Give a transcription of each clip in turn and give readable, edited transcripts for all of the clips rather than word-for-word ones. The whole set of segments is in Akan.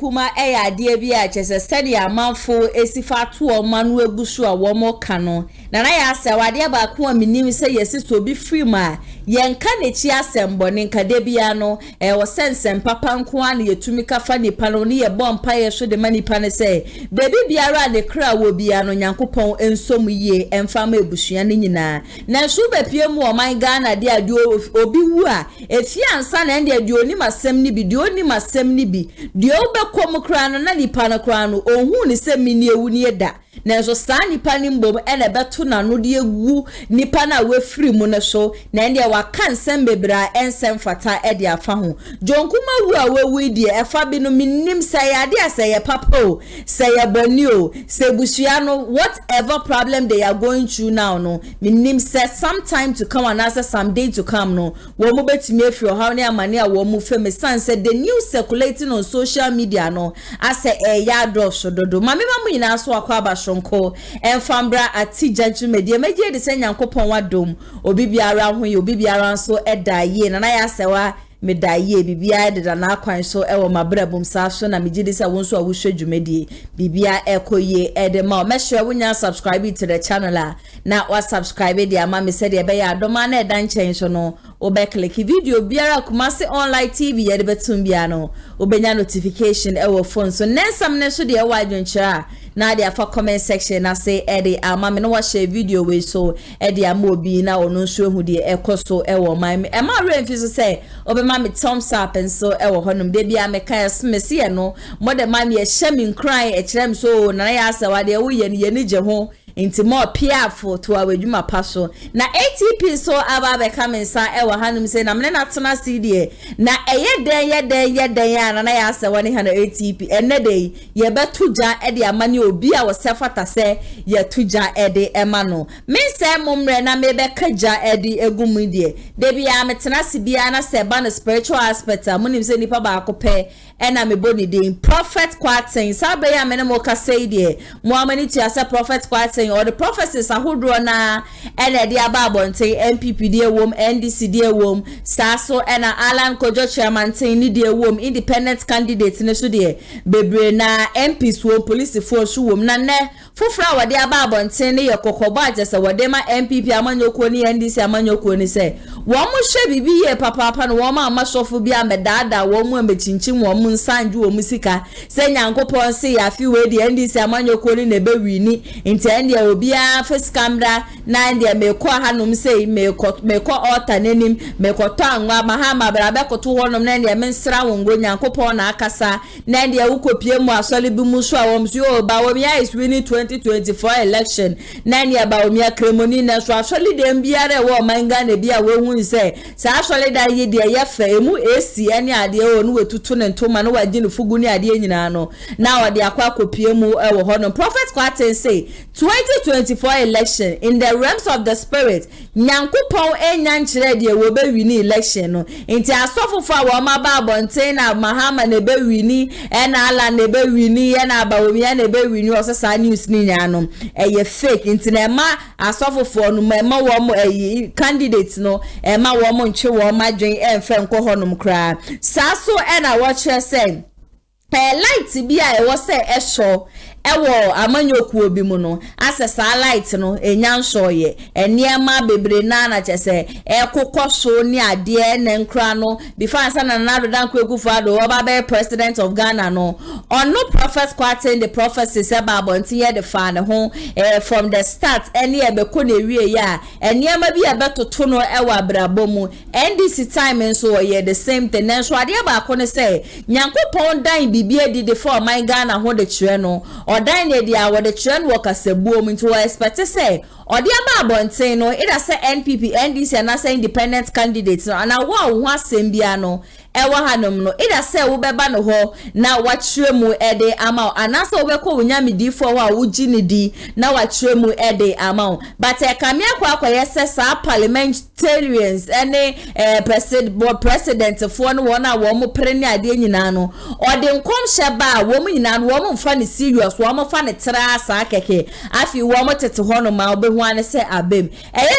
KUMA eya de bia chese study amanfo esifa to o manu egusu a wo mo ka no na ya ase wade ba ko aminim se yesi so bi free ma yenka ne chi asembo ne nkade bia no wo sensem papa nko an yetumi kafa nipa no ne ye bompa ye so de manipa ne se baby biara ne kra wo bia no nyankopon ensom yie emfama ebusua ne nyina na so bepie mu o man Ghana de ade obi wu a efi ansa na de ade oni masem ni bi de oni masem ni bi de obekom kra no na nipa no kra no ohun ni se mini ewu ni eda na so sa nipa ni mbom ene beto na no de egu nipa na we free mu ne so na de wa kan sem bebra ensem fata e de afa ho jonkuma wu a we de efa bi no minim say ade asay papa o say boni o say busua no whatever problem they are going through now no minim say sometime to come and answer some day to come no wo mo betimi afio how ne amane a wo mo feme san say the news circulating on social media no ase ya drop so dodo mame mamu nyina so akwa ba shonko enfambra ati judgment de meje de se nyankopon wadom obi biara ho ye obi biara so eda ye na ya sewa medaye bibia de na akwan so ewo mabrabum sa so na megidi se wonso a wohwe dwumedie bibia ekoye ede ma me hwe wonya subscribe to the channel na wa subscribe de ama me se de be ya adoma na eda nchen so no obe click video biara Kumasi online TV ye de betum bia no obenya notification ewo phone so nensam ne so de ewa adwonchira na de afa comment section na say ede ama me no wa share video we so ede ama obi na ono so hu de ekoso ewo man e ma remfi so say obe ma me thumbs up and so ewo honum de bia me kan smesi e no mo de ma me shame cry e kirem so na ya asawa de wo ye ni je ho inti more piafo to awadwuma paso na ATP so aba be kamensa ewo hanum say na me na tena CD na ye den na ya asawa ni hana ATP enne dey ye betuja e de amani obi a wosefata se ye tuja e de ema no me se momre na me be kaja e de egum de bia me tena sibia na se ba no spiritual aspect amunim se nipa ba akope ena me boni de prophet kwaten sabe ya me mo ka say de mo amani ti asa prophet kwaten or the prophecies ahodo na ene de ababonte MPP de wom NDC de wom saso ena Alan Kojo chairman tin ni de wom independent candidate ne so de bebre na MPs wom police force wom na ne fofra wade ababonte ne yekokobo agese wade ma MPP amanyoko ni NDC amanyoko ni se wo mo hwe bibi ye papa no wo ma amasofo bi amedada wo mo amechinchim wo mo nsanju wo musika se nyankopon se ya fi we de NDC amanyoko ni ne be wini nti ende obi a face camera na ende meko hanom se meko altar nanim meko to anwa mahama brabe koto wonom na ende mensra wongo nyankopon na akasa na ende ukopie mu asole bi mu so a wo mso o ba wo ya is winning 2024 election na ende ba wo mia kremoni na so asole dem biare wo manga na bia wo hu se sa asole da ye de ye fa emu esi ene ade o no wetutu ne ntoma no wagi ne fugu ni ade nyina no na wo de akwa kopie mu e wo hono prophet kwaten say 2024 election in the realms of the spirit nyankopon enya nkyere de wo be wini election no nti asofofo a wo ma ba abonten na mahama na be wini ena ala na be wini ena abawomia na be wini osesa news ni nya no eye fake nti na ma asofofo no ma wo mo candidate no ma wo mo nche wo ma dwen emfe nko honum kra saso ena wo kire say light bi a wo say esho ewo amanyoku obi mu no asesa light no enya nsoye eniema bebre na chese ekokoso ni ade ne nkra no before ansana na dodan kwekufu ado oba be president of Ghana no ono prophet kwaten the prophecies about bonti ye the fan ho from the start eni ebeko na ewie ya eniema bi abetoto no ewo abrabo mu NDC time nso ye the same thing nso ade ba ko ne say nyankopon dan bibie di for my Ghana ho de kire no odan ne dia wo de kire no kasabuo mu nti wo expect say odi ababonten no ida say NPP NDC na say independent candidates no ana wo ho asem bia no ewa hanom no ida say wo beba no ho na wachire mu ede ama anasa wo beko wunyamidi fo wa wuji ni di na wachire mu ede ama but kamia kwa yesesa parliamentarians any president fo no wona wo mo preni ade nyina no odi nkom sheba wo mo nyina no wo mo mfa ne serious wo mo fa ne tra sa keke afi wo mo tete ho no ma obehu ane se abem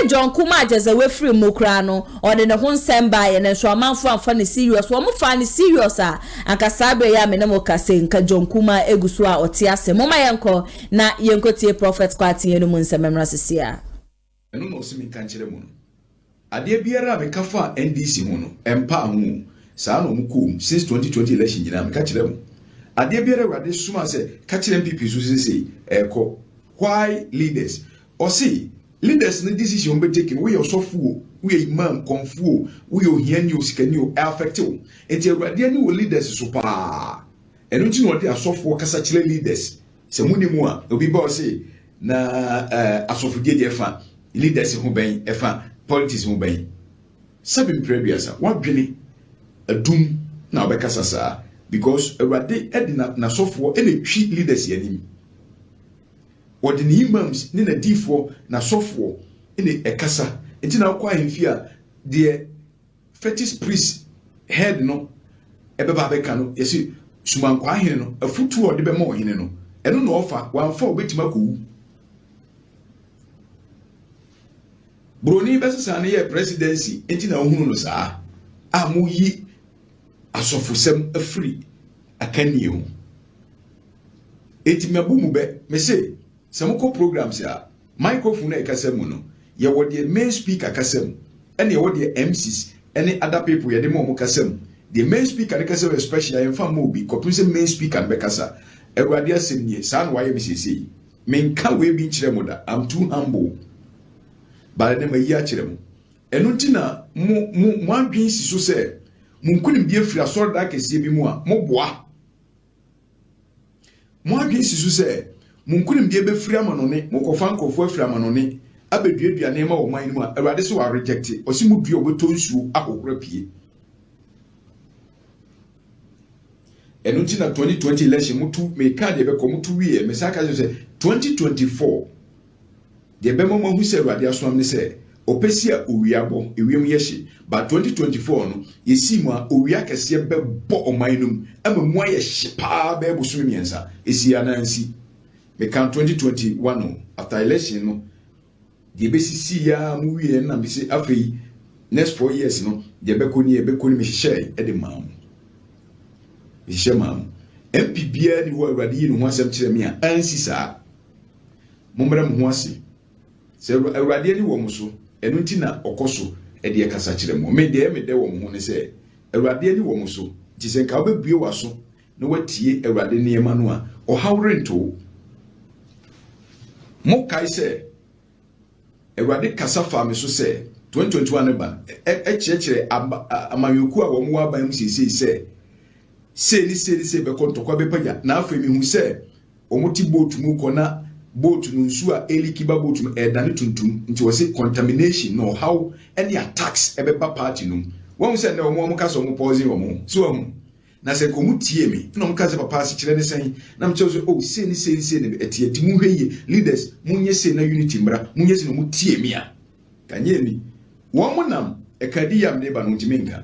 John KUMA ageze we free mu kra no odi ne ho nsem ba ye ne so amanfo amfa ne serious because wo mo fa ni serious anka sabe ya me na mo kase nka John Kuma egusu a otiase mo ma yenko na yenko tie prophet kwati yenu mu nsememra sesia eno no simi kan kire mu no ade biara me kafa NDC hu no empa hu saa no mu since 2020 election nyina me ka kire mu ade biara wade suma se ka kire MPP so sese eko why leaders or see leaders na decision be taken we yourself we imam konfuo we ohiani osikani affect o enti awurade ani wo leaders so pa eno nti no de asofo kasa kire leaders se muni mu a obi ba o se na asofo de efa leaders ho ben efa politics ho ben sabi previous one dwene adum na obekasa sa because awurade edina na sofo ene twi leaders yanim wodi ni imams ni na difo na sofo ene ekasa enti na kwa hemfia de fetish priest head no ebeba beka no yesi sumankwa hene no afutu ode be ma ohene no eno no ofa wanfa obetima kowu broni besesa na ye presidency enti na ohunu no saa amuyi asofosem afri akanie ho enti mabu mu be me say samko programs ya microphone e kasem no ye wo de main speaker kasem ene ye wo de MCs any other people ye de mo kasem the main speaker kasem especially in fam mo bi kopuse main speaker be kasa ewrade asem nie saa no waye me sese me nka we bi nkire mo da I'm too humble but dem ayi a kire mo eno ntina mo adwen si so se mo nkunim bi afiri asor da kese bi mu a mo boa mo adwen si so se mo nkunim bi be firi amanone mo kofa nkofo afiri amanone abeduadua na ma wo man mu a ewrade so wa reject osi mu dua obeto nsuo akokora pie eno ntina 2020 election mutu me card be ko mutu wie me saka se 2024 de be mo hu se ewrade aso am ne se opesia owiabo ewiem yeshi but 2024 no yesi mu a owia kese be bo omanum ama mu aye hyepa be boso miensa esi anansi me kan 2021 no after election no de be sisi ya mu wie na me se afei next 4 years no de be ko ni me hye e de mam hye mam MPBA ni wo awrade yi no ho asem kire me a ansi saa mommra mo ho ase se awrade ni wo mo so enu ntina okoso e de kasa kire mo me de wo mo ho ne se awrade ni wo mo so ti se nka obebue waso na watie awrade ne yema no a o hawrento mo kai se awrade kasa fa me so se 2021 ba e kire amayoku a wo mo aban mu se se be kontokwa be pagya na afa mi hu se omuti boat mu kona boat no nsu a elikiba boat no edane tuntum nti wo se contamination no how any attacks ebeba party no won se na omo kasa omo pause omo so omo na se ko mutie mi na omo kasa papa se kire ne sen na mche so oh se ne etie ti mu hweye leaders munye se na unity mbra munye se no mutie mi a kanye ni wo mo nam ekadi yam ne ba no ntimenka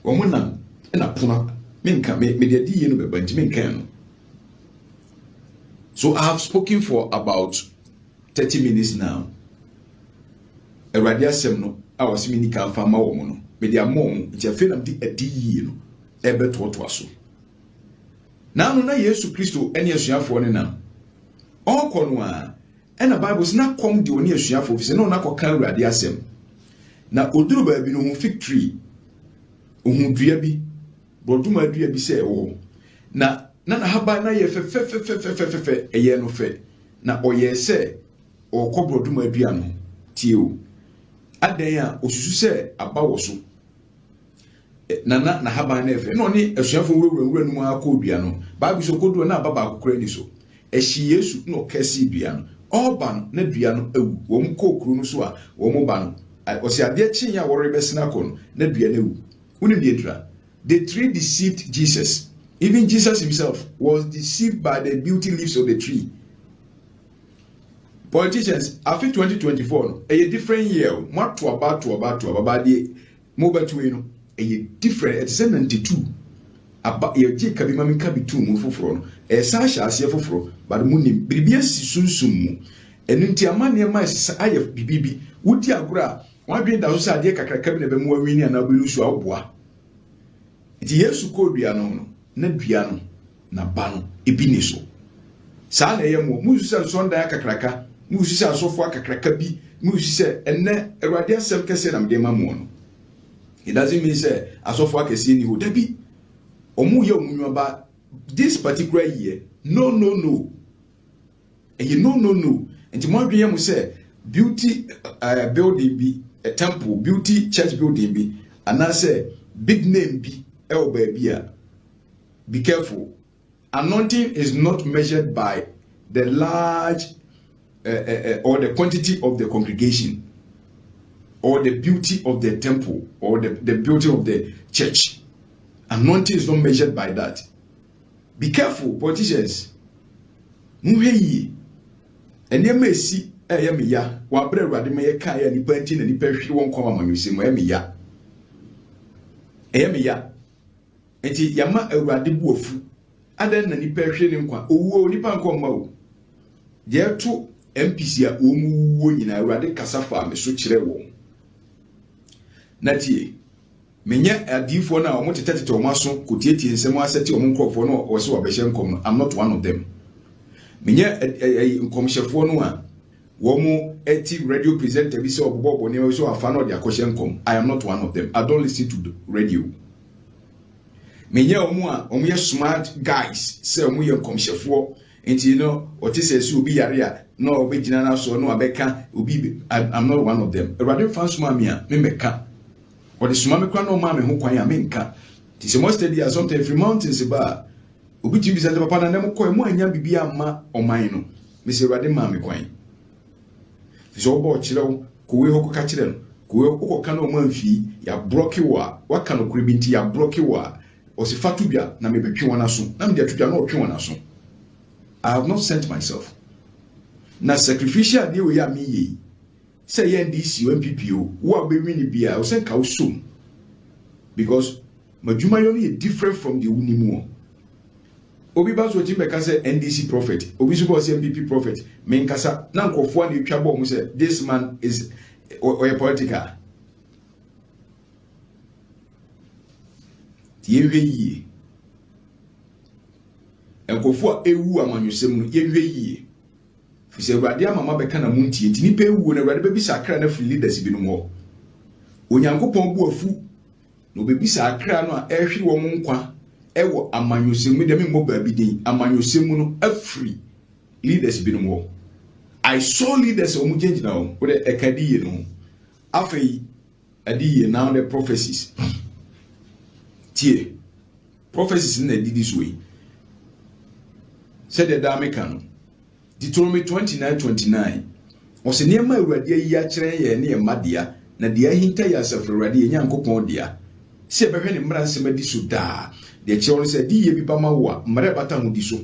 wo mo nam na puna menka me de di ye no be banti menka no. So I have spoken for about 30 minutes now. Eradia sem no awase mi nika fa ma wo mo no me de amom nti afi nam di adi yi no ebe to aso na no na Yesu Kristo ene asuafo ne nam onko no a ena Bible na kom de oni asuafo fi se no na koka Eradia sem na oduru ba bi no hu fig tree ohun dua bi boduma dua bi se wo na haba na ye fe eye no fe na oye se o kobroduma dua no tio adan a osusu se aba wo so na haba na efe no ni asuafo wura no akọ dua no Bible so kodu na aba ba akokora ni so ehyi Yesu no kesi dua no oba no na dua no ewu wo m kokuru no so a wo mo ba no o se ade chi ya wo rebesina ko no na dua na ewu unim de dra. The tree deceived Jesus. Even Jesus himself was deceived by the beauty leaves of the tree. Politicians, after 2024, a different year. What to about the mobile to a different at 72. About your J. Kabimami Kabitu Mufufron, a Sasha Asiafufro, but Munim, Bibias Sunsumu, and Untiamania Mice, I have BB, Woody Agra, 1,000 Kakakabin of Morini and Abilusu Abua. Nti Yesu ko dua no na dua no na ba no ebi ni so. Saa na yemo mu sisa sonda akakraka, mu sisa asofo akakraka bi, mu sisa enne Awurade asem kese na mde mamu no. It doesn't mean say asofo akese ni ho da bi. Omu ye omunwa ba this particular year. No. No. Nti mo adwe yemu say beauty building bi, a temple, beauty church building bi, and I say big name bi el baby. Be careful. Anointing is not measured by the large or the quantity of the congregation or the beauty of the temple or the beauty of the church. Anointing is not measured by that. Be careful, politicians. Muheyi. And you may see ya wa bre Awurade me ye kan ya ni panti na ni pahwi won kwa manyusi mo ya. Enti yama Awurade buofu adan na ni pahwi ni nkwa owuo ni pa nkwa ma o. Je to MPC a omu wo nyina Awurade kasafa me so kire wo. Natie menya adifo na omo tetete omo aso kotietie nsem aseti omo nkrofo no wo se wo behye nkom no. I'm not one of them. Menya nkomhyefo no a womo eti radio presenter bi se obobo ne so afa no de akoshe nkom. I am not one of them. I don't listen to the radio. Menya omo ye smart guys se omo ye nkomhyefo enti no otise se obi yare a no obegina na so no abeka obi. I'm not one of them. Radio fans ma me a me meka or the sumami kwa no ma me ho kwan a me nka ti se mo steady as something free mountains ba obi ti bi se papa na nem ko e mo anya bibia ma oman no me se Awurade ma me kwan ti so obo kirew ko we ho ka kire no ko we ko ka no ma mfi ya block wa waka no kure bi nti ya block wa o se fatu bia na me betwe wona so na me de atwa na otwe wona so. I have not sent myself na sacrificial dey we ya me yi say NDC MPPO wo be win bia o say ka usum because majuma yo is different from the unimu. Obi ba so timbe ka say NDC prophet, obi so go say MPP prophet, men kasa na nkofo na etwa bo mu say this man is or a political. Yehwe yi. Nkofo ewu amanyusem no yehwe yi. Fise Awurade amama beka na muntie nti nipa ewu na Awurade bebi sakra na free leaders bi no ho. Onyankopon bu afu no bebi sakra no a ehwe wo mu nkwa ewo amanyosem de me mo ba bi din amanyosem no afree leaders bi no ho. I saw leaders o mu change now with the ekadiye no. Afei adiye now the prophecies. Tie prophecies na didi so yi. Said the damekano Deuteronomy 29:29. Ose niema Awurade ayi a kire ye ne madia na de ahinta ya safro Awurade ye Nyankopon dia. Se behwe ne mra nsem adi so da. De kire won se di ye bi ba ma wo a mra bata ho di so.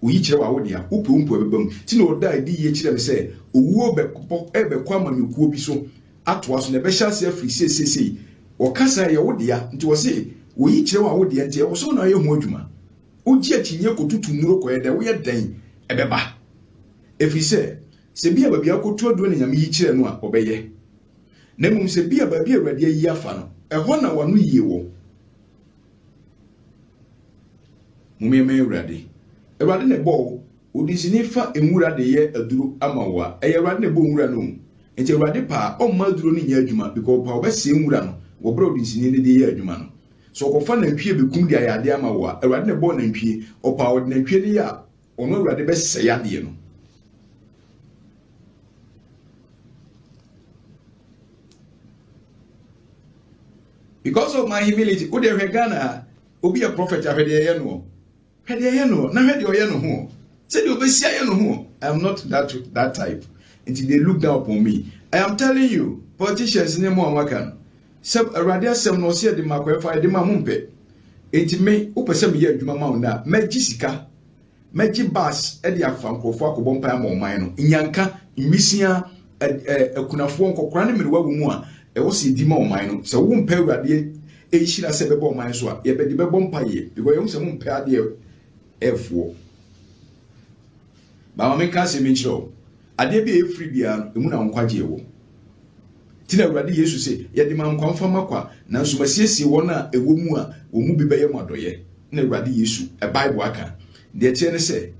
Oyi kire wa wo dia, upe umpo ebebam. Ti na oda di ye kire me se owuo bekpo ebekwa amanyukuo bi so atoa so na be hya se afri sesesei. O kasa ye wo dia nti wo se oyi kire wa wo dia nti wo so na ye ho adwuma. Oji akinye kotutu nuro ko ye de wo ye dan ebeba. Efi se bia babia kotu ado ne nyame yi kire no a obeye na mum se bia babia Awurade yi afa no eho na wano yie wo mum ye me Awurade ne bo odisi ni fa enwura de ye aduro ama wo a Awurade ne bo nwura no enti Awurade pa o ma aduro ni nya adwuma because pa obese enwura no wo bra odisi ni de ye adwuma no so ko fa na ntwie bekum de ayade ama wo a Awurade ne bo na ntwie o pa o na ntwie ne ya ono Awurade be se yade no. Because of my humility, who dey Ghana, obi a prophet a hwede ye no. Hwede ye no, na hwede ye no ho. Say the obesia ye no ho. I am not that type. Until they look down upon me. I am telling you, politicians ne mo anwaka. Seb Awurade asem no se de makwefa de ma mumpe. Enti me opese me ye adwuma ma na magi sika. Magi bus e de afa nkofo akobọ mpa ma oman no. Nyanka, nwisia akunafo nkokora ne merewa wo mu a e wo se di ma oman no se wo mpa Awurade e hira se bebo oman so a ye be di bebo mpa ye because ye se mo mpa ade efo ba ma me ka se me chiro ade bi e free bia emu na nkwaje wo ti na Awurade Yesu se ye di ma nkwa mfa makwa na so masiesie wona ewo mu a omu bi beye madoye na Awurade Yesu e Bible aka de tie ne se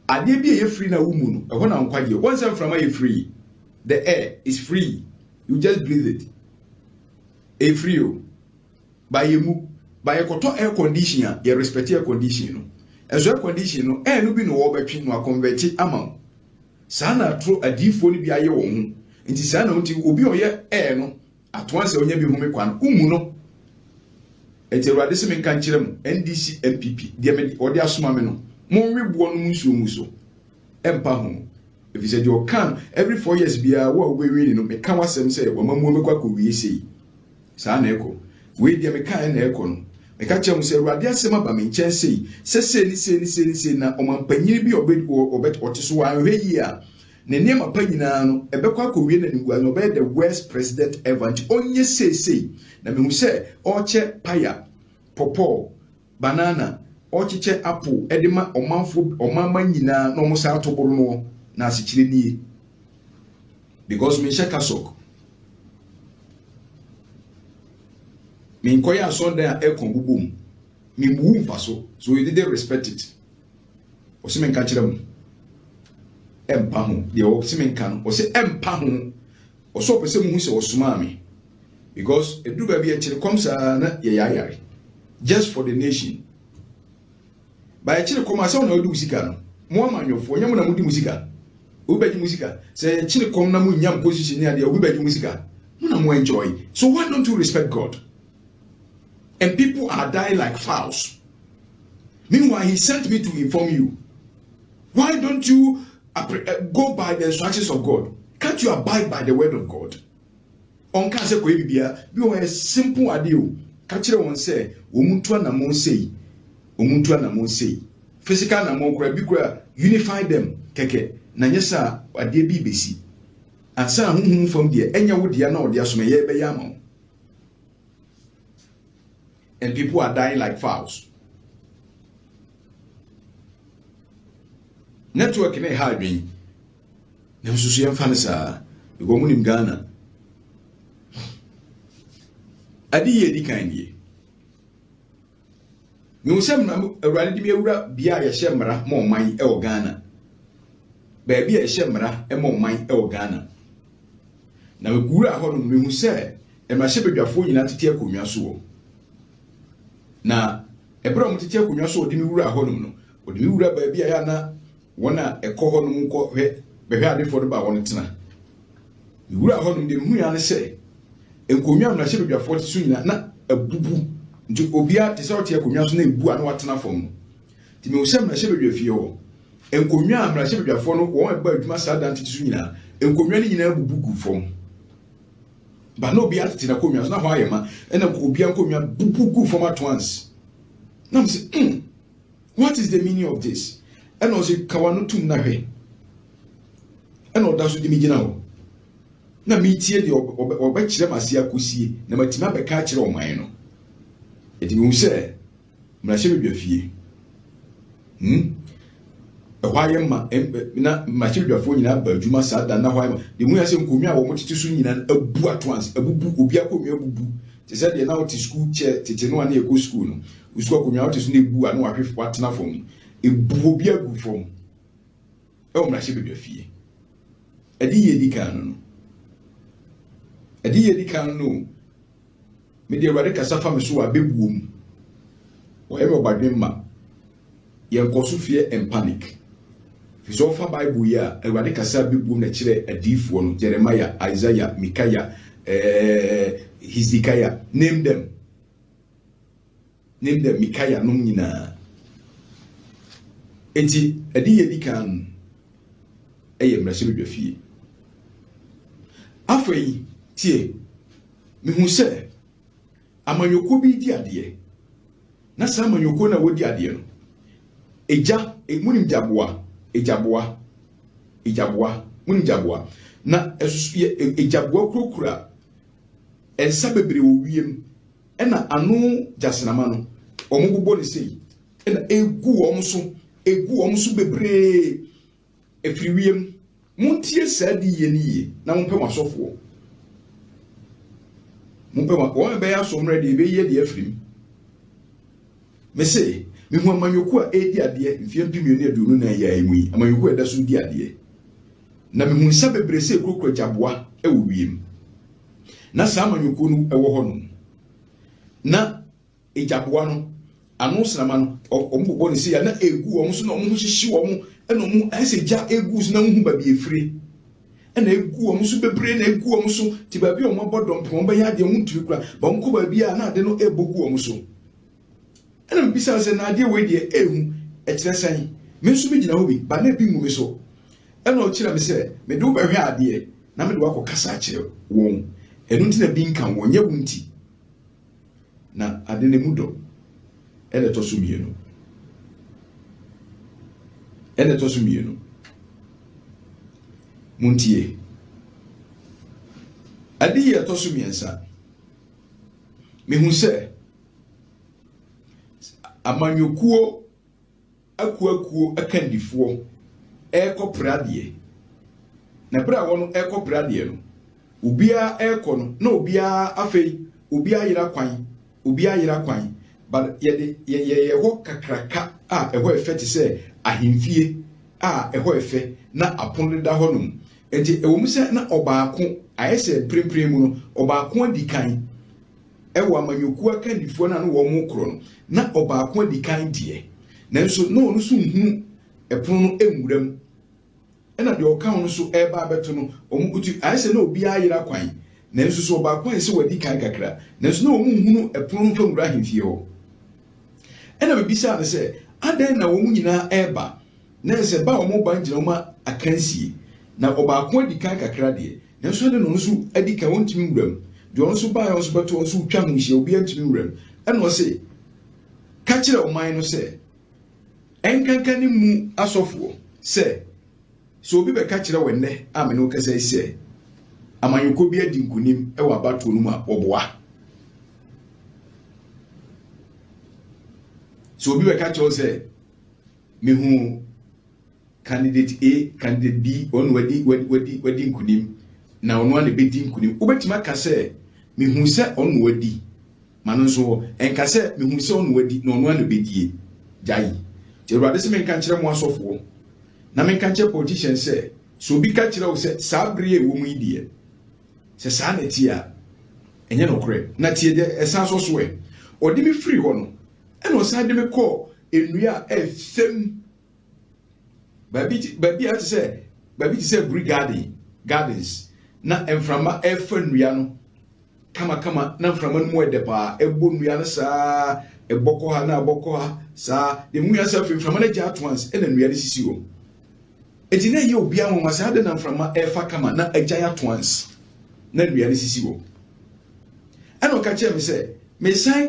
ade bi ye free na wumu no e ho na nkwaje once from ye free the air is free you just breathe it e free o by you by koto air conditioner you respect air condition no ezo air condition no air no bi no wo betwe no convert ama sana tro adifo ni bi aye wo hu nti sana nti obi oye air no atonse onya bi humi kwan umu no enti Awurade se men kan kire mu NDC MPP de me ode asoma me no mon webuo no muso empa ho if you said you can every 4 years bia wo we win no me kan wasem say wo mamu me kwakọ wi sei sa na eko we de me kan na eko no me ka chem say Awurade asem aba me nchen sei se na omampanyini bi obet otiso wa hwe yi a ne niam pa nyina no ebekwa akọ wi na nimgua no be the worst president ever onye sei na me hu say oche paya popo banana ochiche apple edema omanfo omama nyina no musa atoboro no na asichire nie because me shaka sok me nkoya sonda e kon bubum me bu mfaso so you didn't respect it o se me nka kire mu empa ho de o se me nka no o se empa ho o so pese mu hu se o suma me because edu ba bi e kire komsa na ye yayare just for the nation by chile komasa na odi musika no mo amanyofo nyam na mudi musika obeji musika say chile kom na mu nyam position ya de obeji musika mo na mo enjoy so why don't you respect God and people are dying like fowls meanwhile he sent me to inform you why don't you go by the instructions of God can't you abide by the word of God on can say ko bibia bi o simple ade o ka kire won say omuntu na mo sei omuntu na mo sei physical na mo kura bi kura unify them keke na nyesa ade bi besi ansa huhum fam de enya wo de na ode asome ye be yama and people are dying like fowls network ne ha adwen na mususu yem fanisa go munim Ghana adi ye di kan ye mi usem na Awurade di mi ewura bia ye hye mra mo man e o Ghana ba bia ye hye mra e mo man e o Ghana na we gura ho no mi hu se e ma hye bedwafo nyina tete akonwa so na e bra mo tete akonwa so di mi wura ho no odi mi wura ba bia ya na wona e ko ho no nko hwe behwe ade fo do ba won tena mi wura ho no de hu ya ne se enkonwa na hye bedwafo tete so nyina na abubu nti obia te se otie akonwa so na ebu ana watena fom ti me usem na hye bedwafie ho enkonwa amra hye bedwafo no won eba adwuma sa dan tete so nyina enkonwa ni nyina abubu gu fom ba no obia tete na konwa so na ho ayema ena obia konwa bubu gu fom at once na me say what is the meaning of this ena o se kawano tum na hwe ena oda so di mi gina ho na mi tie de oba kire masia kosie na matima beka kire o man no eti mi use mra hye bedwafie ehwaye ma na ma hye bedwafo nyina ba adwuma sa da na hwaye ma de mu ya se nkomia wo motete so nyina abu at once abubu obi akomia abubu te se de na wo ti school chair tete no ana e go school no usu akomia wo te so na ebu ana wa hwe atena fom ebu obi agu fom e wo mra hye bedwafie edi ye di kan no me de Awurade kasa fa me so wa bebuom wo eme obadwen ma ye nkoso fie and panic fizo fa Bible ya Awurade kasa bebuom na kire adifo no Jeremiah, Isaiah, Micaiah, Hezekiah, name them Micaiah no nyina enti edi ye di kan eye mrase bedwafie afei tie me hu se amanyoko bi di ade na sa amanyoko na wodi ade no eja munim jaboa munim jaboa na esusu ejaboa krokura ensa bebre wo wiem ena anu jasenama no omugubo ne sei ena egu omso bebre efiri wiem muntie sadi ye niye na mompem asofo mompem o be ya somre de be ye de afrim me say me hu amanyoku a edi ade mfie mpimionu adunu na ya emu yi amanyoku eda so di ade na me hu nsa bebre se krokro jaboa e wo wiem na sa amanyoku no e wo ho no na ejaboa no anu srama no ombobo ne se ya na egu omo so na omo hihyi omo ena omo ase ja egu so na hu ba bi efire ena egu omo so bebre na egu omo so ti ba bi omo bodom pon ba ya de omo nturi kura ba omo ko ba bi a na ade no ebogu omo so ena mbisa se na ade we de ehu e kire san me nso bi gina ho bi ba na bi mu me so ena o kire me se me do ba hwe ade na me do akokasa kire won enu nti na bi nkan won ye wunti na ade ne mudo ene to sumienu muntie ade ye to sumiensa me hu se amanyokuo akuakuo akandifo ekopradie na bra wono ekopradie no ubia ekono na ubia afei ubia yira kwan but ye ho kakraka a eho efe te se ahemfie a eho efe na aponde da honum enti ewom se na obaako ayese premprem mu no obaako adikan ewo amanyoku akandifo na no wo mu kro no na obaako adikan die nanso no no so hu epono no enwuram ena de okan no so eba abeto no omukutu ayese na obi ayira kwan nanso so obaako ayese wadikan kakra nanso na omuhunu epono no famura ahemfie ho ena bibisa na se adan na wo nyina eba na se ba wo ba ngina ma akansie na obaako adikan kakra de nanso de no so adika wontimi nwuram de on so ba on so beto on so twa ho hie obi antimi nwuram ena o se ka kire o man no se enkankan ni mu asofo se so obi be ka kire wenne amene o kasa ise amanyoko bi adi nkunim e wa bato no ma oboa so obi be ka kire o se me hu candidate A candidate B on wadi nkunim na ono na be di nkunim obetima ka se me hu se ono wadi mano so enka se me hu se ono wadi na ono na be die jai Jerwade se menka kire mo asofo na menka kire politician se so obi ka kire o se saa brie wo mu idie se saa na tia enye no kore na tie de esan so so e odi mi free ho no e no sa de me call enua efem babi ati se babi ti se gardens na enframa efenua no kama na enframa no mo edepa ebo nua no saa eboko ha na aboko ha saa de mu yasa enframa na ja twans e na nua no sisi wo eti na ye obi anwo ma saa de na enframa efa kama na agya ya twans na nua no sisi wo ano ka kire me se me san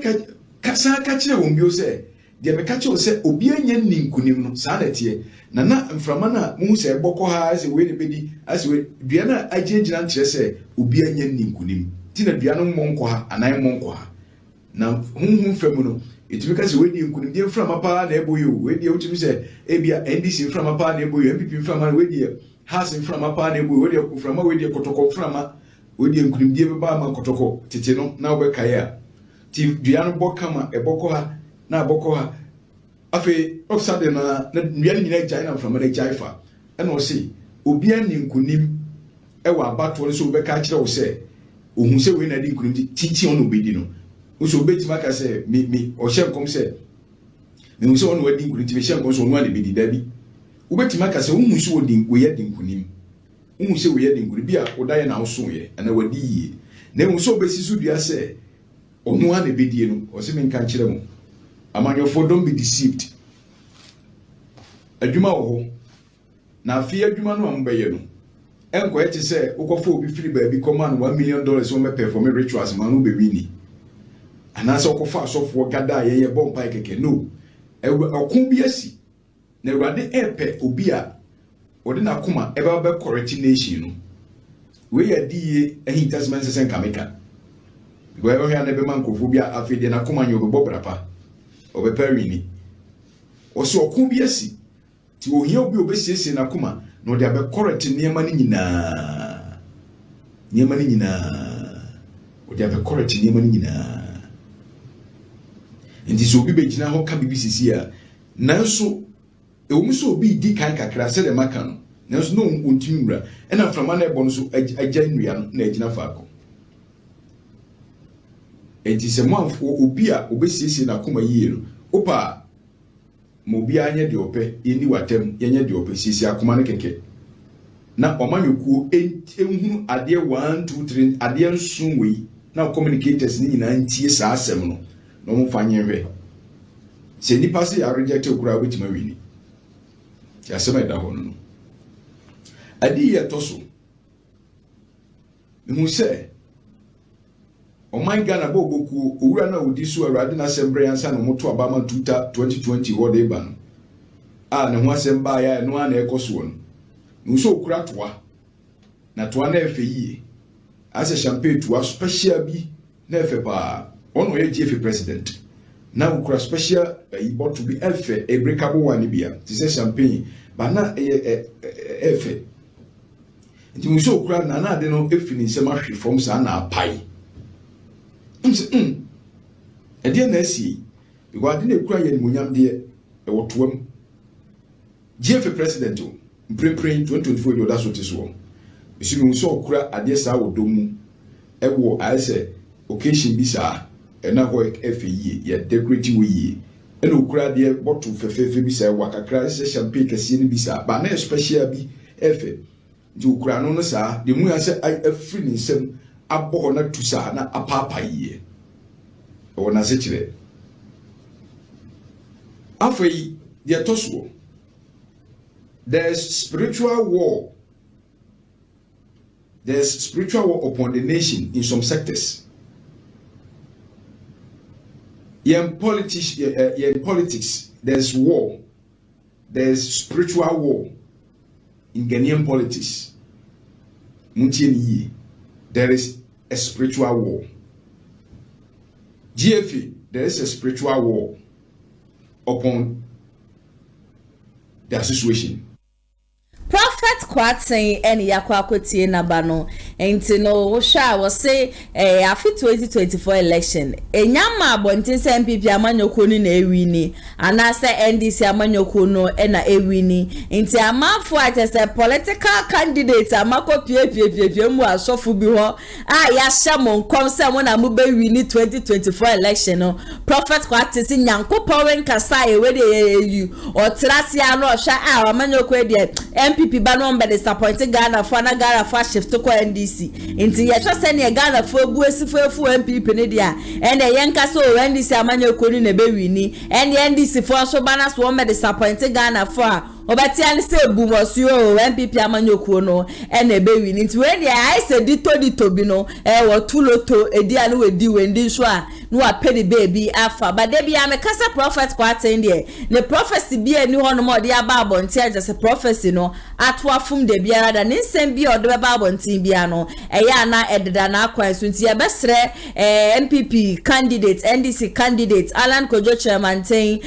ka san ka kire wo mbio se de me ka kire wo se obi anya ninkunim no saa na tie na enframa na mu se eboko ha se we ne bedi ase we dua na agyegyina nkire se obi anya ninkunim ti na dua no monko ha anan monko ha na hunhun fam no etimi ka se we di nkunim de enframa pa na eboyo we di utimi se ebia NDC enframa pa na eboyo MPP enframa we di has enframa pa na eboyo we di enframa we di kotoko enframa we di nkunim de ba ma kotoko tete no na obeka ya ti dua no bokama eboko ha na aboko ha afi ofsade na nua nyina jai na enframa na jai fa ena o se obi ani nkunim ewa abato no so obeka kire wo se ohun se we na di nkunim titi on obedi no so betima ka se mi o hye nkom se me so on wadi nkunim ti me hye nkom so on wa de bedi dabi wo betima ka se ohun so wodi we ya di nkunim ohun se we ya di nkunim bia odaye na oso ye ana wadi yi na ehun so obesi so dua se onu wa de bedi no o se me nka kire mo amanyofo don't be deceived adwuma wo na afia adwuma no ambeye no enko eti se ukofo obi firi ba bi command $1 million wo me perform rituals man wo be wini anasa okofa asofo gada ye bompa keke no okun bi asi na Awurade epe obi a odi na koma eba be correct nation no we ya die ehintasman se kameka go ebe ya na be man kofu bi a afide na koma nyo be bobrapa obepari oso okun bi asi ti ohia obi obesiese na koma no de abe correct niema ni nyina o de abe correct niema ni nyina nti so obi begina ho ka bibisisi a nanso ewum so obi di kan kakra se de maka no nanso no ontimi mura ena frama na ebo no so agya nnua no na agina faako enti se moamfo obi a obesiesie na koma yie no opa mo bia anya de ope yeni watem yenya de ope siesie akoma no keke na omanyokuo enhunu ade 1 2 3 ade nsun wei na communicators ni nyina ntie saa asem no no mo fanye hwe se nipa se ya reject okura wetima wini ti asem eda ho no adi ye toso mu se o my Ghana boboku owura na odi so awrade na assemble yansa no moto abama 2020 hode ba no a ne ho asem ba ya no ana ekoso no nso okura toa na toa na efe yie ase champagne toa special bi na efe pa ono ye GF president na okura special bottle bi efe a breakable one bia ti se champagne ba na efe nti nso okura na ade no efi ni nsema hwe from sa na apai ede na asi because ade na ekura ye munyam de e wotoam GF president o Pre 2024 do that so tiso. Isi mi so okura ade sa wodomu ewo aise occasion bi sa na ho efe yie ye decorate we yie ena okura de bottle fefefe bi sa wa kakra se champagne kase ni bi sa ba na special bi efe di okura no no sa de mu ya se afri ni nsem abo na tu sa na apapa yie o na se kire afei de toso. There's spiritual war. There's spiritual war upon the nation in some sectors. In politics, there's war. There's spiritual war in Ghanaian politics. There is a spiritual war. GFA, there is a spiritual war upon their situation. Prophet Kwatsen eni yakwakotie nabano enti no sha wo say afi 2024 election enyama abontin se MPP amanyoko ni na ewini anase NDC amanyoko no na ewini enti amafo atese political candidate amako pie mu asofu bi ho a ya hyamo nkom se mo na mo be wini 2024 election no Prophet Kwatsen si nyankopon wenkasa ewede yeyu otrase anu ohwa a amanyoko de MPP ba no mbe disappointed Ghana for na Ghana for shift to NDC inti ye twa se ne Ghana for gu esifu MPP ne dia ene yenka so NDC amanya koni na be wini ene NDC for so bana so mbe disappointed Ghana for obati an se bumosuo MPP amanyokuo no ene be wini nti we dia ai se dito bi no wo tuloto edi anu wedi wendi so a no apedi baby afa ba de bia me kasa Prophet Kwatsen de ne prophecy bi ani ho no mo de aba abonti agese prophecy no atoafum de biara da ne nsem bi o de ba abonti bia no eya na ededa na akwan so nti ye besre MPP candidate NDC candidate Alan Kojo chairman ten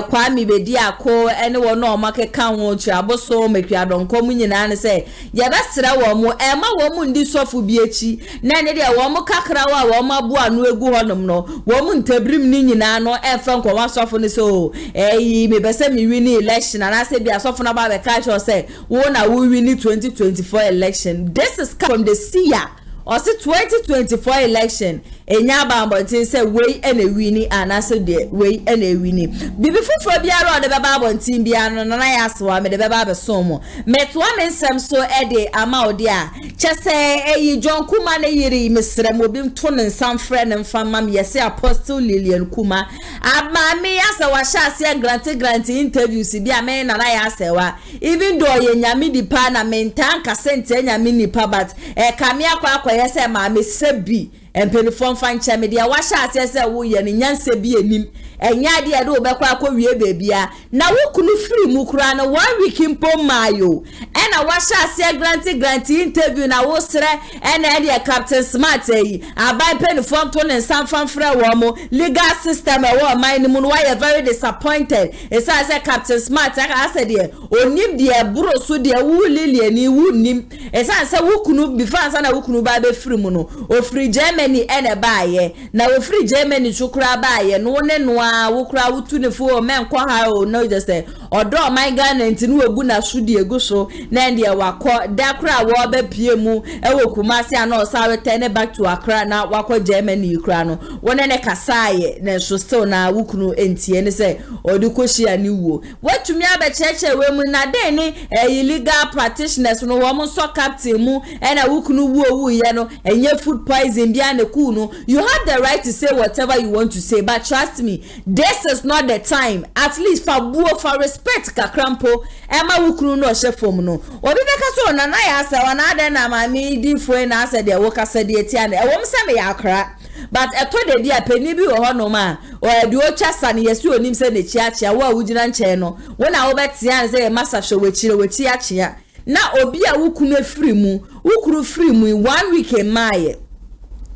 Kwame Bedi Ako ene wo no makeka ho chi aboso mekwadonko mu nyina ne se ye besre wo mo ema wo mu ndi sofu bi echi na ne de wo mo kakra wo mabu anu egu honom no wo mu ntabrim ni nyina no efa nkwa sofu ne so me bese mi wini election na se bia sofu na ba be ka cho se wo na we win 2024 election. This is from the seer. Or say 2024 election. Enya ba mbontin say we ene wini anase de we ene wini. Bibi fufu biara de beba mbontin bia no na ya so me de beba be somo. Metwa mensem so ede ama ode a. Chese eyi John Kuma na yiri mesrem obi mto ne nsam frɛ ne mfama me yese Apostle Lilian Kuma. Ama me yasa wa hyase grant interviews bia me na ya sewa. Even though ye nyame dipa na mentan ka sente nyame nipa but kame akwa yese ma me sebi empelifon fancha media wa hyase se wo ye ne nyanse bi enim enya de de obekwa akwa wie bebia na wo kunu free mu kura na 1 week impo mayo ena washa ase grant interview na wo sere ena e Captain Smart yi abai pen form to ne sanfan fra wo mo legal system e wo man ni mu no why very disappointed e say Captain Smart aka say de onim de buro so de wu lilie ni wu nim e say wu kunu before answer na wu kunu ba be free mu no o free Germany ene baaye na o free Germany chukura baaye no ne no a wo kura wutu ne fo men kwa ha o no just say odo my Ghana ntinu egu na sudi egu so na ndie wakọ dakra wo be pie mu e wo Kumasi ana o sawe turn back to Accra na wakọ Germany kura no wona ne kasaye na so still na wukunu entie ne say odukoshi ani wo watumi abecheche we mu na den ni illegal practitioners no wo mo so captain mu e na wukunu wu ye no enye food poison bia na ku no you have the right to say whatever you want to say but trust me this is not the time at least for buo for respect kakrampo ema wukunu no hye no obi beka so na na ya asa wana den na mami di fo na asa de wo kasa de tia na ewom se me yakra but eto de dia pani bi wo hono ma o de o chasa ne yesu onim se ne chiachia wo awugina nche no wona wo betia se masa hwe wechire wechi achia na obi a wukunu afiri mu wukuru free mu 1 week emaye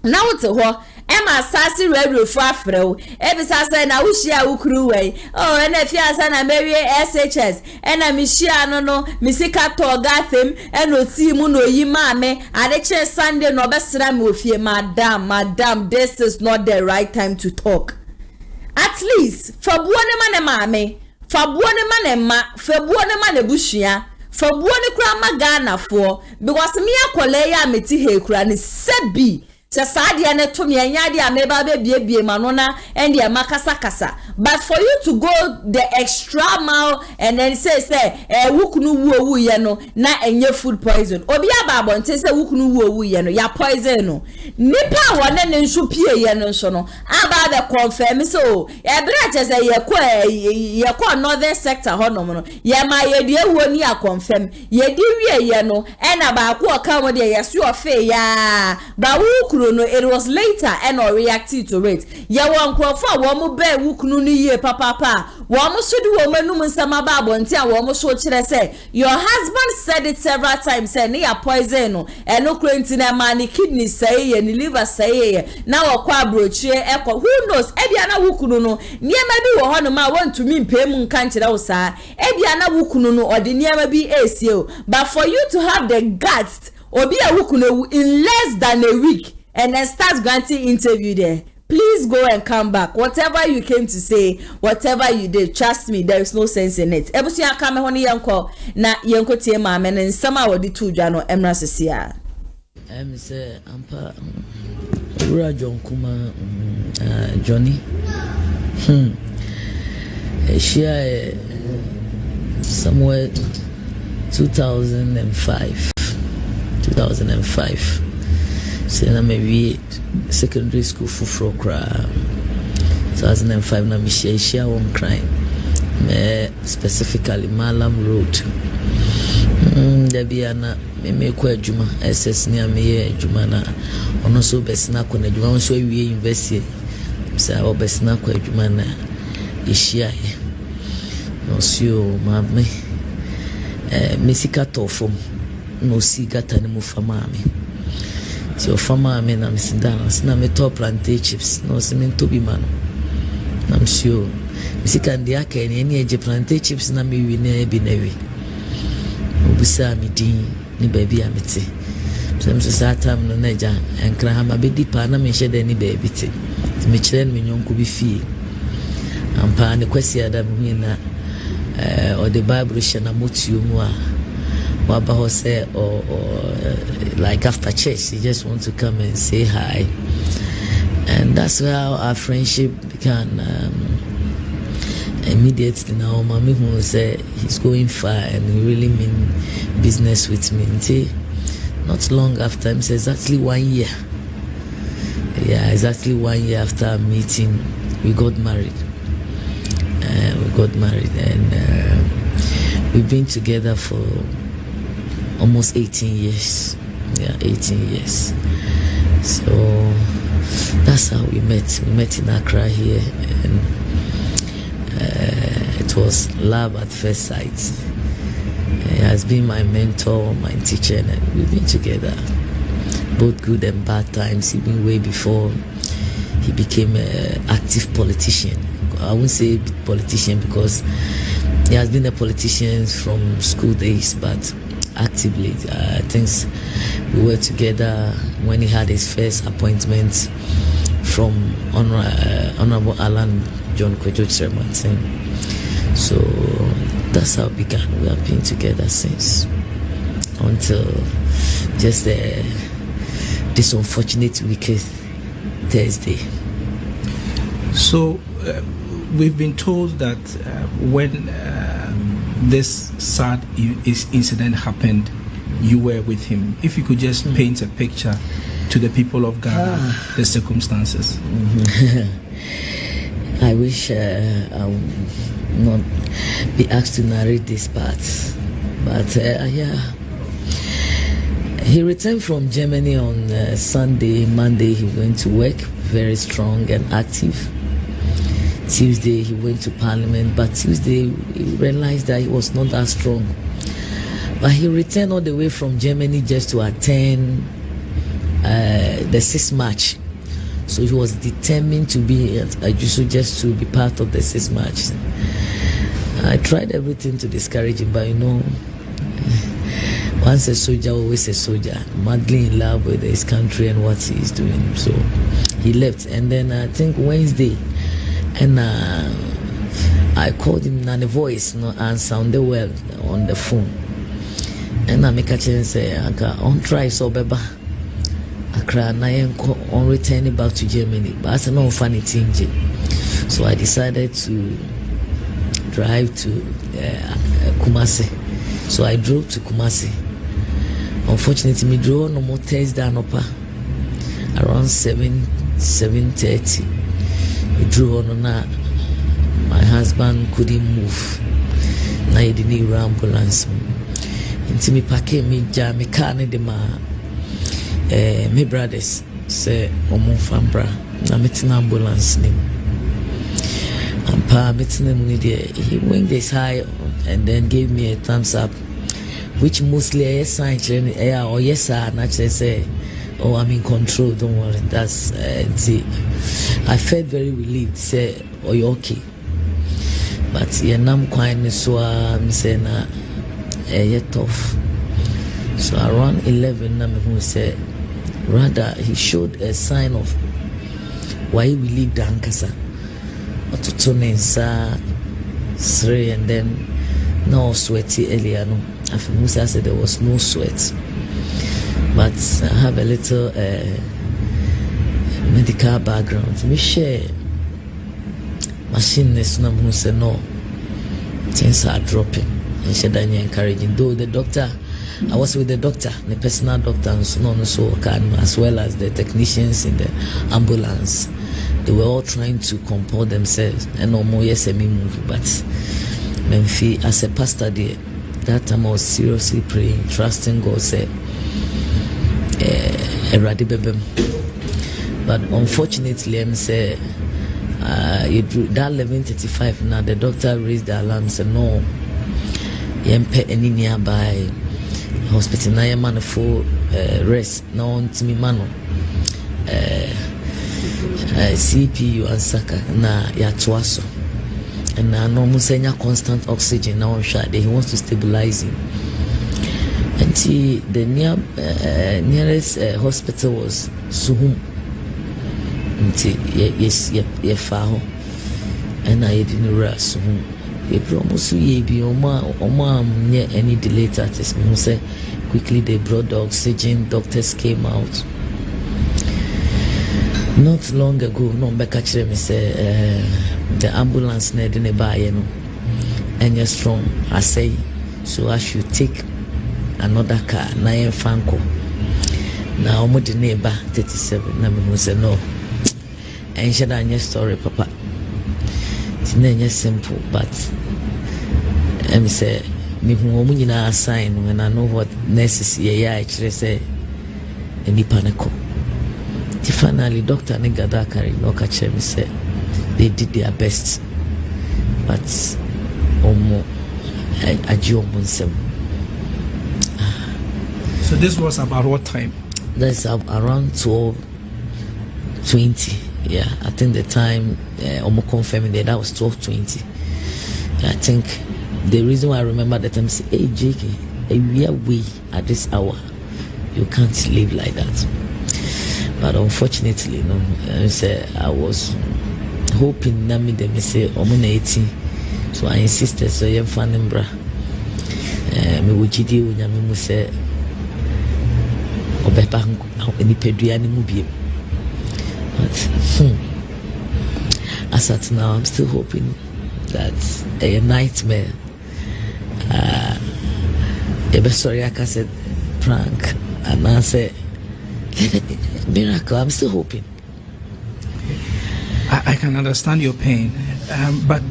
na wote ho Emma Sassy radio for Afro. Every Sassy na Ushia Ukru way. Oh, and if you are na Mary SHS, and a Mishia no, Missika to Gatham, and no see Muno Yimame, and a chance Sunday no best ram with you, madam, this is not the right time to talk. At least, for one man and for one man and for one man and Bushia, for one grandma Ghana for, because me a kolea meti he kran is sebi. Sasadia ne to me anyadi ameba be manona and the makasa but for you to go the extra mile and then say wukunu wu ye no na enye food poison obi ababo nte say wukunu wu ye no ya poison no nipa wona ne nso pie ye no nso no aba the confirm so e bra che say ye kwa northern sector hono no ye ma ye de ewo ni a confirm ye di wie ye no e na ba kwa ka mo de ye so ofe ya ba wu no it was later and or reacted to it ya won crofo wo mo be wukunu ni ye papa wo mo so di wo manum nsama ba abonti a wo mo so kire say your husband said it several times say ne ya poison no e no krenti na ma ni kidney say ye ni liver say ye na wo kwa brochie ekọ who knows e bia na wukunu no niema bi wo ho no ma wontumi mpem nka nkire wo saa e bia na wukunu no odi niema bi esie but for you to have the guts obi a wukunu in less than a week and then starts granting interview there. Please go and come back. Whatever you came to say, whatever you did, trust me, there is no sense in it. Ebusi akame honi yanko na yanko tie ma men and sama wodi tu dwano emra sesia. Say ampa ura John Kuma Johnny. Share somewhere 2005. Say na maybe secondary school for kra 2005 na me share one crime me specifically Malam Road there be na me kwa adwuma SS ni me adwuma na ono so besina kwa adwuma ono so wie university say o besina kwa adwuma na ishia no sio ma me mesika tofom no si gata ni mu fama me so farmer men am sindana sina me top plantain chips no cement to be man I'm sure misi kan dia ka ni eje plantain chips na me wi na bi na wi obisa mi din ni baby amete so me so time no na ja enkra ha ma be di pa na me hye ni baby te me kire me nyonko bi fie ampa ne kwasi ada me na or the bible she na motiu mu a Waba say or like after church, he just want to come and say hi, and that's how our friendship began. Immediately now, mommy who say he's going far and he really mean business with me. Not long after, he says exactly 1 year. Yeah, exactly 1 year after our meeting, we got married. And we've been together for almost 18 years. Yeah, 18 years. So that's how we met. We met in Accra here, and it was love at first sight. He has been my mentor, my teacher, and we've been together, both good and bad times, even way before he became an active politician. I won't say politician because he has been a politician from school days, but actively, I think we were together when he had his first appointment from Honorable Alan John Kwejo Chiremanteng. So that's how it began. We have been together since, until just this unfortunate weekend, Thursday. So we've been told that when this sad incident happened, you were with him. If you could just paint a picture to the people of Ghana, the circumstances. I wish I would not be asked to narrate this part, but yeah. He returned from Germany on Sunday. Monday he went to work, very strong and active. Tuesday he went to Parliament, but Tuesday he realized that he was not that strong. But he returned all the way from Germany just to attend the 6th March. So he was determined to be at Ajuso just to be part of the 6th March. I tried everything to discourage him, but once a soldier, always a soldier, madly in love with his country and what he is doing. So he left, and then I think Wednesday, and I called him on the voice, and sounded well on the phone. And I make a chance say, "On try so beba." Accra na on returning back to Germany, but that's no funny thing. So I decided to drive to Kumasi. So I drove to Kumasi. Unfortunately, me drove no more Thursday around 7:30. We drove on na my husband couldn't move. Na he didn't need ambulance. Until me pack me jam me car ne de ma. My brothers say omo fambra na metin ambulance nim. Ampa metin mu he went this high and then gave me a thumbs up, which mostly a sign or yes sir, naturally say, oh, I'm in control, don't worry. That's I felt very relieved, say, oh, you're okay. But yeah, nam quite so I'm saying yet tough. So around 11 I'm say rather he showed a sign of why he believed the ankasa. But to turn inside and then no sweaty earlier. No, after Musa said there was no sweat, but I have a little medical background. Me share machine is no Musa no things are dropping, and she done encouraging. Though the doctor, I was with the doctor, the personal doctor, and so on, so can as well as the technicians in the ambulance. They were all trying to compose themselves and no more yes me move, but Memphis as a pastor there, that time I was seriously praying, trusting God, say but unfortunately I'm say that 11:35 now the doctor raised the alarm and said no, any nearby hospital na man for rest now on to me mano CPU and Saka na yatwaso. And now no musenya constant oxygen now on shot. He wants to stabilize him. And see the nearest hospital was Suhum. And yes, far. And I didn't rush Suhum. You promise you be Oma near any delay at this. Quickly they brought the oxygen. Doctors came out. Not long ago, no Becca me say the ambulance need in a buy, and you're strong. I say, so I should take another car, Nayan Fanko. Now I'm the neighbor 37. I mean, say no. And she done your story, Papa. It's not simple, but I say, me who na sign when I know what necessary. I actually say, any panico. Finally, Dr. Negadakari Lokachem said they did their best, but Omo Ajomunsem So this was about what time? That's around 12:20. Yeah, I think the time almost confirming that was 12:20. I think the reason why I remember that time is, hey JK, we are way at this hour. You can't live like that. But unfortunately, I was hoping that me them say I'm 18. So I insisted, so you're fanning bra. Me wujidi unyami mu say obepa ni pedua ni mu biem. But as at now, I'm still hoping that a nightmare. Sorry, I said prank, and I said miracle. I'm still hoping. I can understand your pain, but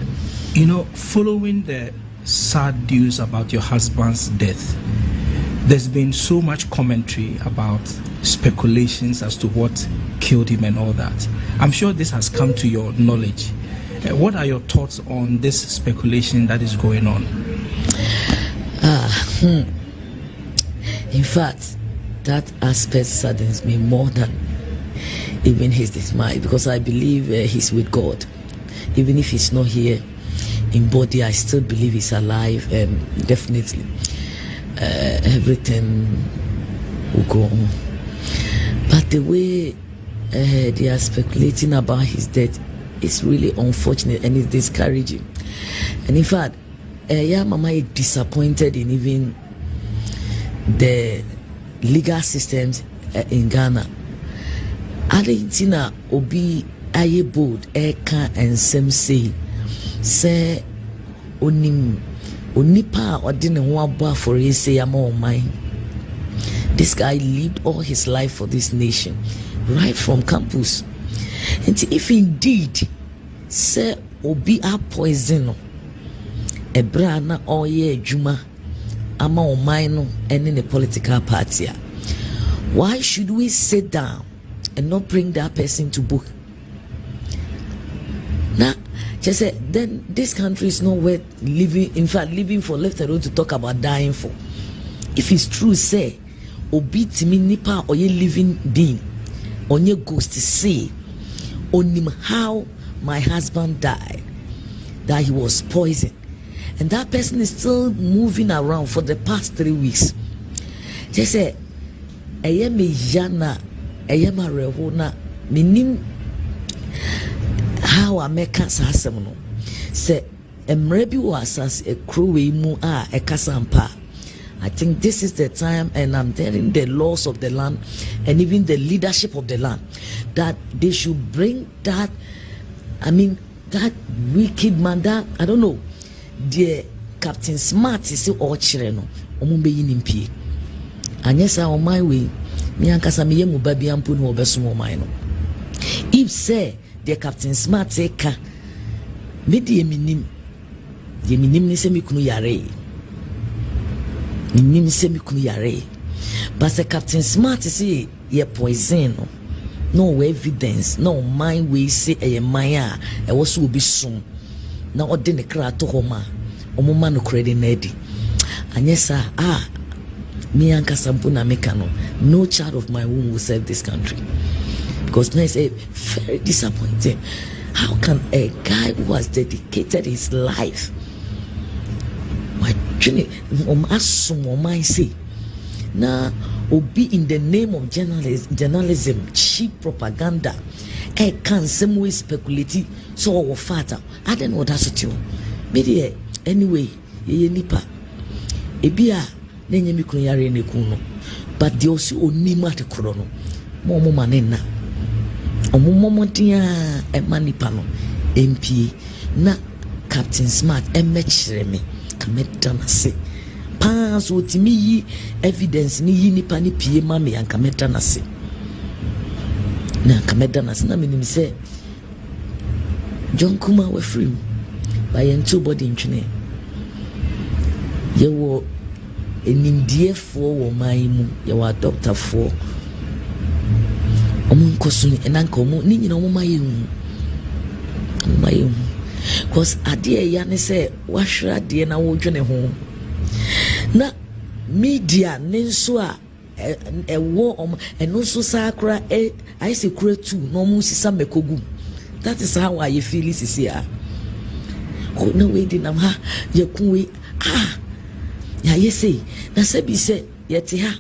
following the sad news about your husband's death, there's been so much commentary about speculations as to what killed him and all that. I'm sure this has come to your knowledge. What are your thoughts on this speculation that is going on? In fact, that aspect saddens me more than even his dismay, because I believe he's with God. Even if he's not here in body, I still believe he's alive, and definitely everything will go on. But the way they are speculating about his death is really unfortunate and it's discouraging. And in fact, Mama is disappointed in even the legal systems in Ghana. Argentina obi aye bold eka and some say onipa odine ho abo for say among. This guy lived all his life for this nation, right from campus. And if indeed say obi a poison ebra na oye adwuma ama oman no ene the political party, why should we sit down and not bring that person to book? Now, just say then this country is not worth living. In fact, living for, left alone to talk about dying for. If it's true, say obi timi nipa or ye living being on your ghost to say on him how my husband died, that he was poisoned, and that person is still moving around for the past 3 weeks. Just say me jana rehona minim how I make us no say emrebi was as a crew mu a kasampa. I think this is the time, and I'm telling the laws of the land and even the leadership of the land that they should bring that, that wicked man, that, I don't know, the Captain Smart is all children, Omumbe and yes, on my way, me and Casamiyamu baby ampun or besumo mino. If say the Captain Smart take me the minim ni semikunu yare. But the Captain Smart say ye poison, no evidence, no mind we say a maya, I was will be soon. Now what didn't cry to Homa, Omuma no credit neddy. And yes, sir, me and Casampuna Mekano, no child of my womb will serve this country. Because now it's very disappointing. How can a guy who has dedicated his life, say now be in the name of journalism, cheap propaganda, can some way speculate so our father? I don't know that's what you media anyway, nipa ebia nenye mikunu yare nekuno, but they also onima te krono momo manena omomomotia e manipano MP na Captain Smart emechireme kameta se pass otimi yi evidence ni yi nipa ni pie ma me ankameta na se na kameta na se na menim se John KUMA we free by ento body ntwene ye wo enimdiefo wo man mu ye wa doctor for omun kosuni enanka omu ni nyina omu mayu cause ade ya ne se wahwera de na wo dwene ho na media ne nso a wo and also sakra I say kura too no mu sisa mekogu. That is how I feel is here. Oh no way dinam ha ye kunwe ya yesi na se bi se yete ha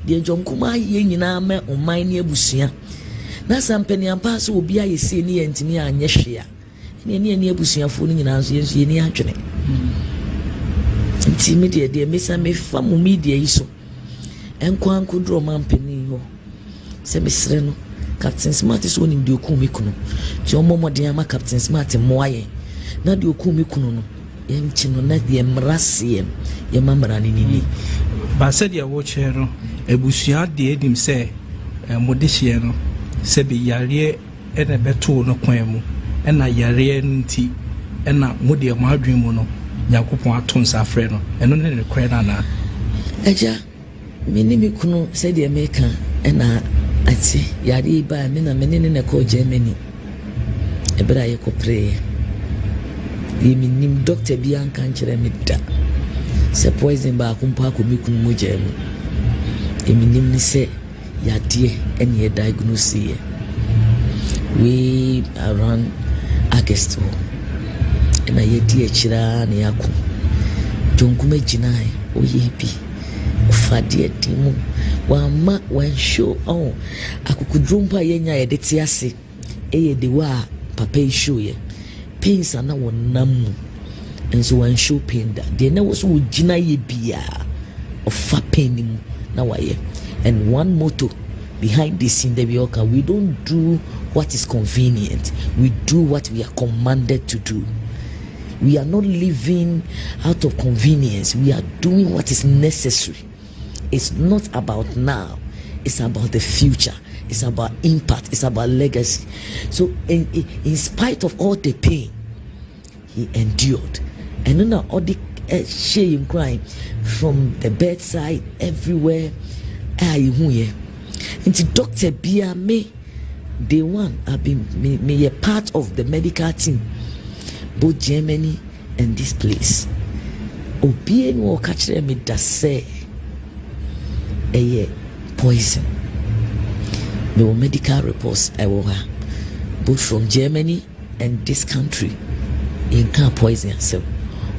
de jonkuma ye nyina ma oman ne abusua na sampani ampa so obi ayesi ne yentimi anye hwe a ne abusuafo ne nyina so yenso ye ne adwene nti media de mesa me famu media yi so enko ankodro mampani ho se mesre no Captain Smart is winning the okumi kuno ti omomo de ama Captain Smart moaye na de okumi kuno no yem chino na de mrasiem ye mamra ni ni ba said ya wo che no ebusua de edim se modehie no se be yare ene beto no kwan mu ena yare nti ena mode ma adwen mu no yakopon aton safre no eno ne rekwa na eja minimi kuno se de meka ena ati yare ba me na menene na ko Germany ebra ye ko pray nim doctor bi an kan kire me da se poison ba kumpa ko mi kun mo jemu nim ni se yade ene ye diagnose ye we around August ena ye die kira na yakko jonkume jinai oye bi ufadie timu wama wan show akukudrumpa yenya yede tiase de wa papa show ye pains ana wonam enso wan show pain da de na wo so gina ye bia of pain na waye. And one motto behind this in the Bioka, we don't do what is convenient, we do what we are commanded to do. We are not living out of convenience, we are doing what is necessary. It's not about now, it's about the future, it's about impact, it's about legacy. So in spite of all the pain he endured, and then all the shame crying from the bedside everywhere, into Dr. Bia me day one I've been me a part of the medical team, both Germany and this place. Obien will catch them with that say a poison. No medical reports I will have both from Germany and this country in can poison yourself.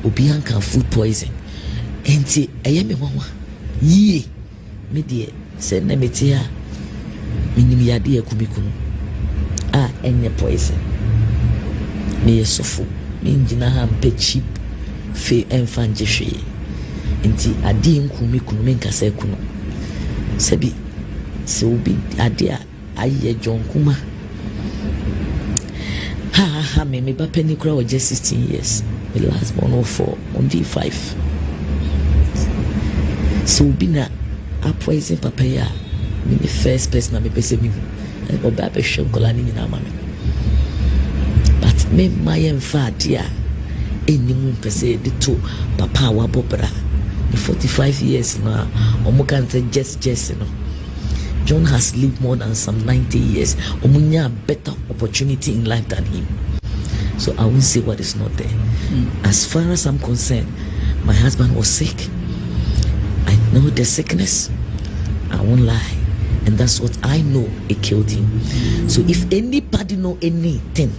Obian can food poison. And see I am a mama. Ye me dear said Nemetia Minimia dear Kumikun. Any poison. Me a sofu, mean Jinaham pe cheap, fe and fanjishi. Inti Adim Kumikun Minka Sekuno. Sebi, so be Adia, Aye John Kuma. Ha, me Bapenny Crow just 16 years. The last 104 on D5. So be na a poison papaya. Me the first person I me pese me. I go back a shokolani in Amami. But me my enfadia. Any moon per se the two papa wabopera. The 45 years now. Omukan say just no. John has lived more than some 90 years. Omunya better opportunity in life than him. So I won't say what is not there. As far as I'm concerned, my husband was sick. I know the sickness. I won't lie. And that's what I know, it killed him. So if anybody know anything,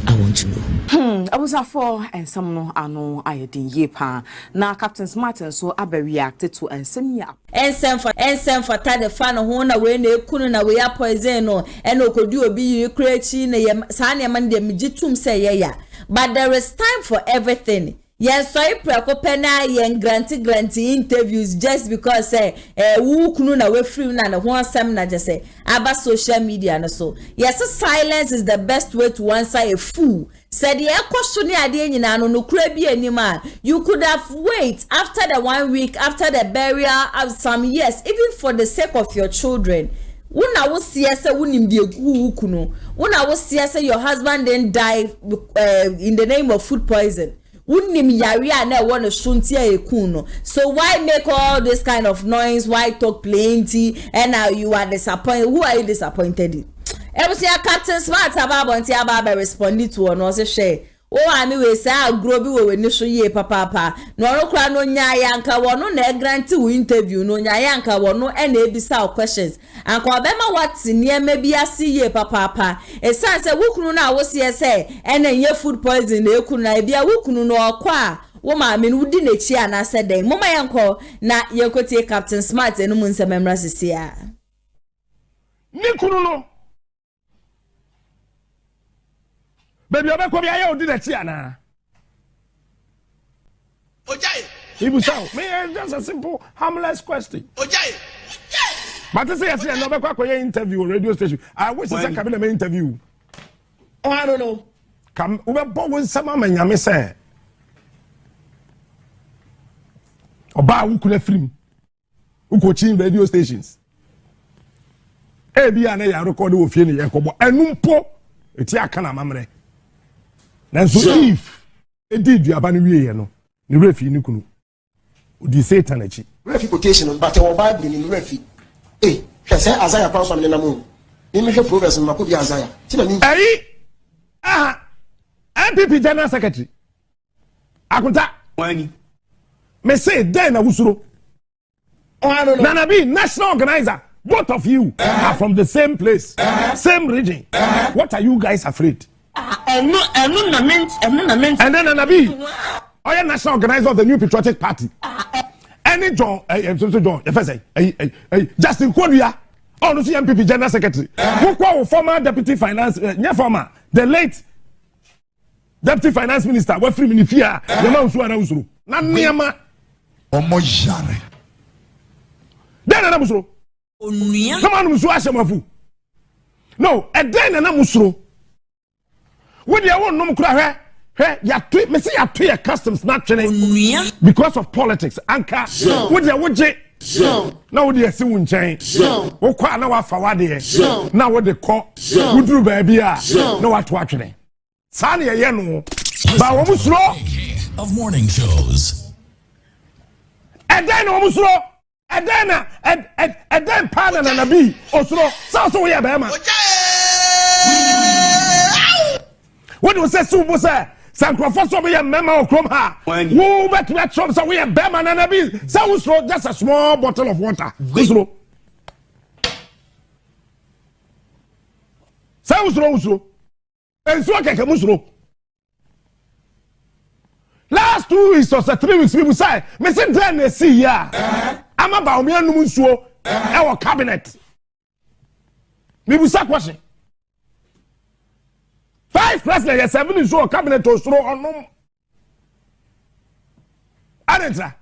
I want to know. I was for and some no I know I didn't yepa. Now Captain Martin so I be reacted to and send me up. And send for the fan hona when they couldn't away up poison and no could do be creating a Sanya man de mijitum say yeah. But there is time for everything. Yes, so I prekopena yen granty interviews just because who kununa we free na one seminar just say about social media and so. Yes, so silence is the best way to answer a fool. Said the question nyina no kura bi anima. You could have wait after the 1 week after the burial of some years, even for the sake of your children. Una wo see say wunim de gu kunu. Una wo see say your husband then die in the name of food poison. Unim yaria na wanna shuntia ekuno. So why make all this kind of noise? Why talk plenty? And now you are disappointed. Who are you disappointed in? Every Captain Smart about responding to one also share. o ami we say agro bi we ni so ye papa no no kra no nya yanka wono na grant we interview no nya yanka wono e na ebisa questions anka obema what niema bi ase ye papa e san say wukunu na wo se say e na nye food poison na ekunu na bia wukunu no okwa wo ma me no di na chi ana se den moma yanko na yekotie Captain Smart enu mun sememra sisia nikunu no baby obeko bia ye odi na chi ana Ojai. Ibu sound me just a simple harmless question. Ojai. But say yes no obeko akoye interview radio station. I wish say come na me interview. Oh, I don't know. Come ubebo won sama manyame say. Oba wukuna film. Ukochi radio stations. Bia na ya record wo fie ne yekobo enumpo eti aka na mamre. Nanso if edi duaba ne wie ye no ne refi ni kunu odi Satan achi Refi quotation but our Bible in refi. Eh, say Isaiah pass on na mu. Ni me Proverbs ma ko bi Isaiah. Ti na ni. MPP General Secretary. Akunta. Wani. Me say den na wusuro. Oh, I don't know. Nana be national organizer. Both of you are from the same place, same region. What are you guys afraid? And then Nanabi, I am national organizer of the New Patriotic Party. Any John, John, if I say, Justin Kodia, oh, no, MPP General Secretary, who call former Deputy Finance, former, the late Deputy Finance Minister, what free minister, the man who announced through. Naniama, Omojare. Then Anamusro. Come on, Musu. No, a den and a musro. When you want no cry, ya tweet me say ya tweet a customs naturally because of politics. Anka, what you would say? Now they see one change. Oh, quite now I forward there. Now what they call would do baby. No, what watching. Sunny, you know, but what was wrong of morning shows. And then almost wrong. And then pardon and a bee also so we have Bama. What was that super say? San Crawford be a memo from her. Who bet that Trump so we have Bama and a bee. So just a small bottle of water. Usro. So and so I can musro. Last 2 weeks or 3 weeks people say, me say then see ya. I'm about me and Musuo, our cabinet. We will start question. 5 presidents, 7 is your cabinet to throw on them. Adentra.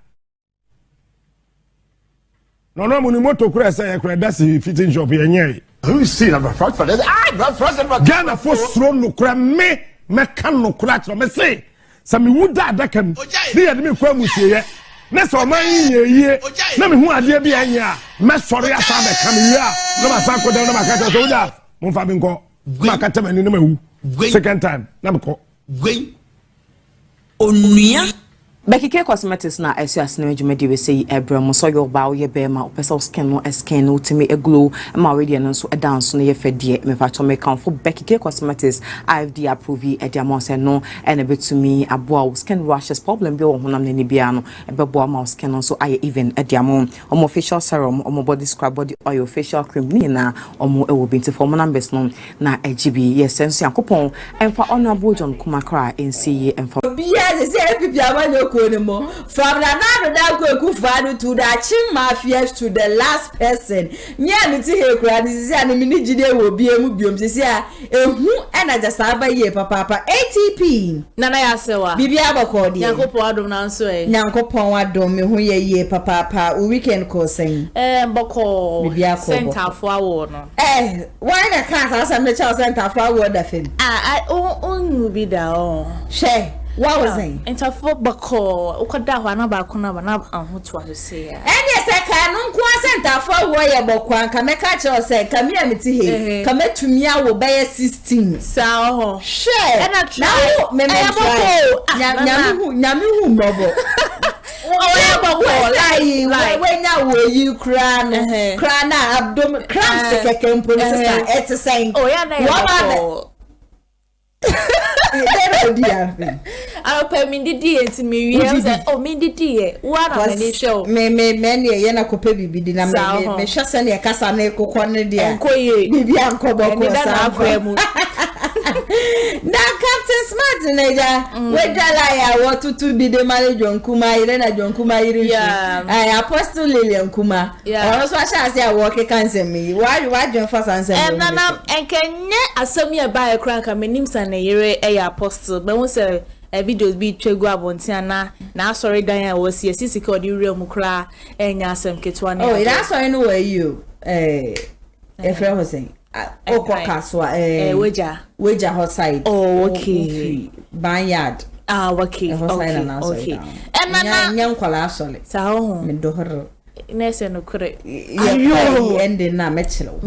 No, Munimoto Cress, that's the fitting shop here. Who is seen about front for that? Ah, Ghana for throne no cram me can no crack. Me say, some would that can be at me from Musia. Neso man ye na me hu ade bia nya me sori asa be kam ya no ma san ko dem no ma ka so ja mo fa bi nko ma ka temani no ma hu second time na me ko onua Bekike cosmetics na esu asene adwumadi we say Abraham so yo ba ye be ma opesa skin no ultimate glow ma already no so dance no ye fedie me fa to me kan for Bekike cosmetics IFD approve e dia mo say no and betumi aboa skin rashes problem bi wo honam na ni bia no e be boa ma skin no so aye even dia mo omo facial serum omo body scrub body oil facial cream ni na omo e wo binti for numbers no na agibi yes sense yakopon emfa honorable John Kumakra NCA emfa bia say pipi abanye from the Nadu to the Chin Mafias to the last person. Near me to hear cries, and Minijide will be a mubium this year. Who and I just have a year, papa. ATP. Nana Yasewa. Bibiaba Cordy. Yanko Pwadom Nansway. Yanko Pwadom, who ye papa, weekend coursing. Boko. Bibia Center forward. Why the can't ask some child center forward the thing? I own be down. Shay. What was it? Enter for bako. Ukada wana bakuna wana anhutu wase. Eni se ka no nko center for warrior bako anka meka che o se kamia meti he. Kametumia wo beye 16. Sa ho. She. Na wo me nyami hu mbobo. Oya bako like when ya wo yi kra no. Kra na abdomen cramps keke mpo sister et saying. Oya na ya bako. I don't me the enti me we oh me the one on any show me ye na kope bibi na me hwese na kasa na ekokọ ne dia enkoye bibi ankobo ko sa akwemu na Captain Smart neja we dala ya wotutu bi de manage Nkuma ire na Nkuma ire Apostle Lilian Nkuma ono so asha ase awo ke kansem mi wa John fast ansem na enkenye asem ye ba e kran ka menim san na yire e Apostle be won say videos bi twegu abontia na sorry dan ya wo sie sisika odi real mu kra enya asem ketwa na oh ira sorry no were you efre ho say okokaswa weja hot side oh okay banyard okay okay na nyankwala asole sa ho me dohoro nese no kure ayo ende na mechelo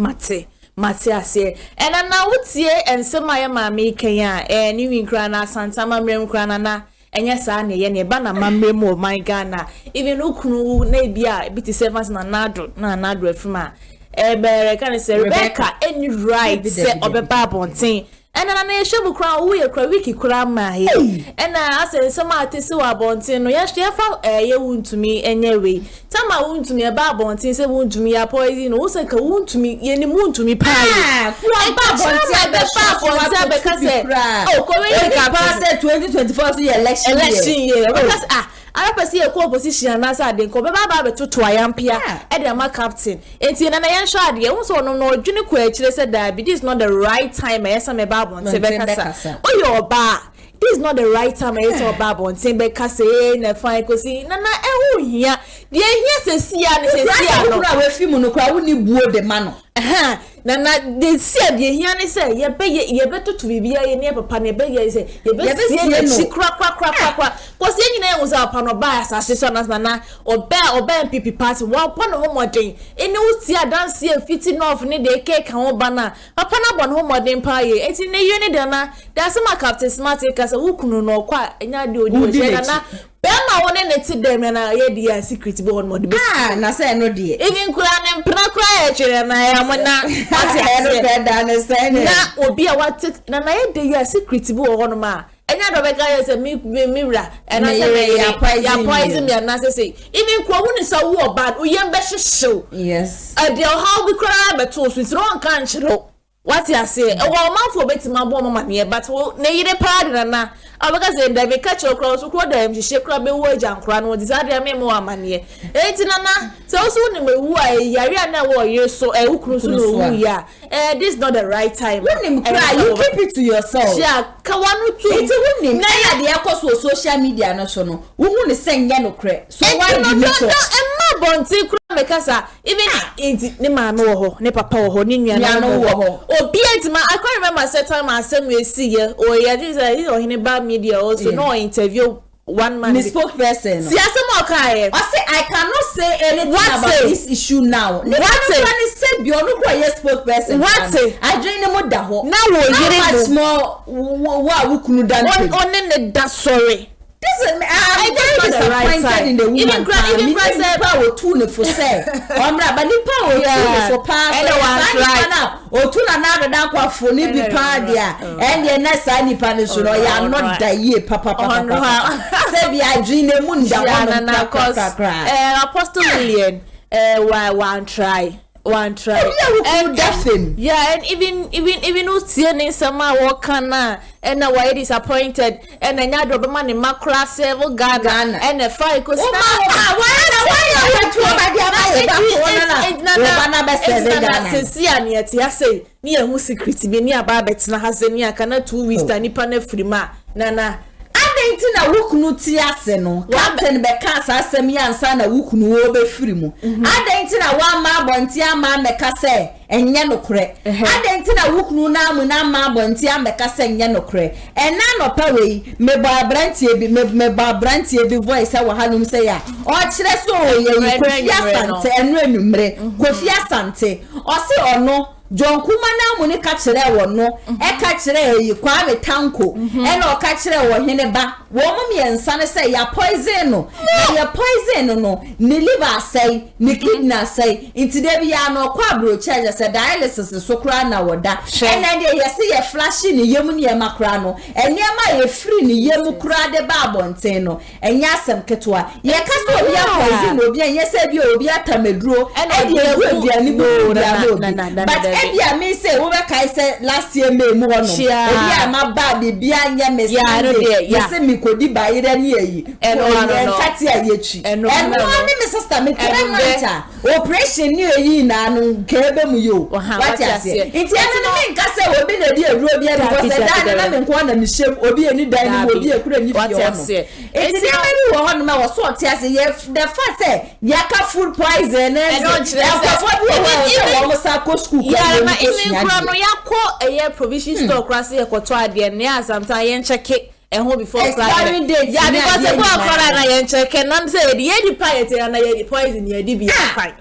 mate ase na wotie ensema ya maame kenya ni winkra na santa mamrem kra na enye sa na ye ne ba na mamrem oh my Ghana even ukunu na bia biti servants na nado afima ebere kan say Rebecca any right say obeba bonten na ehwe kra wo ye kra wiki kra ma he na ase some atesi wa bonten no ye fa ye wuntumi enye we tama wuntumi e ba bonten se wuntumi ya poison no se ka wuntumi ye ni wuntumi pa ye ba bonten be ka se oh ko we ka pa se 2024 election year because ara pese ye ko opposition na sa de ko be ba be toto ayampia e de ma captain enti na ye hwa ade ye so no no dwene ko akire se da this is not the right time e say me ba bonten be kasa o yo ba this is not the right time I saw Baba on Timber Casse na fine cosi na hia de hia se sia ne se sia no kura we film no kura woni buo de ma no na de sia de hia ne se ye be tutu bibia ye ne papa ne be ye se ye be sia ne sikra kwa cosi nyina ye uza papa no ba asase so na oba MPP party wa pon ho modern ene utia dance ye fitting off ne de cake ho bana papa na bon ho modern pa ye enti ne ye ne de na da sama Captain Smart kasa wukunu no kwa enya de odi na bema woni ne ti dem na ye dia secret be won mo de na say no de even kura ne mpna kura ya chere na ya mo na ati no better na say na obi a wat na ye de ya secret be won ma enya do be ga ye say mi wra and I say ya poison me na say even kura woni sa wo bad o yem be hwehwew yes de how be kura be to so wrong kan chiro what you say e wo manfo betima bo mama ne but ne yire parade na abaka say da be catch across so da em hye kura be wo ajankura no disade me mo amane enti na so so ne mewu a yare na wo ye so ukuru so no wu ya this is not the right time when you keep it to yourself yeah ka wanu tu enti when na ya de akọ social media no so no wo hu ne senya no kre so why do you so emma bonti kura me kasa even enti ne ma no wo ho ne papa wo ho ne nua no wo ho obi entima I can't remember set time asem we see here or ya this or in bad media also no interview one man the spokesperson see asem okai I say I cannot say anything about this issue now what say bi onu ko yes spokesperson what I join them da ho na wo yire small wa wukunu dan on ne da sorry this is I'm very disappointed in the woman. Even said power tune for say. Omra but the power tune for power. Anyone or tune another down kwa phone be padia. And the next any panish no ya not die ye papa. Say be I dream the moon na cause Apostle Lillian one try yeah and even utie sama wakana and why disappointed and nya do be man makra several Ghana and the fight cause na ni ati say ni ehu secret bi ni aba betina haseni aka na 2 weeks ta nipa na frima na adenti na wukunu ti ase no captain be ka asem yansa na wukunu wo be firi mu adenti na wa ma bonti ama meka se enye no kre adenti na wukunu na mu na ma bonti ama meka se enye no kre ena no pawe me ba brantie bi voice wa hanum se ya o kire so ye Kofi Asante enu enumre Kofi Asante o se ono John Kuma na mu ne ka kire wo no e ka kire yi Kwame Tanko e na o ka kire wo hene ba wo mu miensa ne say ya poison no ya poison no ne liver say ne kidney say inti de bia no kwa bro charge say dialysis so kra na woda e na de yesi ye flash ne yemu ne makra no enema ye free ne yemu kra de ba bonten no enya asem ketwa ye ka so obi a poison obi an ye say bi obi atameduro e de egu aduani bu but Ebia me say we kai say last year me mu hono Ebia ma ba bibia nya me say me kodi ba ire ni eyi no kati ayechi no me sister me try operation ni eyi na no kebe mu yo what you say enti ene no me nka say obi na di eduro bia because that na me nko na me shem obi eni dan ni obi ekura ni fi hono enti na me wo hono ma wo so tia say the fact say yaka food poison and wo sa ko school ma even no yakọ eye provision store class ye kwoto ade ne asamta ye ncheke ehun before expiring date yeah because e go akora na ye ncheke nam say the ye di pirate na ye di poison ye di bi fine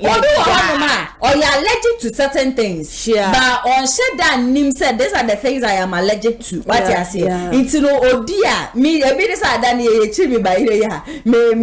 or you are allergic to certain things but on shedan nim said these are the things I am allergic to what you say into no odia me e bi this adan ye chi bi ba ire ya me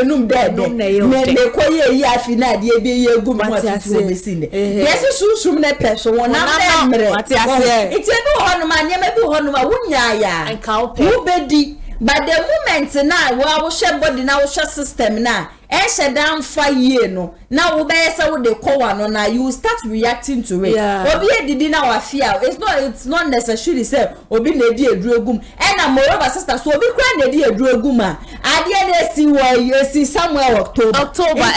num dead me ko ye yi afina de bi ye gu mo atu be sine yes susum na peso wona mre what you say it e bi hono ma nyema bi hono ma wunya ya who bedi but the moment now we share body now share system now share down 5 years no now we be say we dey call one now you start reacting to it obi edidi na wa fear it's not necessarily say obi na di edurogum na moreover sister so obi kra na di edurogum ade na si wo si somewhere October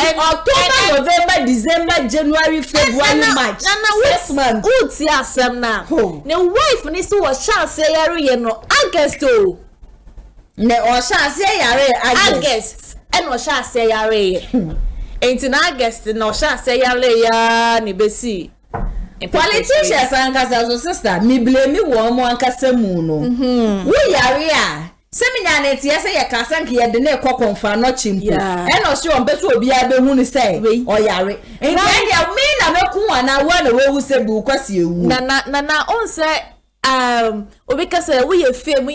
November December January February March 6 months good see asem na ne wife ni so wa chance yare no August o ne o chance yare August eno chance yare enti na August no chance yare ya ni besi politicians ankasa so sister me blame wo mo ankasa mu no wo yare a seminya na tie say ye kasanke ye de na ekokonfa no chimpo eno so on beso obi abehu ni say o yare enti dia me na meku ana wa na wo se bu kwasi ewu na on say obi ka say we ye fame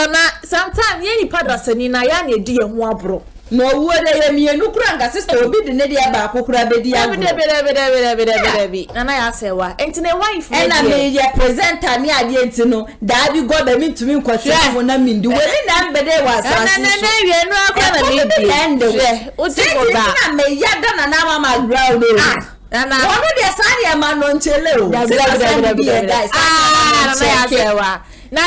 na sometimes ye ni padrasani na ya na edi ye ho abro no wo de ye mienu kura nga sister obi de ne de ba akokura be di agbo be nana ya say wa enti ne wife na me ye presenter ni ade enti no da bi go be mi tumi kwatwa mo na mi ndi we na mbede wa asase na ye no akwa na me bi o ti go na me ya da na mama ground o Nana wono de sari ma no nchele o nana ya sewa na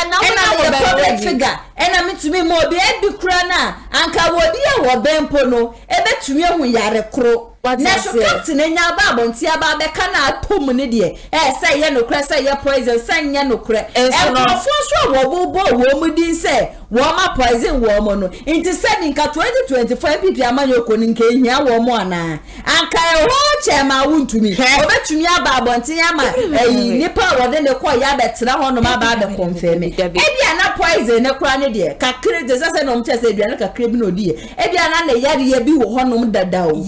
public figure ena mitumi mo obi edi kura na anka wodi e wo bempo no ebetumi hu yare kro na so captain enya ba abonti aba be kana atom ne de say ye no kra say ye poison say ye no kra e ko so wo bo wo mu din say wo ma poison wo mo no inti said in 2025 pipi amanyo ko ni nke hia wo mo ana anka e ho chema wuntumi obetumi aba abonti ama nipa wo de ne ko ya betra ho no ma ba be confirm e bia na poison ne kra ne de kakre de say no mche say bia na kakre bi no de e bia na yare ye bi wo ho no dada o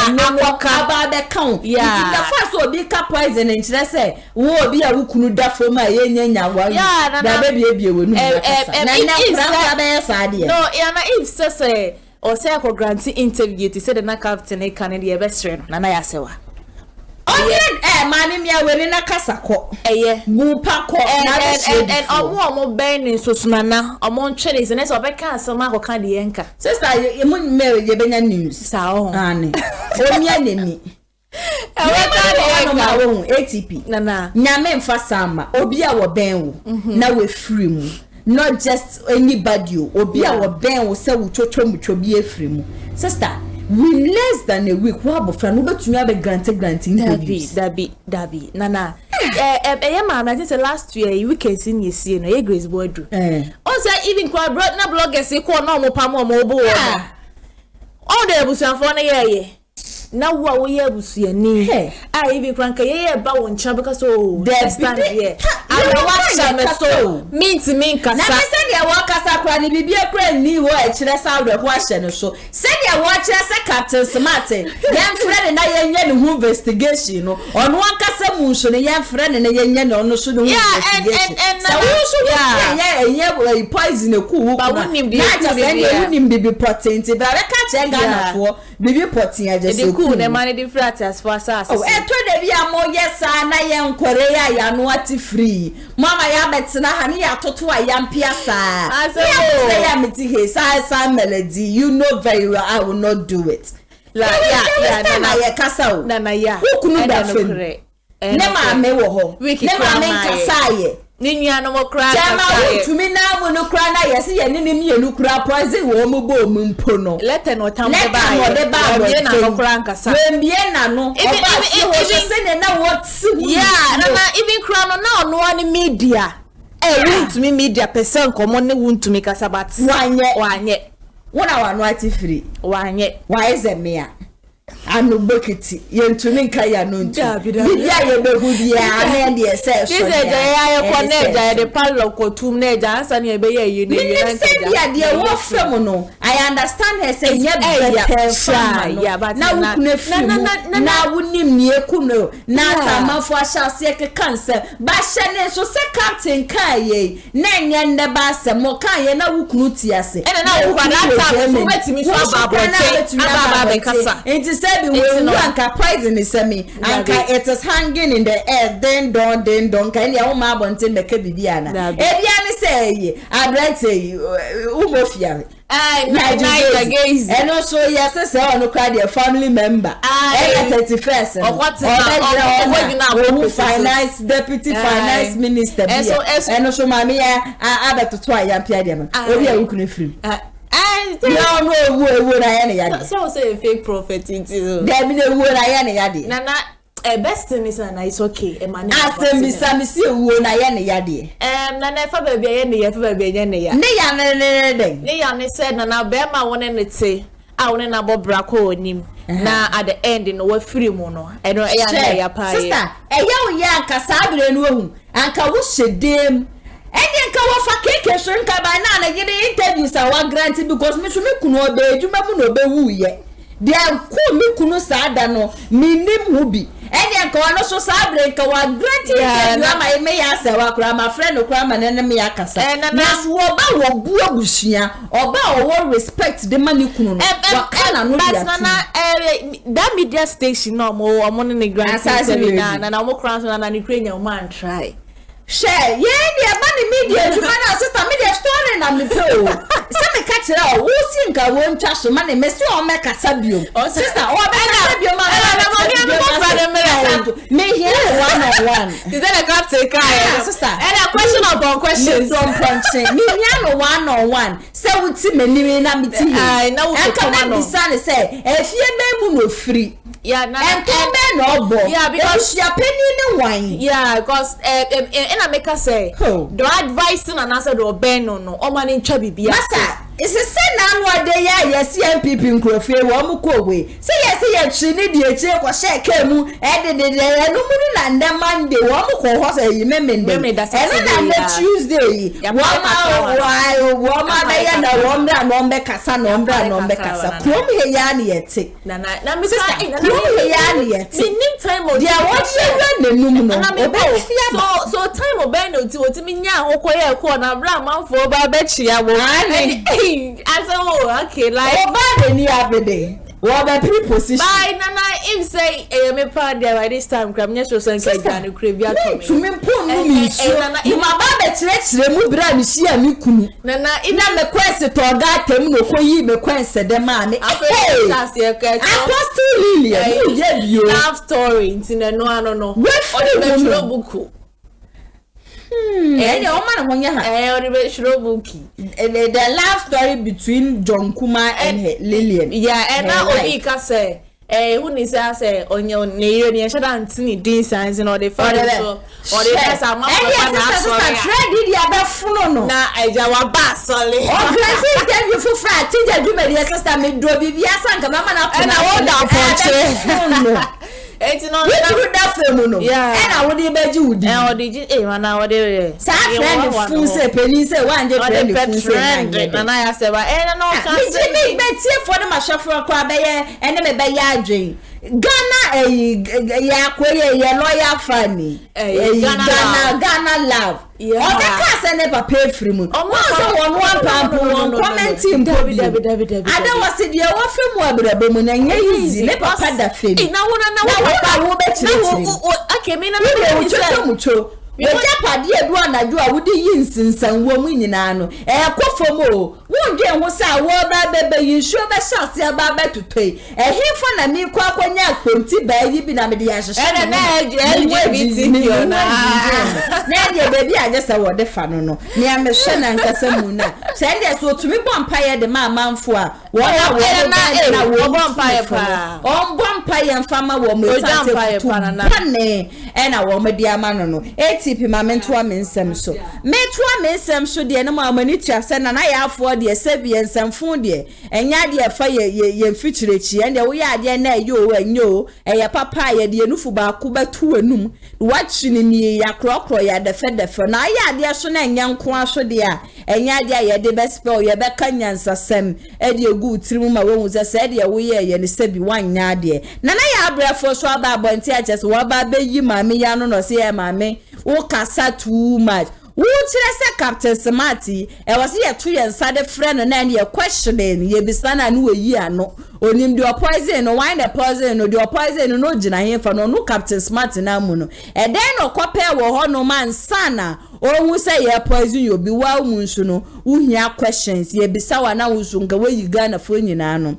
akoka ba be count the first obi ka poison nchire say wo obi a wukunu da fo ma ye nyanya wa da be bie wonu no yana if say or say ko grant interview to say the na captain e kan de be sere no na ya sewa mani mi awere na kasako gupa ko and omo ben ni sosunana omo ntwere se na so be kan asema ko kan de yenka sister mu me ye benya news sa o ani o mi anemi ATP nana nyame mfa sama obi a wo ben wo na we free mu not just anybody obi a wo ben wo se wo twotwo mutwo bi afiri mu sister we less than a week what abofra no betumi abe granting dabi nana ma na think last year weekend sin yesie no ye Grace Boadu also even kwa brought na bloggers e ko na mo pam mo bo wo all the abusuafo na ye na wo ye abusuani even kranka ye ba won cha because the stand here I watch am so mean kasa na say ya wakasa kwa ni bibie kra ni wo e kire sa awerho ahye no so said ya wo kire se Captain Smart yan friend na yenye ne hu investigation no ono akasa mu nso ne yan friend na yenye ne ono so ne hu investigation so wo so ya poison e ku wo na just say unim bibi protein ti ba ka che Ghana fo bibi protein agese ku ne man different as far as to de bia mo yesa na yen kwere ya no ati free mama ya betina ha ni ya toto a ya mpia sa say ya meti he sa melody you know very well I will not do it na ya kasa o na ya ukunu da fem ne ma me wo ho ne ma me kasa ye ni nua no mo kra jama utumi na mo no kra na yesi ye ni mi enu kra poise wo mo bo mu mpo no lete no tam de ba ye na no kra nkasa we mbie na no oba se ne na what na even kra no na ono ani media wuntumi media person komo ne wuntumi kasa bat wanye wona wa no ati free wanye wa ezemia anu bokiti yentumi nka ya no ntu bibia ye behu bia na de ese so this eja ya ko na eja de palo ko tum na eja ansa na ebe ye na ye na eja de wo fem no I understand her say nye better na wukune film na wunim ne ekuno na tamafo ahase ke cancer ba hye ne so se captain kan ye na nye nde ba asemo kan ye na wukunu ti ase na wo kwa na ta so betimi so aba be kasa said we anka poison is me anka it is hanging in the air then don kan ya uma bonte meka bibia na ebia ni say adrete umofia nice and also yes say on cry their family member 31st finance deputy finance minister and also mama ya abeto ya pia dem obi a wukunu free no na ya ne yade so say fake prophet into there be no na ya ne yade na best thing is na it's okay man asemisi ewo na ya ne yade na fa ba bia ye ne ya fa ba bia ne ya ne ya ne said na be ma won ne te a won na bobra ko onim na at the end no wa free mu no e no ya na ya pa sister e ya wo ya anka sabire no hu anka wo hyedem eni nka wo fa keke so nka ba na gide interviews a wa grant because me so me kunu obe adwuma mu no be wu ye de ko me kunu saada no minim hu bi eni nka wo no so sabre nka wa grant interview ama me ya se wa kura ma friend kura ma ne me ya kasa na so oba wo bu abusia oba wo respect de mani kunu no wa kana no ya that media station no mo ne grant interview na mo kura so na ni krenya o man try share ye dia ba ni media juma na sister media story na me pe o se me ka kire o wo si nka wo ntwa so ma na me si o me kasa bio sister o be kasa bio ma me here one on one is that a captain kai sister and a question upon questions from punching me here no one on one se wuti me ni na me ti na wo ko ma no bisa ne se e fie be mu no free na and come no obo because you penny ne wine because na make us say do advice na na say do ben no o ma ni ntwa bibia masa ise say na no de ya yes MPP nkrofie wo mu ko we say yes ye chi ni de echi ko she ka mu de no mu na nda Monday wo mu ko ho say memende na Tuesday wo ma da ya na wo mbra no mbe kasa no krom he ya na yete na me say he ya na yete nim time o dia wo hwe na num no so time o ben no ti o ti mi nya ahokoye ko na bra manfo ba be chia wo I said, oh, okay, like bad any abede. What the preposition? Bye, Nana. If say, me proud there by this time, come near so sense like Johnny Cribia to me, poor me. You my baba church, remove brand, she and me kunu. Nana, in the quest to God, tell me, for you, me quest the man. Apostle Lily, you love story in the no. Where the book? The love story between John KUMA and Lillian. Yeah, and now Oika say, who is say on your near the Shadantini Dean signs and all the father or the best amount of the other full. Now I jawab solely. Oh, tell you for fat, teacher, you may sister me do be and I want that. Eti no. We do that film no. Yeah. And I would beji udi. And odi mana odi. Sa friend fun say penny say one day friend fun say na I say ba no can say me tie for them ashafo kwa be ye ene me be ya adwen. Ghana ya koye ye lawyer funny. Ghana love. Yeah. Or the class and never pay free moon. Oh, one pound commenting. I don't want to see the offer more but a woman and easy. Let us have that film. Now, I will bet you. I came in and I we japadi edu na ju awudi yinsinsan wo mu nyina no kofom o won dwen ho sa wo ba bebe yinsuo be shase ba ba tutoi hifo na mi kwa kwanya akponti ba yi bi na me de yahye na LGBT na de baby ajesa wo de fa no me amehwe na nkasa mu na se de so tumi bompaye de ma manfo a wo na wo bompaye pa on bompaye mfama wo mu tante pa na na wo me de ama no tipi ma mentoa mensem so mentoa mensem so de na ma mani tua se na ya afo de sebi ensemfo de enya de fa ye mfikirechi en de wo ya de na yo anyo ye papa ye de nufu ba ko batu anum watchi ni ya krokro ya de fe na ya de so na enya nko aso de a enya de ye de bespel ye be kanyansa sem e de gu tirim ma wo se de wo ye ne sebi wanya de na ya abrafo so aba abonti a chese wo ba be yi ma me ya no se ye ma me o kasa too much. Who say Captain Samati? I was here 2 years side friend and ye questioning ye be sana no year no. Onim do poison no wine the poison no do poison no jina here for no Captain Smart na mu no. E den no kopel wo ho no man sana. O hu say ye poison you be wa mu nso no. Wo hia questions ye be sawa na wo so nka we yi Ghana fo nyina no.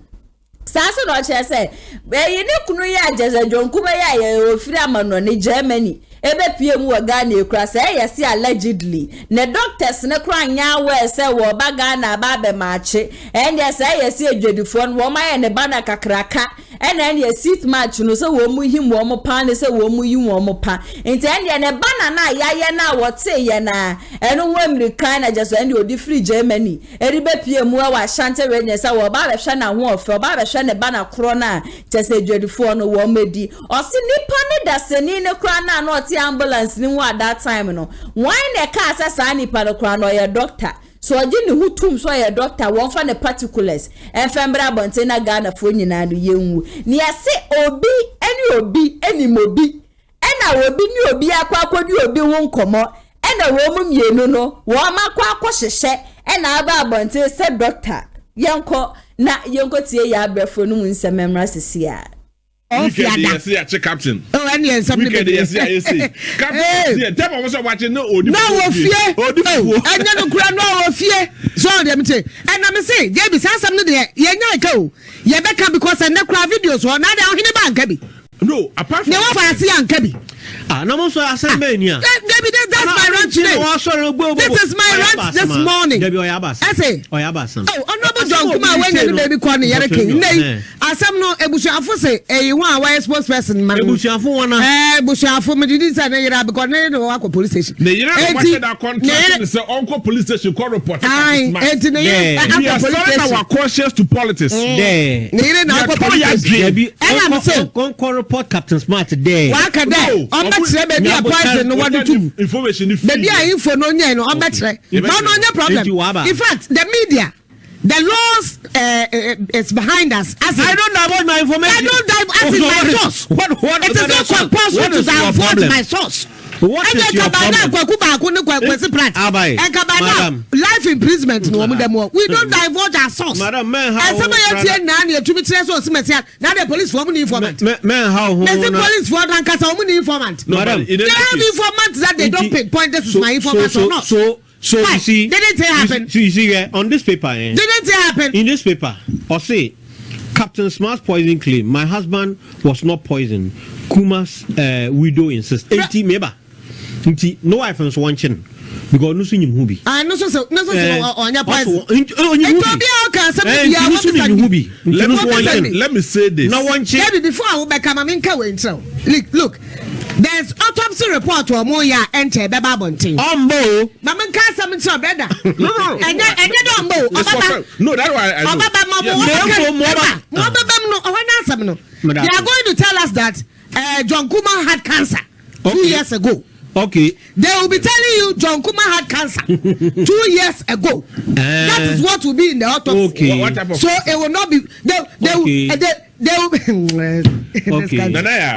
Saso no che say ye ne kunu ya jeza jonkuba ya ye ofiri amano ne Germany. Ebe PM wa Ghana ekura say yes allegedly ne doctors ne kura nya we say wo ba Ghana ba be maache and yes yes edwedifo no wo ma ne bana kakraka and then yes seat match no so wo mu him wo mo pa ne say wo mu yi wo mo pa enti and ne bana na yaye na wo te ye na eno wo American na just and odi free Germany eribe PM wa Shante we ne say wo ba be hwe na ho ofe ba be hwe ne bana kro na just edwedifo no wo medi o si nipa ne daseni ne kura na no ambulance ni wa that time no why ne ka asasa ni pa no kra no ye doctor so agini hutum so ye doctor won fa ne particulars enfembra bonte na Ghana fo nyina do yenwu ni ase obi eni mobi ena obi ni obi akwakodi obi won komo ena wo mu mienu no wo makwa akohyehe ena aba bonte se doctor yenko tie ya abrefo no mu nsemmra sisia yes, yeah, Captain. Oh, and yes, something. Yes, Captain. Tell me watching no. No fear. And then the no fear. So them say, and I'm say, there be something there. Yeah, go. Yeah, back because I never videos. Now they are in the bank. No, apart from I see and Kabi. No more so that's my rant today. This is my rant this morning. I say, oh, honorable John Kuma when you baby corner Yaraki. Nay, Asam no Ebushafu say, a one wise spokesperson, man. Ebushafu one, Bushafu Medidis and Yarabi no Aqua police station. The contract is Uncle police station call report. I are cautious to politics. There. I'm saying, report Captain Smart today. Waka day. I'm not sure baby a poison no one to information if baby I info no no I'm not sure. No problem. In fact, the media the laws is behind us. As I don't divulge my information. I don't divulge my source. What it is not compulsory to divulge my source. What is your problem? Life imprisonment no more. We don't divulge our source. Madam, man, how? And somebody here now you to be now the police for money informant. Man, how? The police for money informant. Madam, they have informants that they don't pinpoint this is my information or not. So you see, didn't it happen? So you see, on this paper, didn't it happen? In this paper, or say, Captain Smart's poison claim. My husband was not poisoned. Kuma's widow insists. 80 maybe. No wife was watching because no seen him hubi. I know so on your poison. Let me say this. No one check before I will become a minka winter. Look. There's autopsy report or more ya enter Baba Bunting. Ombo. Mama can't summon so better. No. And you don't know. No, that's why I know. They are going to tell us that John Kuma had cancer 2 years ago. Okay. They will be telling you John Kuma had cancer 2 years ago. That is what will be in the autopsy. Okay. What type of so it will not be. They will.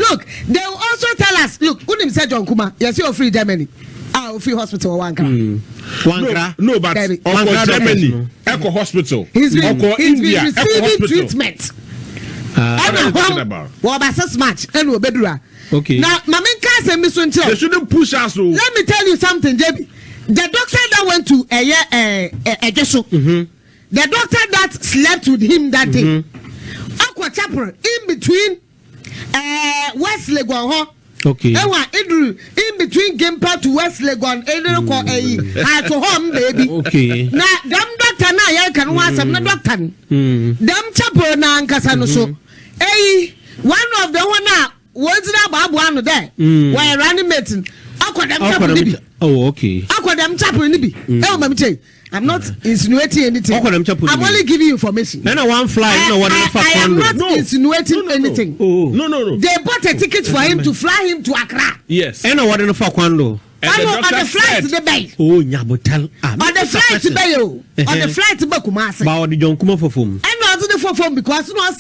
Look, they will also tell us. Look, Unim said John Kuma. Yes, you're free Germany. Free hospital one no, but Germany, Echo Hospital. He's been India, receiving treatment. Okay. Now, they shouldn't push us. Let me tell you something, JB. The doctor that went to the doctor that slept with him that day, Aqua Chapel in between West Legon. Okay. In between Gimpa to West Legon, at home, baby. Okay. Now, them doctor now, can want some doctor. Them chapel na Ankasano so. One of the one now. What's that about one there? Why running meeting? Oh, okay. I'm not insinuating anything. I'm only giving you information. And one fly, I'm not insinuating anything. No. They bought a ticket for him to fly him to Accra. Yes. And what in the Fakwando? On the flight to the bay. Oh, Nyabotal. On the flight to Bayo. On the flight to Kumasi. But the John Kuma for phone. And not to the phone because you know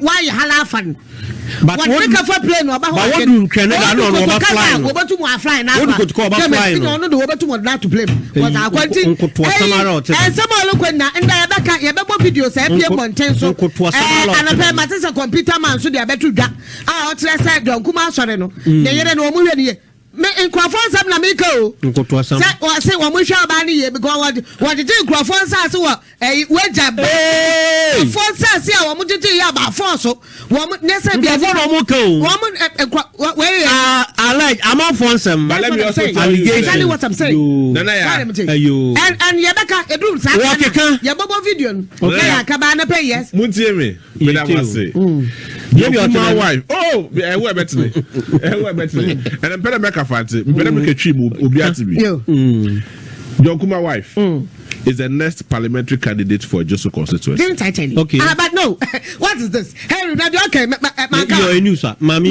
why you halafan. But what make a plane or what do Canada know about flying? Over to my flying now. What could call about flying? No, over to not to play. Was I quentin? And some look when and I back at your videos, happy mountains. And a pair of computer man, so they are better. Ah, outside John Kuma Soreno. They are no more. Me nkrofon sam na meko nkoto sam say wo mo hwa ba ni ye because what did nkrofon sa se wo waja ba nkrofon sa se a wo mo tete ya ba fon so wo mo nese bia wo mo ka wo mo we like am on fon sam but let me also tell you what I'm saying nana ya and yebeka edru sa ya bobo video okay ya ka ba na pay yes muntie me madam say my wife we better and I'm better make a fancy better make a trip obi atibi John Kuma wife is the next parliamentary candidate for Joso constituency. Didn't I tell you? Okay. But no. What is this? Hey, okay. You're a news, sir. Mami,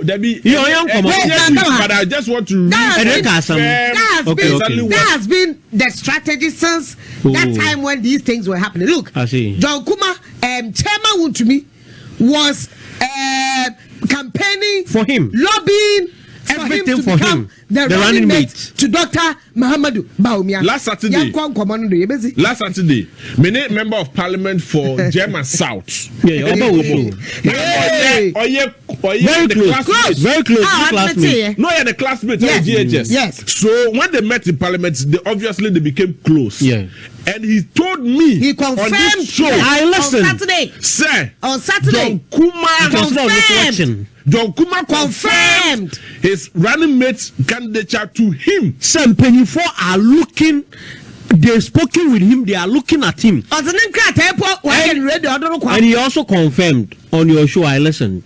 there be. You're young, but I just want to read. That has been the strategy since that time when these things were happening. Look, I see. John Kuma, chairman to me was campaigning for him, lobbying everything for him the running mate to Dr. Muhammadu Baumia. Last Saturday, many member of parliament for German South. Very close. No, you're the classmate of GHS. Yes. So when they met in parliament, they became close. Yeah. And he told me, he confirmed on this show, I listened. On Saturday. Sir, on Saturday. John Kuma confirmed his running mate's candidature to him. Some people are looking, they've spoken with him, they are looking at him. And he also confirmed on your show, I listened,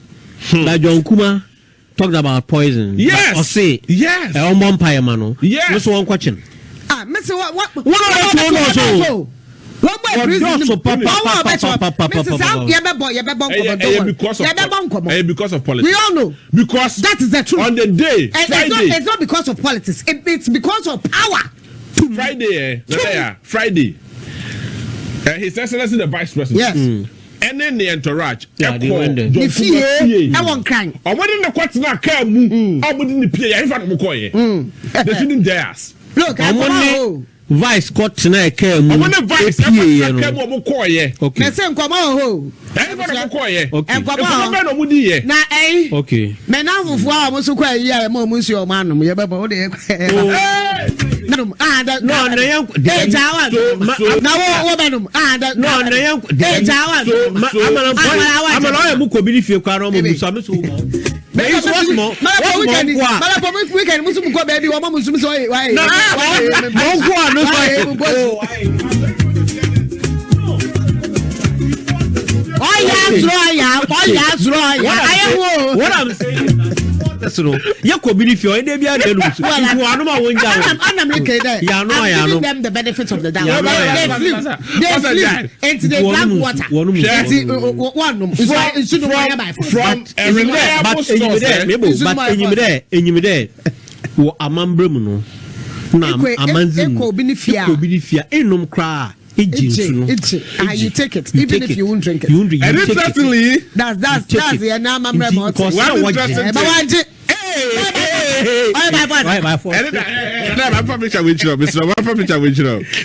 that John Kuma talked about poison. Yes. Or say, yes. Yes. This one question. Mr. What? Because of politics. We all know. Because that is the truth. On the day, Friday. It's not because of politics. It's because of power. Friday. His Excellency the Vice President. Yes. And then the entourage. Yeah, they went there. I won't cry. I went in the question. I wouldn't the PA. They shouldn't dare us. Look, Vice got tonight. I'm on the vice. Okay. Okay. What I'm saying. matters no ya ko bi ni fi o dey bi ade no so you anu ma won ja I'm making that ya no giving them the benefits of the doubt they flew into the black water one from a reliable source but enyimede wo amambre mu no na amanzi ko bi ni fia enom kra you take it even if you won't drink it and interestingly that's the na amambre mo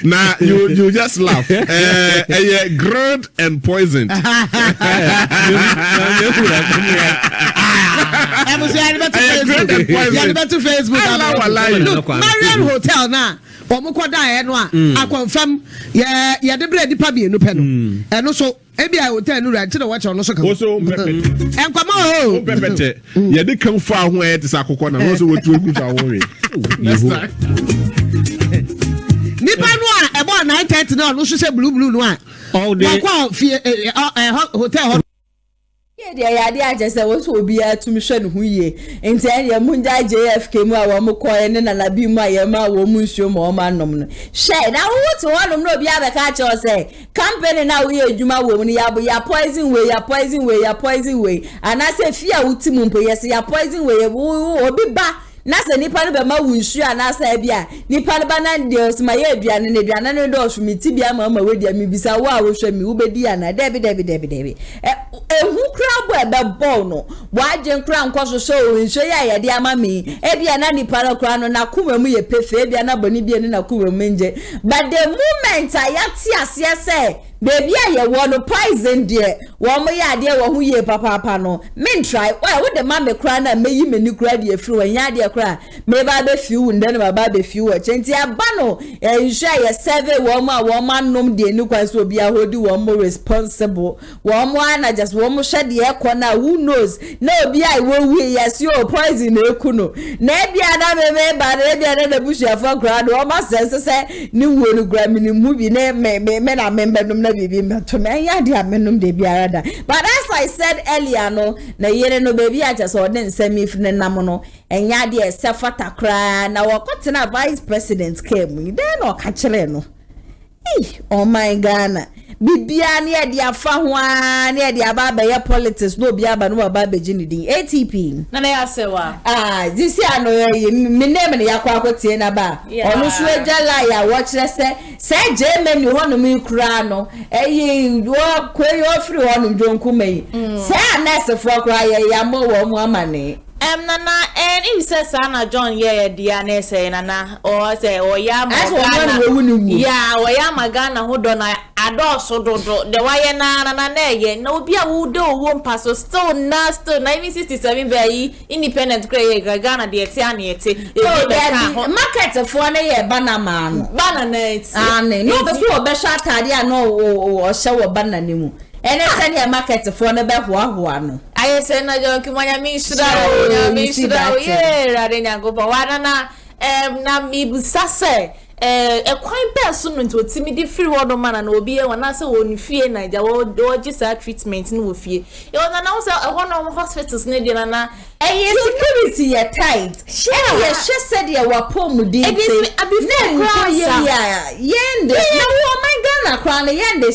now you just laugh. Grilled and poisoned. Look, Marian Hotel now. I confirm the bread pabi no pen. And also ebi I will tell you right to the watch on also come. And come on. Pepete. Ya dey come far where it is akoko na also we too good for worry. Nipa no a about 9:30 no no say blue no a. All day. Hotel Yeah, I just said what will be a to mission who ye. And tell your Munda JFK more and then a be my woman show more man. Share now what's one of no be other catch or say. Company now we are Juma woman, ya poison way. And I say fear ultimum, yes, ya poison way, or be back. Nasa nipa no be ma wunsu anasa bia nipa no ba na deals ma ye aduane ne aduane no do so meti bia ma we dia mi bisa wo a wo hwe mi wo bedi ana debi ehu kra bo e be ball no wa agyen kra nkoso so wunsu ya de ama mi e bia na nipa no kra no na kuma mu ye pefe e bia na boni bia ni na kuma mu nje but the moment ayati ase se baby aye wo no poison de wo mo ya de wo hu ye papa no men try why wo de ma me kra na meyi meni kra de afiri wo nya de kra me ba be fiu nde na ba be fiu wo chenti aba no ensure ye survey wo ma nom de ni kwan so obi ahodi wo mo responsible wo mo ana just wo mo hwe de ekọ na who knows na obi ai wo wi yes yo poison na eku no na bia na me ba na bia na bushi afọ kra do wo ma sense ni wo no gra mini mu bi na me na member nom na bibi to me ya de amenum de biara da but as I said earlier no na yere no baby a just odin nsemi if ne nam no enya de sefata kra na wakotena vice president came then no ka kire no oh my Ghana bibia ne de afa ho a ne de aba ba politics no bia ba no ba be ginidin ATP na ya sewa this year no me name ne yakwa akotie na ba onu so ejala ya wo kire se Germany ho no mi kura no wo kweyo free ho no dwonkuma yi se anese fo kura ya mo wo mu amane nana and if says Anna John yeah dia say nana or say or ya magana hold on adoso do the why na ye na obi a wo do wo mpaso still na 1967 be independent Ghana de ete ana ete market for na ye banana no no so obe sha tade no o hye wo banana mu ene send your market for na be hoahoa no aye say na John kimanya mi shira ye rade nyago ba wana na mi busase kwan person no nti otimi di free word man na obi e wana se woni fie na ja wo gisa treatment no wo fie e wana na wo se no hospitals ne di na security ye tight ye said ye wa pomudi yende na wo my Ghana kwan yende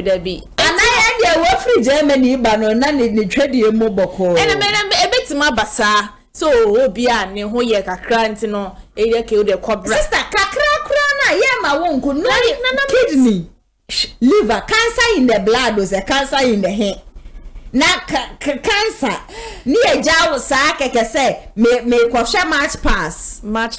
debi and I ye wo free Germany ba no na ne twede mu boko ebetima basa so obi a ne ho ye kakra nti no eye ke o de cobra sister kakra na ye ma wonko no kidney liver cancer in the blood was a cancer in the head na cancer ni ejawo sa keke say me kwhwe match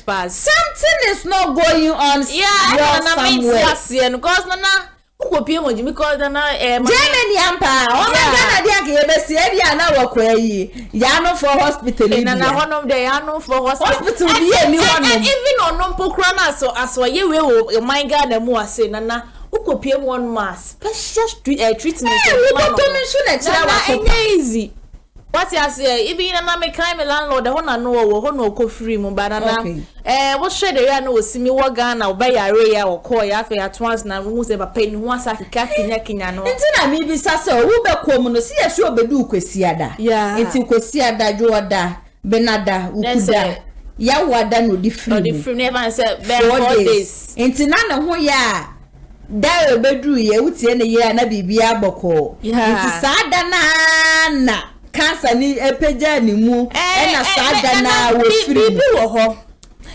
pass something is not going on somewhere because nana ukopie moji because na Germany ampa o ma Ghana dia ke ebesi e bia na wakwayi ya no for hospital ni na honom de ya no for hospital bi ni honom even onom pokura na so ye we o my Ghana mu ase nana ukopie one mass special treatment we go to me so na chira wa easy What you say? Even na me kind landlord, the one no go free mu banana. What share the ya no see me wo Ghana oba yare ya okọ ya afa ya twice na mu se papa ni ho asa kika kinya no. Nti na me bi sase wo be kom no se ya hwe obedu kwasiada. Nti kwasiada joda benada ukuda. Ya wada no di free. No di free never say 4 days. Nti na ne ho ya da obedu ye wutie ne ye na bibia boko. Nti sada na cancer ni epeja ni mu na sada na wo free bi wo ho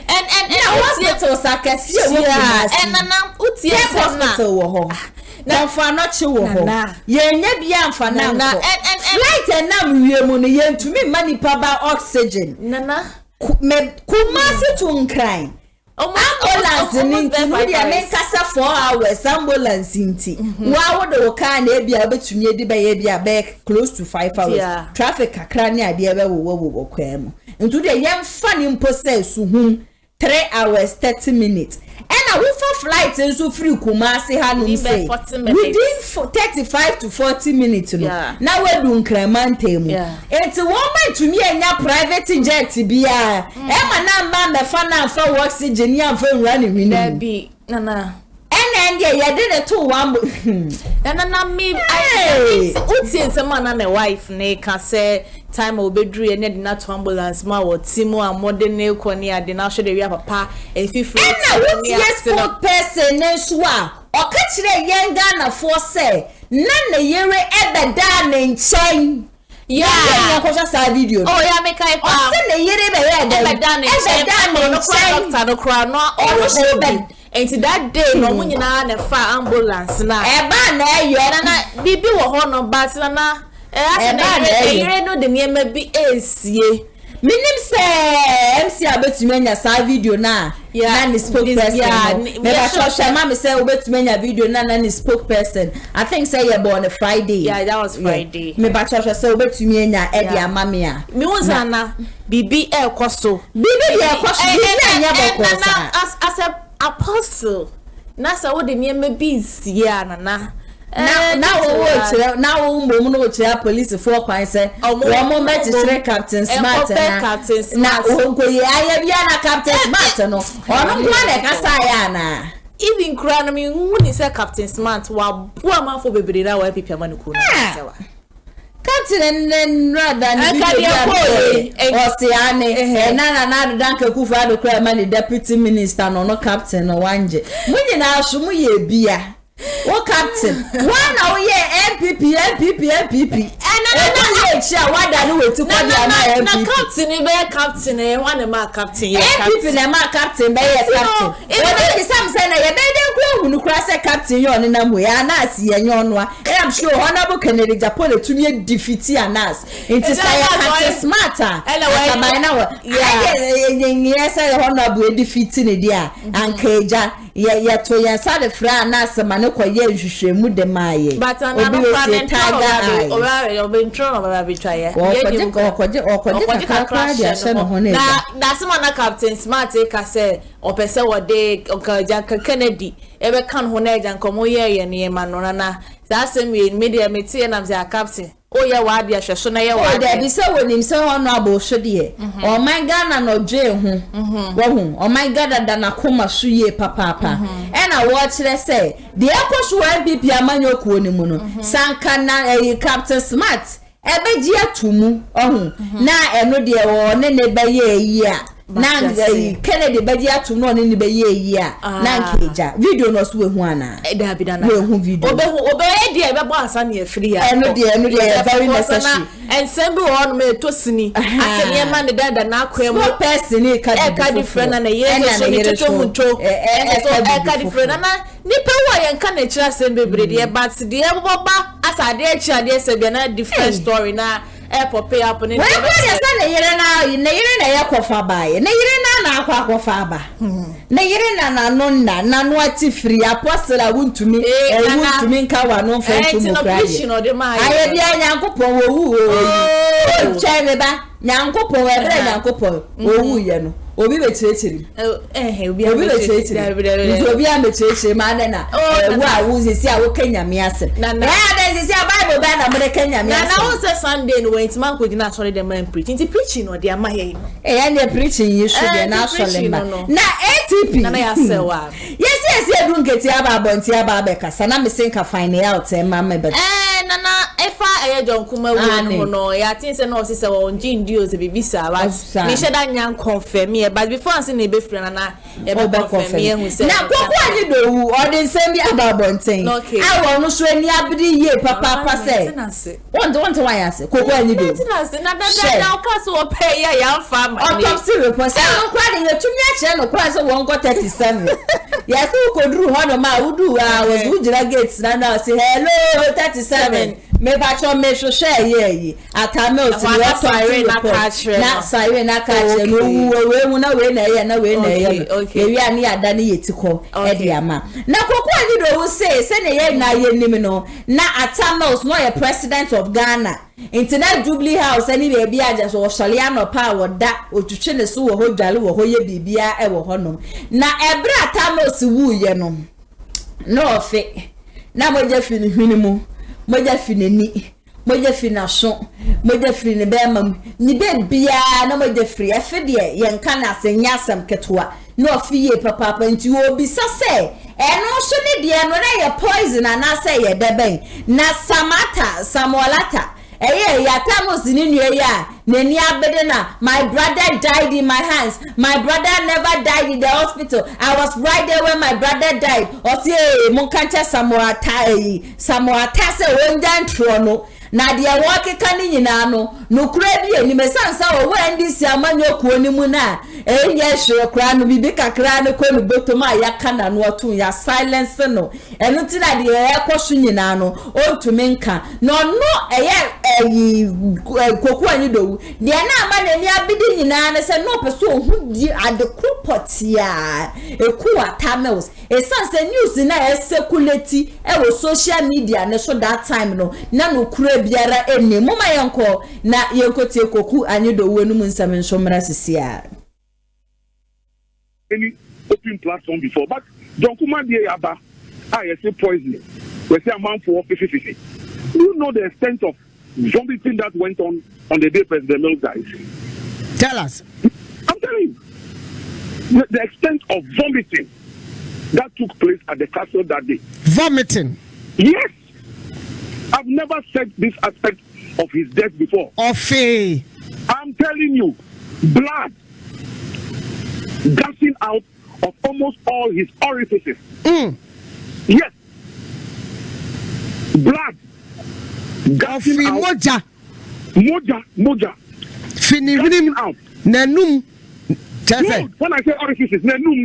and hospital sakasi wo na utie hospital wo ho na fa no che wo ho ye nya bia mfa na flight na mwie mu no ye ntumi manipa ba oxygen nana kumasi to nkran ambulance ni dia men kasa 4 hours ambulance nti wa wo do ka na bia betumi edi ba ye bia back close to 5 hours traffic akra ni ade be wo kwa mu ntu dia yem fa ni process hu 3 hours 30 minutes and we for flight nso free Kumasi ha no say within 35 to 40 minutes no na we do nkramante mu enti wo man tumi anya private jet bia e ma na mba me fa na fa oxygen ya fa nwura ne hwini bi nana and yeah did to one na me utie nsema na my wife ne ka say time obedru e ne de na to ambulance ma wo timo amode ne ko ne ade na hwe de wi papa e fifiri na utie sport person ne so a o ka kire yen Ghana for say na ne yere ebeda ne nchen yeah ko sa video oh yeah me kai pa o se ne yere be ebeda ne nchen no doctor no kra no o and that day no mu nyina na fa ambulance na e ba na eyo na bibi wo ho no but na ase na yire no de niema bi esie minim se MC abetumi anya sa video na ni spokesperson me ba shosha ma me say obetumi anya video na ni spokesperson I think say you born on a Friday that was Friday me ba shosha say obetumi anya e dia mame a me won na bibi e koso bibi e koso bibi anya boko sa as a apostle nasa wo de niema bi sia na now wo no che police for kwan say wo mo magistrate captain smart na wo ko ye aya bia na captain smart no ono kwa na kasa ya na even kra na me huni say captain smart wa bo amafo bebre na wa pipia ma ne ko na sewa captain nen rather ni o se ane na danka kufa do kra ma ni deputy minister no captain no wanje munyi na aso mu ye bia what captain one now yeah MPP and na chia wada no wetu kwa dia na MPP na captain be captain e one ma captain yeah MPP na ma captain be yeah captain even if some say na ye be den kwa hunu kra say captain yo ne na mo ya na asi ye nyono a I'm sure honorable Kennedy Japole tumi defeat anas it is like captain smarter akabai na yeah say honorable defeat ne dia ankeja ya to ya sade fra na asema ne ko ye nhwehwemu de maaye but na no plan taga o be ntro no be twa ye okoje kakra dia se no hone na sema na captain smart e ka se o pese wo de okaja Kennedy e be kan ho na eja nkomo ye ne ma no na za asem ye media metie na mze captain o ye wa dia hweso na ye wa de bi se wonim se ho no abosho de o man Ghana no dwe hu wo hu o man Ghana da na koma so ye papa e na wo kire se de ekwoso MPP amanyokuo ni mu no sanka na captain smart e be ji atumu hu na eno de wo ne be ye yi a na Kennedy beji atum no ne be ye yi a na nkeja video no so wehu ana da bi da na wehu video obe e dia be bo asa na afiri a eno dia very necessary and sembe won me to sini asene ma ne da na akwem person e ka different na ye so ni toto munto e ka different na nipa wa ye nka na kira sembe brede but de e boba asa de kira de se be na different story na pay up ne we ko ya sa ne yire na yakofa bae ne yire na akwakofa ba ne yire na no no ati free apostle wuntumi nka wa no fa ntumu kra aye bia nyankopon wo wu o chebe ba nyankopon we re nyankopon wo wu ye no obi be chechiri obi be chechiri obi a be chechiri ma na wo a wo sisi a wo kenya me ase na ya de say Bible ban American Yam. Now was a Sunday when it's man could not sorry the man preaching. The preaching or the my and you're preaching you should be an actual now ATP. Yes, you don't get Yaba Bontia Babeka, and I'm saying I find out, Mamma, but Nana, if I don't come no, I think no sister on Jean Dios to be visa. We should not confirm me, but before I see the befriend and I confirm me who said, now, what you do, or they send me about Bonting. Okay, I want to show any abdi ye, Papa say. Want to why I say, Coco, and you do. Now, Castle pay a young farm. Autopsy report. I'm crying a 2 channel, price of 137. Yes, who could do one of my who do hours, who did I get? Now say hello, 37. Me bacho me so share ye atame o ti we siren na catch na siren na catch no we mu na we na ye na we na ye we ani ada ne yetiko e de ama na kokko ani do wo say ne ye na ye nim no na atame o no ye president of Ghana internet Jubilee House ani be bia aja so sole anopa wo da otwetwe ne so wo ho dwale wo ho ye bibia e wo ho no na ebre atame o si wu ye no no fe na mo je fini hwini mu moja fineni moja finaso moja fini bema ni be bia na moja free afede yenka na asanyasam ketwa no afiye papa nti obi sase eno so ne de no na ye poison na say ye deben na samolata ya tamos ni nue ya neni abede na my brother died in my hands. My brother never died in the hospital. I was right there when my brother died. Osie munkancha samoata se wondan trono na de woke kani nyina no kura bi ni mesansa wo ndi si amanyo kuo ni mu na enye hwe kura no bibi kakra no ko no botoma ya kana no otu ya silence no enu ti na de ekwoso nyina no ontumi nka no eyi koku anyi do de na ama ni abidi nyina na se no peso ohu di adekropotia ekuwa tamels esanse news na esekuleti wo social media na so that time no na no kura biara enne moma yenko na yenkotie koku anyido wenu mu nsam nsomra sisia any open platform before but don't come and dey aba I say poison we say amount for 50. You know the extent of vomiting that went on the day President Mills died. Tell us. I'm telling you the extent of vomiting that took place at the castle that day. Vomiting? Yes. I've never said this aspect of his death before. I'm telling you, blood gushing out of almost all his orifices. Yes. Blood gushing out. Moja. Gushing out. Nenum. No, when I say orifices, nenum,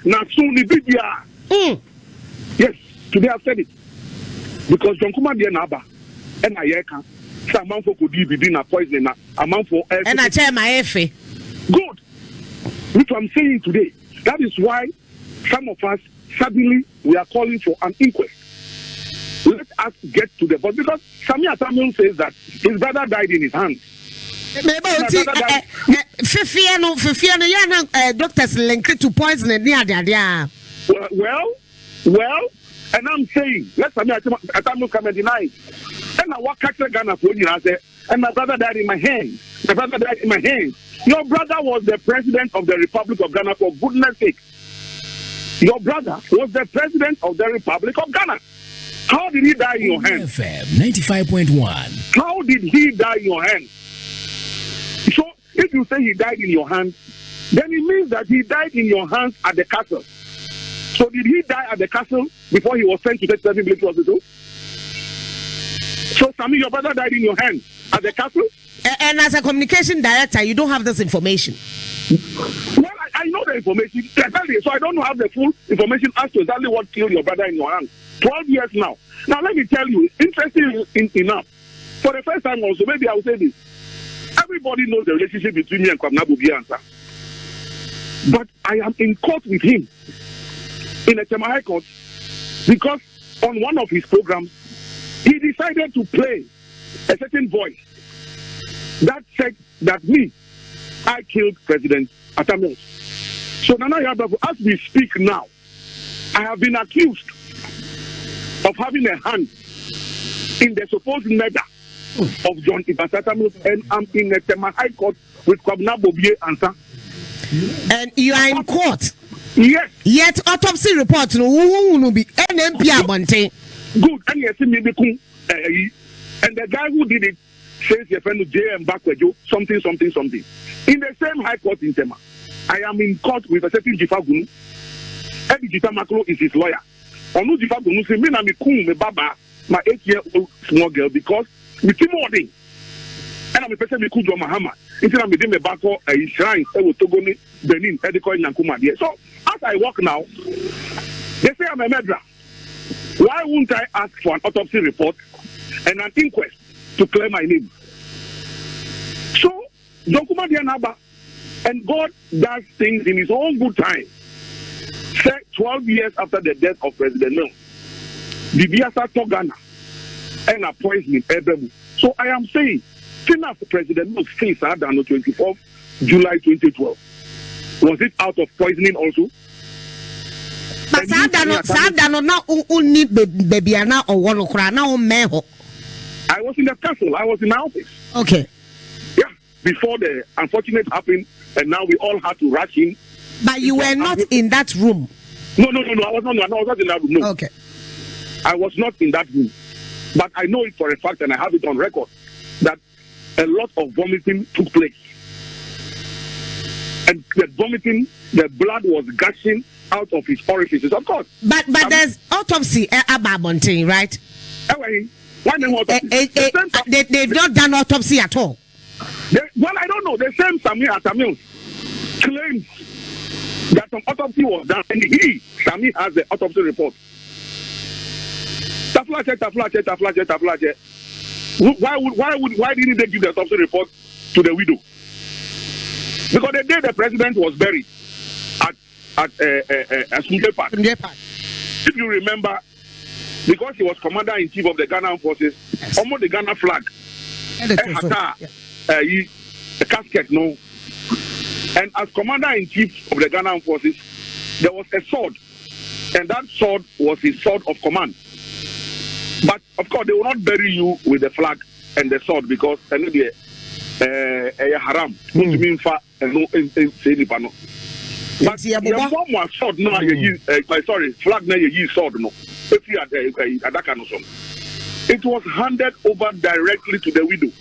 nasuni, bidia. Yes, today I've said it. Because John Kuma be naba and I can some amount for could be within a poison amount for and I tell my efe. Good. Which I'm saying today. That is why some of us suddenly we are calling for an inquest. Let us get to the bottom because Samia Samuel says that his brother died in his hands. Doctors linked to poison near well, and I'm saying, let Samuel come and deny it. And I walk catch Ghana for you, I say, and my brother died in my hands. My brother died in my hands. Your brother was the president of the Republic of Ghana, for goodness sake. Your brother was the president of the Republic of Ghana. How did he die in your hands? FM 95.1. How did he die in your hands? So, if you say he died in your hands, then it means that he died in your hands at the castle. So, did he die at the castle before he was sent to the military hospital? So, Sammy, your brother died in your hands at the castle? And as a communication director, you don't have this information. Well, I know the information, so I don't have the full information as to exactly what killed your brother in your hands. 12 years now. Now, let me tell you, interesting enough, for the first time also, maybe I will say this. Everybody knows the relationship between me and Kwabena Bubiansa. But I am in court with him in a High Court because on one of his programs, he decided to play a certain voice that said that I killed President Atamils. So Nana Yababu, as we speak now, I have been accused of having a hand in the supposed murder of John Ibasata, and I'm in a Tema High Court with Kwabna Bobie Ansa. And you are in court? Yes. Yet autopsy report no will be NMP Abonte. Good, and yes, maybe and the guy who did it says your friend JM Bakwejo, something. In the same High Court in Tema, I am in court with a certain Jifagunu. Eddie Jitamaklo is his lawyer. Onu Jifagunu say, me na me kum me baba, my 8-year-old small girl, because we keep morning. And I'm a person me kujo Mahama. Until I'm me back for a shrine, Togoni, Benin, Ediko, and Kumasi. So as I walk now, they say I'm a murderer. Why won't I ask for an autopsy report and an inquest to clear my name? So, Dokuma Dianaba, and God does things in his own good time. 12 years after the death of President Mills, Bibiasa Togana and a poisoning Ebemu. So I am saying, since President Mills faced on the 24th July 2012, was it out of poisoning also? But Sadano now only Babyana or Wanokrana or Meho. I was in the castle, I was in my office. Okay. Yeah, before the unfortunate happened, and now we all had to rush in. But you were not in that room. No, I was not in that room. No. Okay. I was not in that room. But I know it for a fact, and I have it on record, that a lot of vomiting took place. And the vomiting, the blood was gushing out of his orifices, of course. But there's autopsy Ababonte, right? They've not done autopsy at all. Well, I don't know. The same Samir Atamils claims that some autopsy was done, and Samir has the autopsy report. Why didn't they give the autopsy report to the widow? Because the day the president was buried at Sunday Park. If you remember, because he was commander-in-chief of the Ghana forces, yes, almost the Ghana flag, a casket, no. And as commander-in-chief of the Ghana forces, there was a sword, and that sword was his sword of command. But of course, they will not bury you with the flag and the sword because haram. But the bomb was sword, no, sorry, flag, no, you sword, no. It was handed over directly to the widow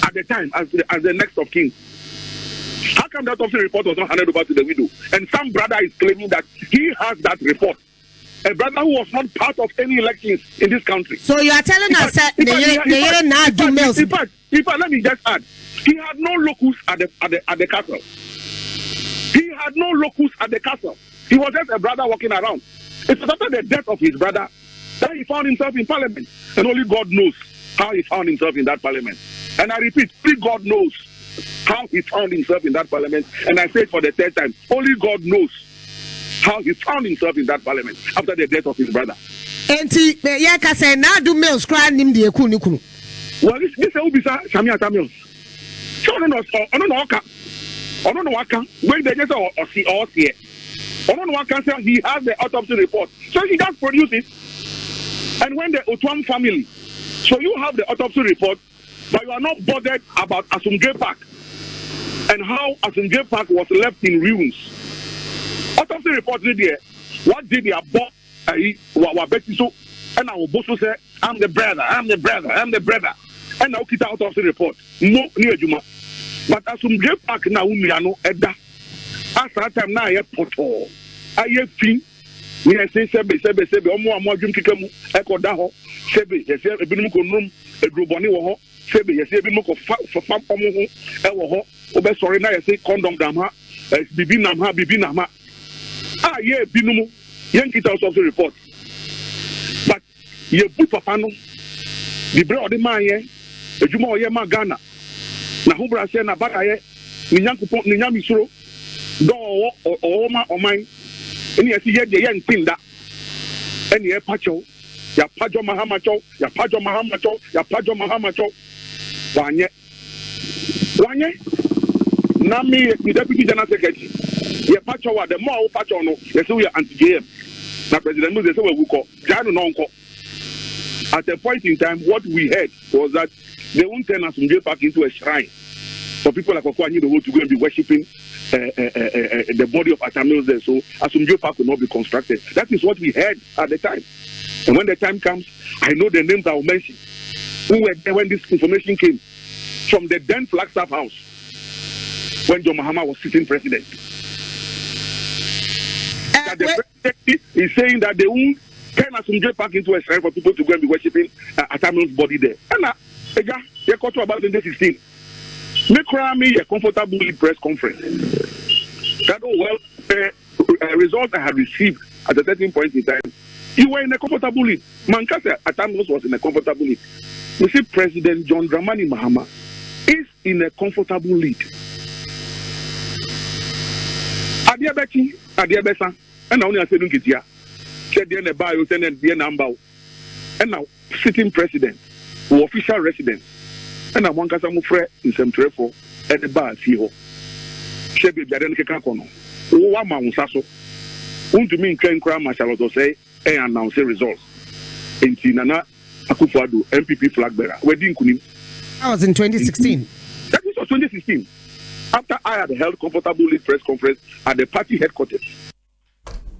at the time as the next of kin. How come that autopsy report was not handed over to the widow? And some brother is claiming that he has that report. A brother who was not part of any elections in this country. So you are telling us that let me just add, he had no locus at the castle. He had no locus at the castle. He was just a brother walking around. It was after the death of his brother that he found himself in parliament. And only God knows how he found himself in that parliament. And I repeat, only God knows how he found himself in that parliament. And I say it for the third time, only God knows how he found himself in that parliament after the death of his brother. Well, this is Ubisa Samia Tamils. So I don't know what can when they just or see I don't know what can say he has the autopsy report. So he just produce it. And when the Otuam family, so you have the autopsy report, but you are not bothered about Asumge Park and how Asumge Park was left in ruins. Autopsy report there. What did they abort? So and I will also say, I'm the brother. And now kita autopsy report. No near Juma. But Asumge Park now umiano edda. As that time now I poto. I fin. We say sebe omo dwum kikamu ekoda ho sebe yesi ebinum ko num edroboni wo ho sebe yesi ebinum ko fa omo ho e wo ho obe sorry na yesi condom dam ha bibi nam ha ye binum yen kita autopsy report but ye bu papa no the bre ode man ye ejuma o ye ma Ghana na ho bra se na baka ye ni nyankopon ni nyamisuro do o ma oman any see ye ntin da any e pacho ya pajo mahamacho wanye na me deputy general secretary ye pacho wa the more pacho no ye say we anti JM na president mo say we wuko janu no nko At a point in time, what we heard was that they won't turn Asumdwe Park into a shrine for people like Okwani to go and be worshipping the body of Atamils there. So Asumdwe Park will not be constructed. That is what we heard at the time. And when the time comes, I know the names I will mention. Who were there when this information came? From the then Flagstaff House, when John Mahama was sitting president. That the president is saying that they won't turn Asumdwe Park into a shrine for people to go and be worshipping Atamils' body there. And they got to about 2016. Me a comfortable press conference. That result I had received at a certain point in time, you were in a comfortable lead. Mankasa Atamils was in a comfortable lead. You see, President John Dramani Mahama is in a comfortable lead. Adiabeki, Adiabesa, and only I said, Dunkitia, said the bio, send the number, and now sitting president, or official resident. And I want to say, in some trefo at the bar, see her. Shebi Biaden Kakakono. Oh, I'm Sasso. To me, Ken Kram, I shall say, and announce the results. In Tinana, Akufo-Addo, MPP flag bearer. Wedding Kunim. That was in 2016. That was 2016. After I had held comfortable press conference at the party headquarters.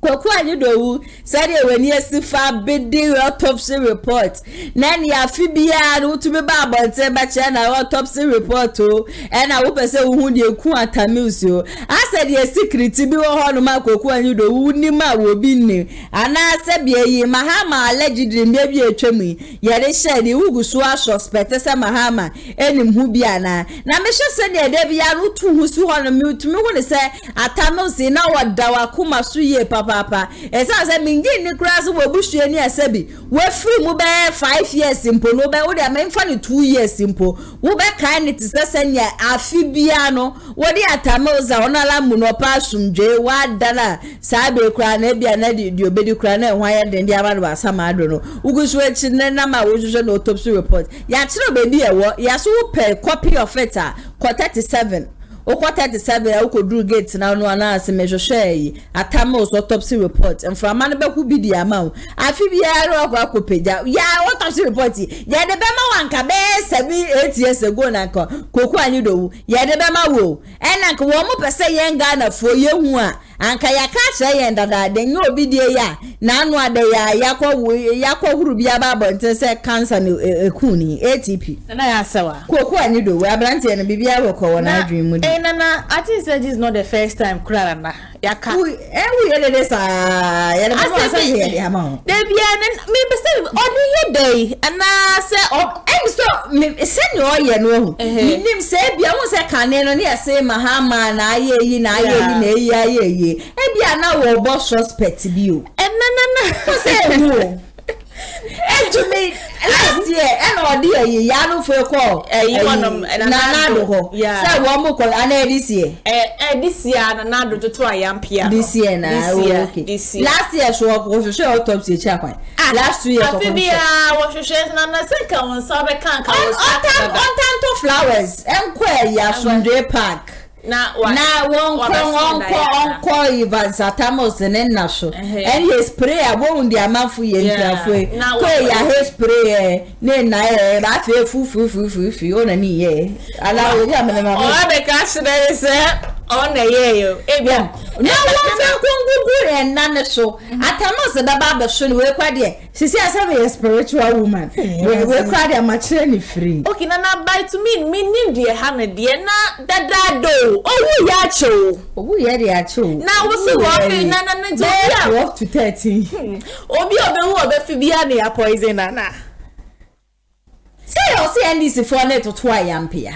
Kwakwanyudo said when you see far bidding autopsy report. Nani afibia no to be baba say na autopsy report o and I hope say who dey ku Atamils o. I said the secret bi wo ho no ma kwakwanyudo wuni ma wo bi ni. Ana se bia yi Mahama allegedly maybe atwamu. Ye dey share the ugusu a suspect say Mahama enim hu bia na. Na me hye se dey da bia no tu hu su ho no me to me woni say Atamils na wada wa Kumasi ye papa. Esa say mingi ni kura so wobusue ni asabi we free mu be 5 years simple no be wo de amfa ni 2 years simple wo be kan ni tisese nya afibia no wo de Atamils onala mu no pa asumdwe wa dana sabe kura na bia na di obedi kura na ehwan ya den di aba no asama ado no ugusu echi na ma wo juju na autopsy report ya kire obedi ewo ya so pe copy of it quarter 37 Okwa 37 akodu gate na no ana ase mehwehwe Atamils autopsy report and from man be ku bi di amount afi biara akopeja ya autopsy report ya de be ma wanka be 7-8 years ago na Kwakwanyudo ya de be ma wo ena nka wo mo pese yen Ghana fo ye hu a anka ya ka hye yen dada de nye obi die ya na anu ade ya yakwa huru bia ba bonte se cancer ni ekuni ATP na ya sawa Kwakwanyudo we abrante na bibia rokọ na adwin mu Nana, I think this is not the first time Krana. Yaka. We heard this. I say, amount. There be an maybe say only your day, and I say, oh, I'm so send you no. Him say, be almost a canon on here say Mahama, na ye, and be now boss suspect you. And no, say who. And to me last year and all dear yanu for call you want nanado say one more call and this year nanado to try yampia this year na okay this year last year was show autopsy chakwa last year was show na second one sabe kan on tanto flowers and ya Asumdwe Park na one call Evans Atamils and Nasho and his prayer won't the amount for ye na his prayer ne na that fu on any ye allow him all the cash there is on the year ebia na one and none so Atamils the baba should we kwade she say a spiritual woman we kwade amachire free okay na by to me nim de ha na de na dadado owu ya cho owu ye de ya cho na wo se wo na 12 to 13 obi obewu obefi bia na ya poison na say o se ndc for net to ayampia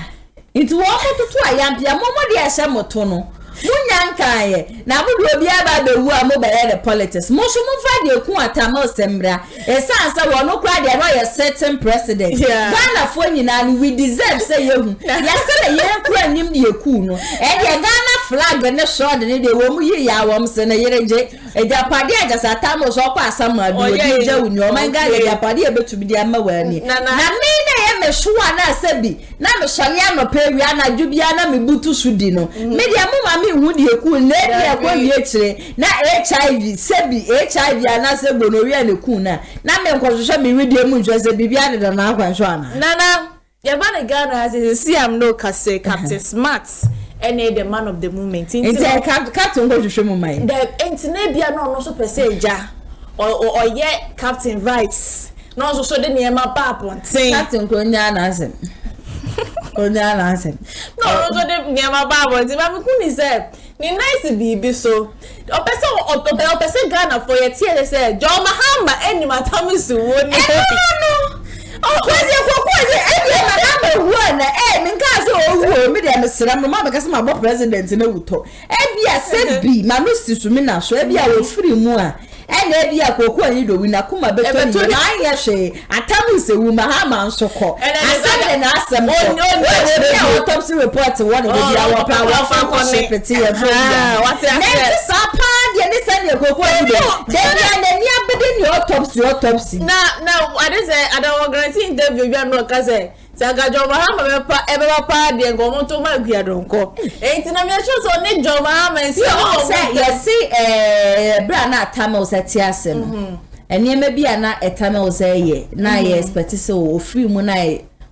into wo to ayampia momo de ahye moto no munyankaye na budu obi aba bewu a mo bere the politics mo so mo fa de ku Atamils sembra esansa wo no kra de no ye certain president Ghana fo nyina no we deserve say yehu yesele ye kra nim de ku no e de Ghana flag ne so de ne de wo mu yi ya wo mse na yereje ejapade ajasa Atamils okwa asama do obi je uni o manga ejapade e betumi de ama wani na me na ye me shwa na sebi na me shale anopa wi anadwo bia na me butu sudi no me dia mama me hu die ku na dia kwa wi ekire na HIV sebi HIV ana se gonorrhea ne ku na me nkohwehwe me wi die mu ntwe se bibia de na akwanhwe ana nana Yabana Ghana has see I'm no Kase Captain Smart and the man of the moment. Captain go to show my mind. The Intinabia no so per se ja or yet Captain Vice. No so the near my papa. Captain Konya Nasem. Konya Nasem. No, so the near my papa. I'm going say ni nice bibi so. O person Ghana for your tear say John Mahama any matamisu won. No. Oh, kwase na huwa na minka so owo me de mesra no ma be kase ma bo president na wuto bia se bi ma no sisu me na so bia wo free mu a na bia koku anyi do wi na kuma beto ni na anya hwe atamu se wu ma ha ma nso ko asem na asem ko autopsy report one de bia wo pa wo fa ko secretary e what is apa de ni se ne koku anyi do de bia na ni abede ni autopsy na I don't say I don't guarantee interview you no kaze Saga Joma Hama ever pa de ngomo to ma gua donko enti na me so ne Joma Hama si o say bra na tamel seti asem ene me bia na etamel say ye na ye expect so o free mu na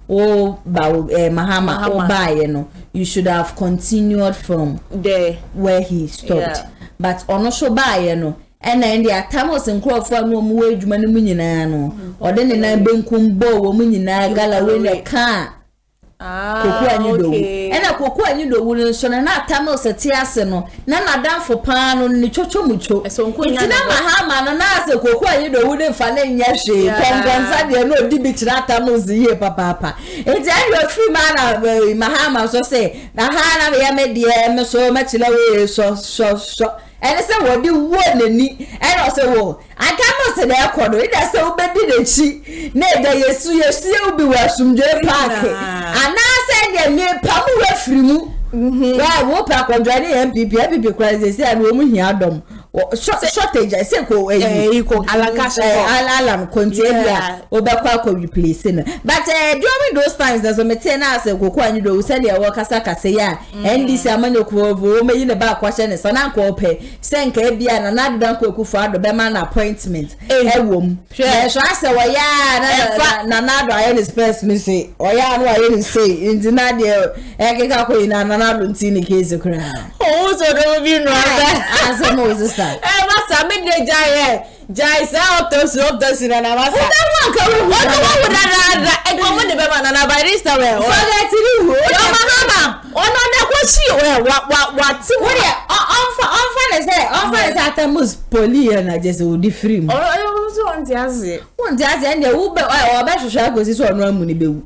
o ba Mahama o ba ye no you should have continued from there where he stopped but ono so ba ye no ena ndi atamos nkrofo anu mu adwuma no nyina no ode ne na benkum bo wo mu nyina gala we ne ka koku anyi do ena koku anyi do wu nso na atamos atiase no na nadanfo paa no ni chocho mucho ntina Mahama no na ase koku anyi do wu ne fa na nya hwe tongonza de no di bi kira atamos ye papa enti ayo free man na Mahama so say na ha na ya me de me so ma kila we so and say what do one ni and also wo aka say na ekodo ida say obedi de chi na eda yesu obi wasumje park ana say de me pamu we free mu wa wo pa kwandwa ni MPP crisis say na mu hia dom shortage I say ko ko alam container obekwa ko replace na but during those times there's a maintainer say ko anyi do say dey work kasa ya NDC amane ko o meyi ne ba kwahye ne so na ko pe say nka bia na nadan ko ekufu ado be man appointment ewom e so ase wo ya na nado aye ne space me say o ya no aye ne say indi na de ekeka ko ina na nado ntini case kra o so do bi no asa mo is masa me de jai say autopsy na masa what wo de be man na barista we so that you yo Mahama ono na kwashi we what on fa atamus poli na just o di free mu so on ti ase and we be o be hwehwe agosi so ono amu ni be wu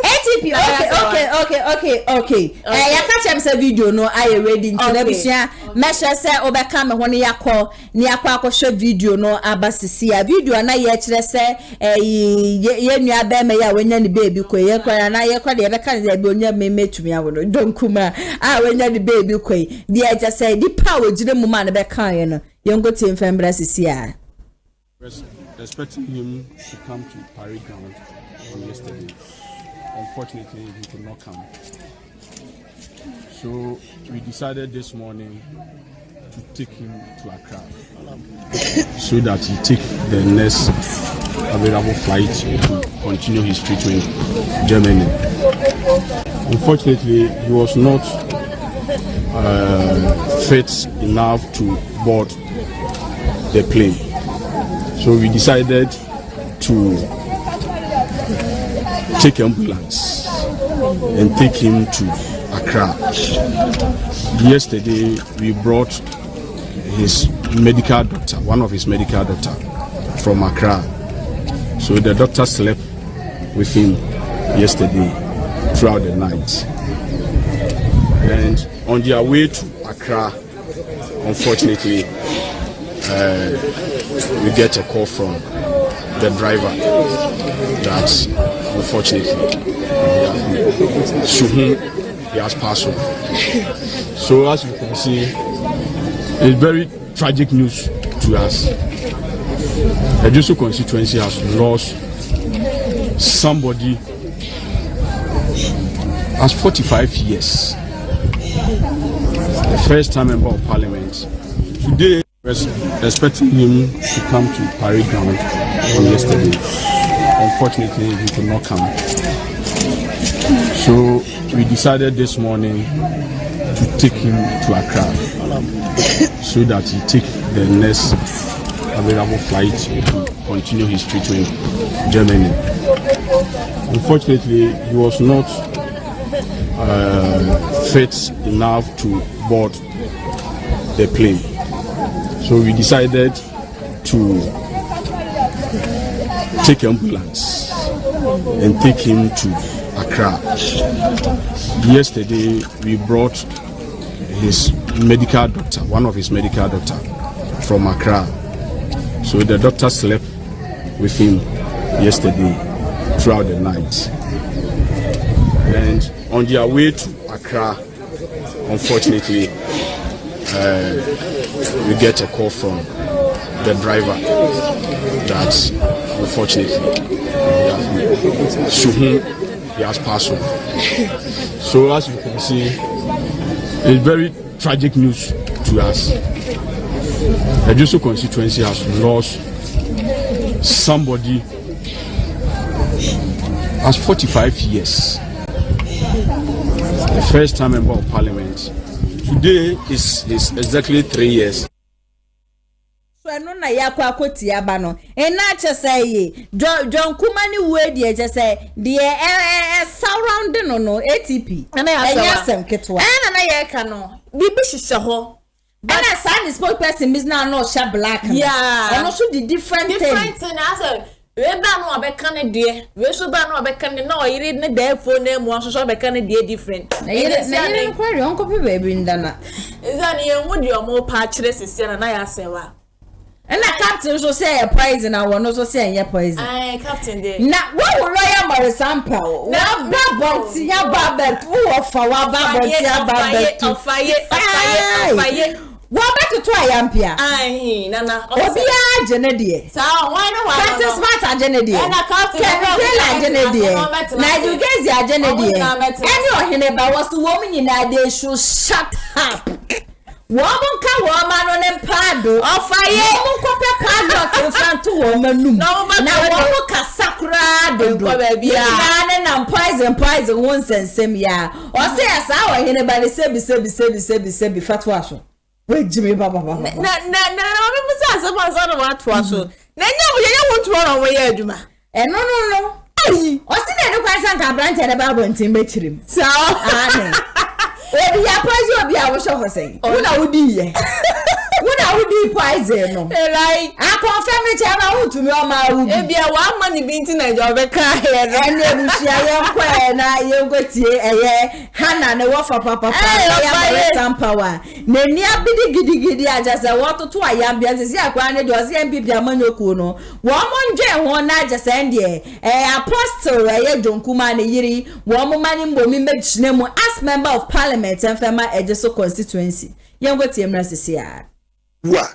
ATP okay ya ka chem say video no I ready ntina bisia mesha say obeka me ho ne yakọ akọhwe video no abasisi ya video na ye kire say ye nua be me ya wenya ni baby ko ye kwa na ye kwa de be kan ze be onya memetumi awono donkuma wenya ni baby ko de just say di power jire mu ma na be kan ye no ye ngo tim fembra sisi ya expecting him to come to parade ground on yesterday. Unfortunately, he could not come. So we decided this morning to take him to Accra so that he take the next available flight to continue his treatment in Germany. Unfortunately, he was not fit enough to board the plane. So we decided to take ambulance and take him to Accra. Yesterday we brought his medical doctor, one of his medical doctor from Accra. So the doctor slept with him yesterday throughout the night. And on their way to Accra, unfortunately, we get a call from the driver that unfortunately he has passed on. So as you can see, it's very tragic news to us. The Juso constituency has lost somebody as 45 years, the first time member of parliament. Today, we're expecting him to come to parade ground on yesterday. Unfortunately, he could not come. So we decided this morning to take him to Accra so that he take the next available flight to continue his treatment in Germany. Unfortunately, he was not fit enough to board the plane. So we decided to take ambulance and take him to Accra. Yesterday, we brought his medical doctor, one of his medical doctor from Accra. So the doctor slept with him yesterday throughout the night. And on their way to Accra, unfortunately, we get a call from the driver that unfortunately he has passed on. So as you can see, it's very tragic news to us. The Juso constituency has lost somebody as 45 years. The first time member of parliament. Today is exactly 3 years. No na yakwa kwoti aba no na che say John Kumani we dey je say the surround no ATP na yasem ketwa na ye ka no bibi hihye ho na san spokesperson business no sha black yeah and also the different thing na say we ba no abeka ne de we so ba no abeka ne na oyire ne da phone na mu so abeka ne de different na ye kwari onko pe baby ndana izani ye mu de omo pa kire sisi na yasewa. And the captain so say a poison, I want also say a poison. Aye, captain there. Now, what will lawyer Mary Sample? Now, Babbots, ya Babet, who offer Babbots, ya Babet, of fire. What better try, Ampia? Aye, Nana, or be a Genedia. So, why no one? That is what a Genedia. And a captain, Genedia. Now, you guess your Genedia. And your Hineba was the woman in idea should shut up. Woman ka woman on empado of fire woman pado front to woman no woman ka sakura do baby na poison once and same ya or say as our anybody say be fatwa so we jimi baba na me say as one son what so na nya we want to run away aduma no ayi o se na no kwansan ka branch na ba bontin be chirim so Obi ya poison obi a wo show say. Una udi ye. Una udi poison no. Like I confirm it na wo tumi o ma udi. Ebi e wa ma ni binti na jo be ka here no. Na ebusia ye nkwa na ye ngotie eye Hana ne wo fa papa ya some power. Na ni abidi gidigidi aja say wo toto ayambia sisi akwa ne do se mbibia manyoku no. Wo mo nje ho na aja say ndie apostle ye Donkuma ne yiri wo mo mani mbomi mejine mu as member of parliament and Fema Ejeso constituency. Young got him necessary. Wa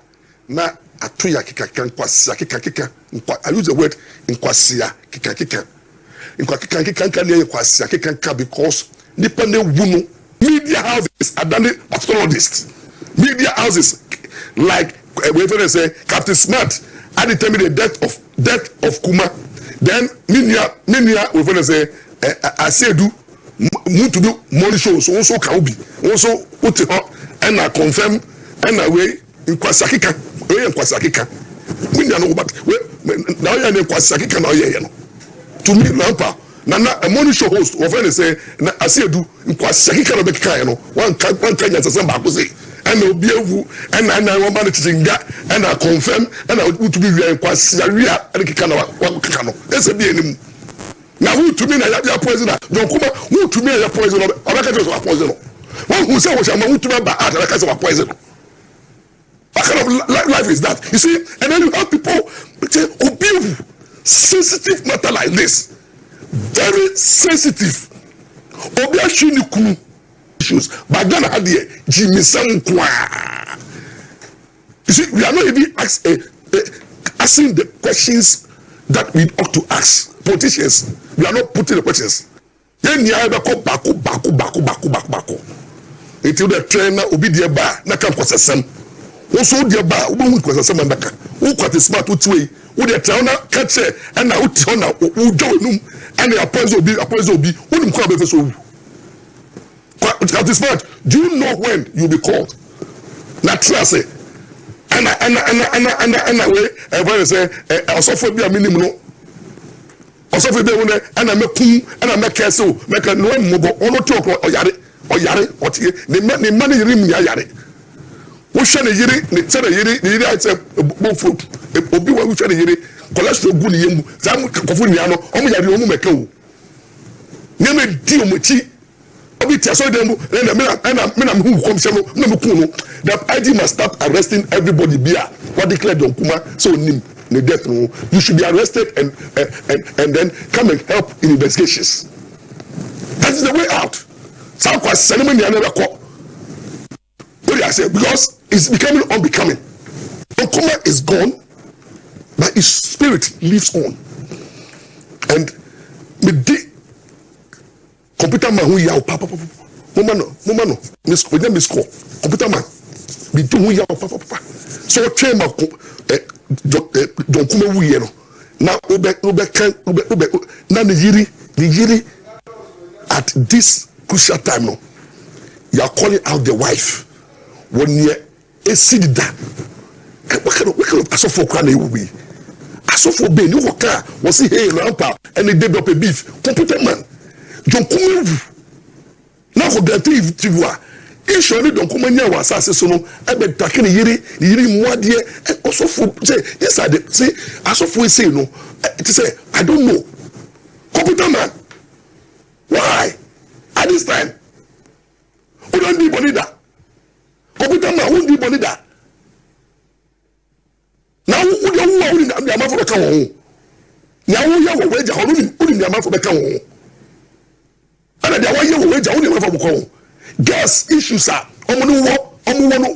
na atuya kika kwasa kika. I use the word in kwasia kika. In kika near kwasia kika because depending wunu media houses are done pathologist. Media houses like we say Captain Smart at the time of the death of Kuma. Then Minia we say Asedu to do money shows also kaubi also put it up and I confirm and away in kwasakika we know but now you are in kwasakika now you know to me lampa nana a money show host of any say I say do in kwasakika no beka you know one kanya say ba say and obi evu and I want man to and I confirm and I would to be in kwasaria and kika no ese bi enim. Now who to me na ya poison John Kuma who to me ya poison obaka just wa poison one who say who to me ba art like say poison. What kind of life is that? You see, and then you have people say obey sensitive matter like this, very sensitive. Obey shiniku issues but then had the Jimmy Sankwa. You see, we are not even asking the questions that we ought to ask politicians. We are not putting the questions. yen nya be ko bako until the trainer obi de ba na kan kwasesem wo so de ba wo hu kwasesem ndaka wo kwate smart wo tiwe wo de trainer ka che na wo ti na wo do num and the appoints obi wo nim ko be so wu kwate smart. Do you know when you be called na trust and we everybody say also for be a minimum no also for be one and mekum and make so make no mbo ono to oyare otie ne mani yirim ya yare wo hwe ne yiri ne tere yiri ne yiri ate bofu obi wa wo hwe ne yiri cholesterol gu ne yemu za kofu nia no omo yare omo meka wo ne me di omochi obi tia so dem na me hu komshe no na me kun no the ID must start arresting everybody bia what declared on Kuma so nim ne death no. You should be arrested and then come and help in investigations. That is the way out. So ceremony never call. What do I say? Because it's becoming unbecoming. Kuma is gone, but his spirit lives on. And with the computer man who yao papa no miss call computer man be do who yao papa so train ma don Kuma wu ye no na obe na the yiri at this crucial time no you are calling out the wife when you see that what kind of asofo kwa na ewu bi asofo be ni woka was say hey rampa and they develop a beef computer man John Kuma now for the TV surely Don Kuma nya wa asase so no ebe take ne yiri muade also for say yes I say asofo say no it say I don't know computer man why at this time we don't need money that computer man who need money that now who don't know the amount for ka won now who ya wo wager who need the amount for ka won and the way you wager who need for ko gas issues are omo no who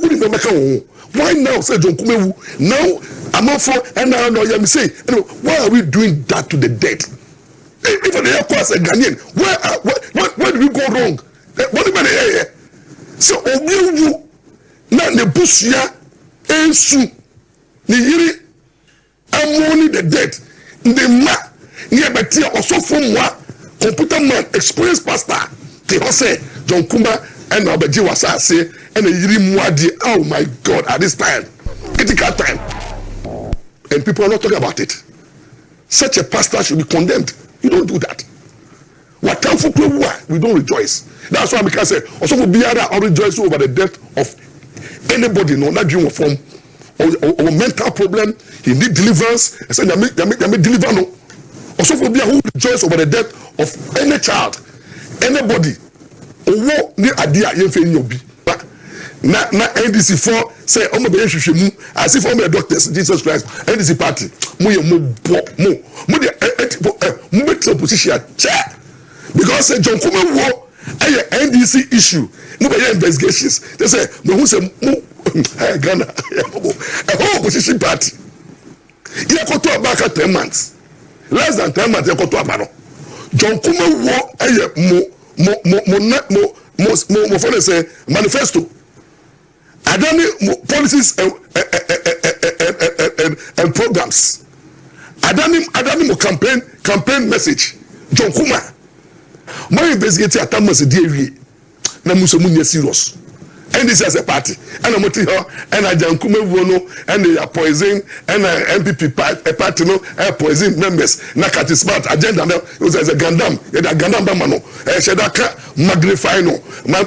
need make won why now say John Kuma now amount for and now no you say why are we doing that to the dead? If they are a Ghanaian, where do we go wrong? What do you mean? So, Obiu, now the Bushia, Ensu, the Yiri, Amoni, the dead, the Ma, near Batia, also from what computer man, experienced pastor, Tehose, John Kuma, and Abaji Wasase, and the Yiri Mwadi. Oh my God, at this time, critical time. And people are not talking about it. Such a pastor should be condemned. You don't do that. What time for we don't rejoice. That's why we can say, also for Biara, I rejoice over the death of anybody, no, not dream of form or mental problem. He need deliverance. I say, deliver no. Also for Biara, who rejoice over the death of any child, anybody. Owo ni adia yemfe nyobi. Na NDC for say omo be hwehwemu as if omo doctors Jesus Christ NDC party mo ye mo de position chair because say John Kuma wo NDC issue mo be investigations they say mo hu say mo Ghana a whole opposition party ye koto abaka 10 months less than 10 months ye koto abano John Kuma wo mo for say manifesto Adani policies and programs. Adani mo campaign message. John Kuma. My investigate atamas DV. Na musomu serious. And this as a party. And I'm here and John Kuma wono and they are poison and MPP party no poison members. Na kati smart agenda no it was as a gandam. Ya gandam ba mano. Shedaka magnify no. Ma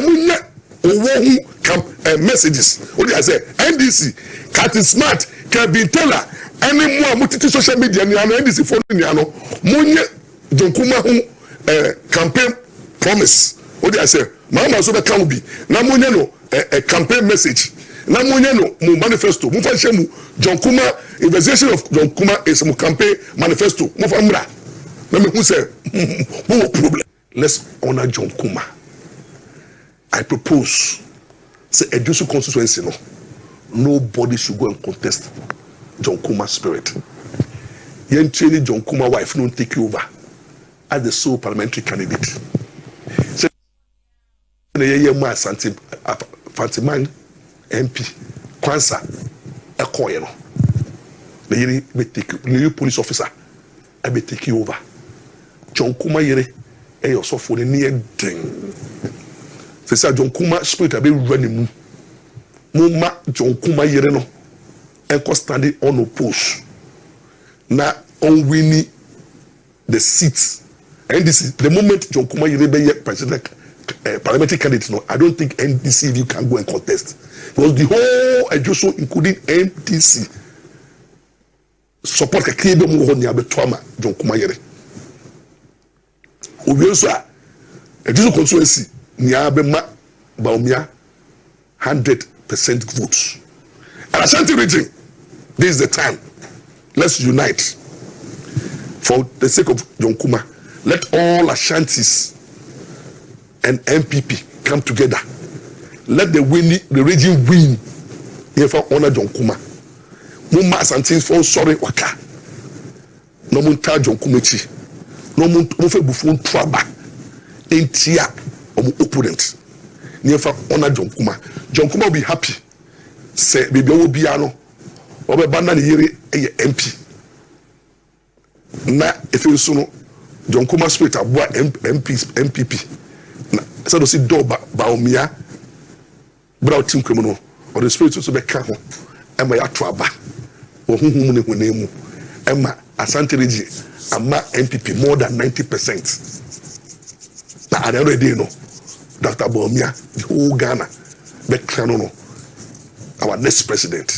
munya messages. What do I say? NDC, Cathy Smart, Kevin Taylor, any more multi social media, NDC for Niano, Munya, John Kuma campaign promise. What do I say? Mama so can be. Namunyano, a campaign message. Namunyano, manifesto. Mufashemu, John Kuma, investigation of John Kuma is a campaign manifesto. Mufamra. Let me who say, no problem. Let's honor John Kuma. I propose, say a Edusu constituency, no, nobody should go and contest John Kuma's spirit. Yen training John Kuma wife don't take you over. as the sole parliamentary candidate. So, Fantiman MP, Kwansa, Ekoyeno. The new police officer, I be taking over. John Kuma Yere, also for the near ding. They said John Kuma spirit a bit running. Muma John Kuma Yere no, and standing on a post. Now, on winning the seats. And this is the moment John Kuma Yere be president. Parliamentary candidate, no, I don't think NDC you can go and contest because the whole Ejoso, including NDC, support a cable move on the Abetuama, John Kuma Yere. We also Ejoso constituency, Niabema Baumia, 100% votes. And Ashanti region, this is the time. Let's unite for the sake of John Kuma. Let all Ashantis and MPP come together. Let the region win. If I honor John Kuma, Muma Asante for sorry waka. No mun ta John Kumechi. No mun fe bufon traba. Entia or opponent. If I honor John Kuma, John Kuma will be happy. Say baby will be ano. Obe banda ni yere MP. Na if you so John Kuma spirit abua MPP. So to see do Baumia Brow Tim Criminal or the spirit also be careful. Emma Yatuaba or whom name Emma Asante Regi Ama MPP more than 90%. Now at the end of the day, no, Dr. Baumia, the whole Ghana, Bekanono, our next president,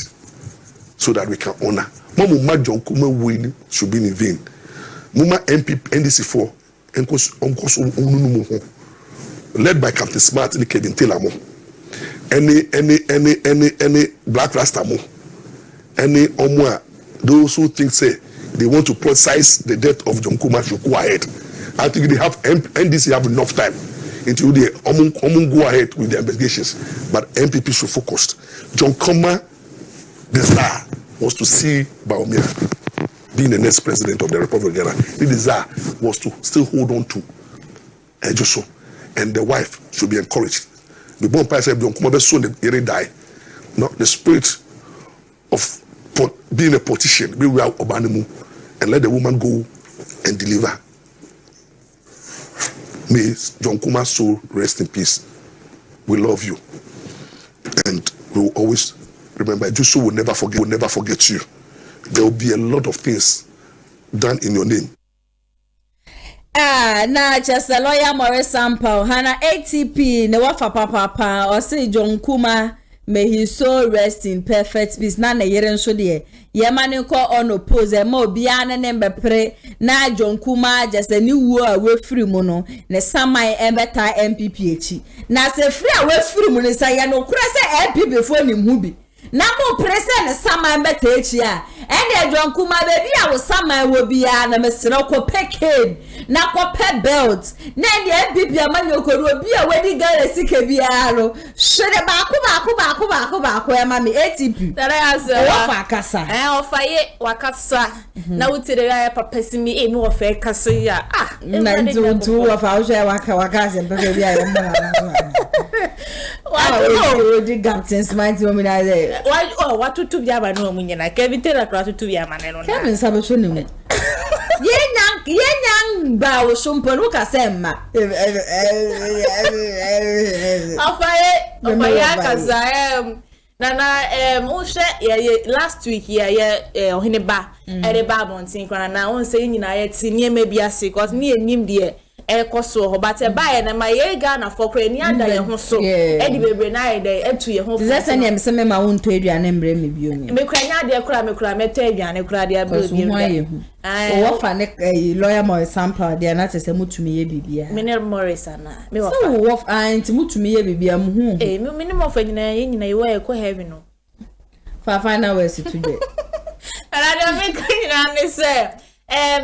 so that we can honor. Mama John Kuma win should be in vain. Mama MPP NDC4 Unkos led by Captain Smart in Kevin Taylor, any Black Rasta mo, any Omwa, those who think say they want to process the death of John Kuma should go ahead. I think they have NDC have enough time until they go ahead with the investigations, but MPP should focus. John Kuma, the star, was to see Baumia being the next president of the Republic of Ghana. The desire was to still hold on to Ejoso. And the wife should be encouraged. The born person don't come soon they die. No, the spirit of being a politician, be well obanimu, and let the woman go and deliver. May John Kuma's soul rest in peace. We love you, and we will always remember. Just will never forget you. There will be a lot of things done in your name. Na just a lawyer Morris Sample Hana ATP ne wafa papa or say John Kuma may his soul rest in perfect peace. Na ne yeren so de ye mane ko on oppose e ma obia ne nembe pre na John Kuma just a new war we free mu no ne samai embeta MPP echi na se free a we free mu ne say no kura se MPP fo ni hu bi na mo prese ne samai embeta echi a ene John Kuma baby a wo samai wo bia na mesere ko peked na kope belt na ndi MPP amanyo ko ro bia wedi gare sike bia ro hwere baako e ma me ATP that I ask wafa akasa ofa ye wakasa na wutire ya papa simi e no ofa kasa ya na ndu wafa o je wakasa bebe bia ya ma wa di captain's mind woman there what to bia ba no mu nyina Kevin Taylor to bia ma ne no na Kevin sabe no mu Yenyang ba wo sompo no ka semma ofaye kaza nana unhwe ye last week ye ohene ba ere ba bontin kwana na on say nyina ye ti niema bi ase cause ni enim de ekoso ho but ba ye na ma ye ga na fokra ni ada ye ho so edi bebre na ye de etu ye ho zese ne mse me ma wonto aduane mbre me bi oni me kra nya de kra me kra meto aduane kra de abro bi o wafa ne lawyer Morris Sample de na tese mutumi ye bibia Miner Morris ana me wafa so wafa anti mutumi ye bibia mu hu me ni mo fa nyina ye nyina ye wa ko heaven no fa na we si today ala de me ko nyina ne se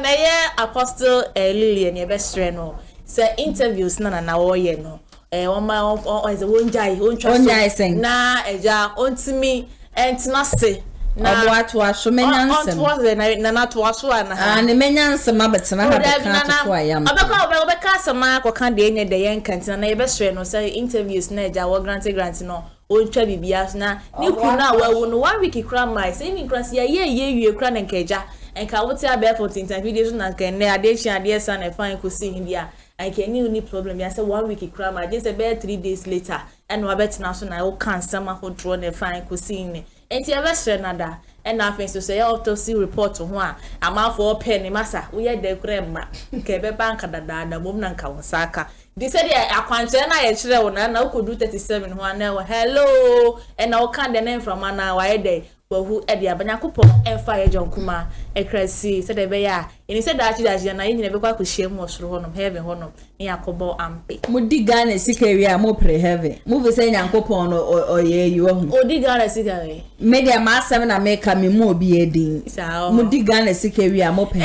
meye Apostle Lillian ye bestre no say interviews na wo ye no woma on is wonjai on twa na eja ontimi entina se na to aso menyansem na na to aso ana ne menyansem abetena ha be kan to ayam obeka asema akoka de enye de yen kantina na yebesre no say interviews na eja wo grant no o twa bibia na ni kuna wawu no 1 week kra mai say ni kra sia ye wie kra na nkeja enka wote abe for interviews na nkenne ade chi ade sa na fine ko si hindia enka ni problem ya say 1 week kra mai just about 3 days later and wa betina so na o kan sama ho draw na fine ko si ni enti yebesre na da and I think so say autopsy report to ho a amafo pen masa wo ye de kra ma nke be banka dada mom na nka wonsaka they said akwanche na ye kire wo na ukodu 37 ho na hello and I can the name from na wa ye de who e dia banyakopo enfa ye jonkuma e krasi said e be ya eni said that na ye nyina be kwa kohiem osoro honom heaven honom ni yakobo ampe mudi Ghana sikawi a mo pre heaven mo be say nyankopon no oye yi wo odi Ghana sikawi media ma asem na make me mo obi edin mudi Ghana sikawi a mo pe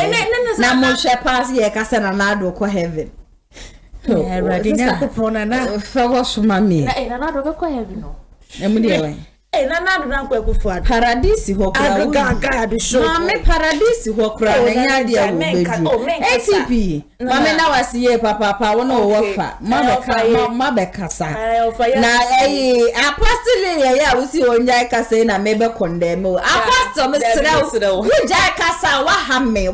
na mo hwe pass ye kasa na nado ko heaven ready nyankopon na fa wo so mami na nado be ko heaven no emudi ewe na nado na kwa kufu paradise ho kra aga do show mame paradise ho kra na nya dia wo bedu ATP mame na wasiye papa wona wo fa mabekasa na apostle ya wusi onja kasa na mebe condemn apostle mesra wuja kasa wa hamme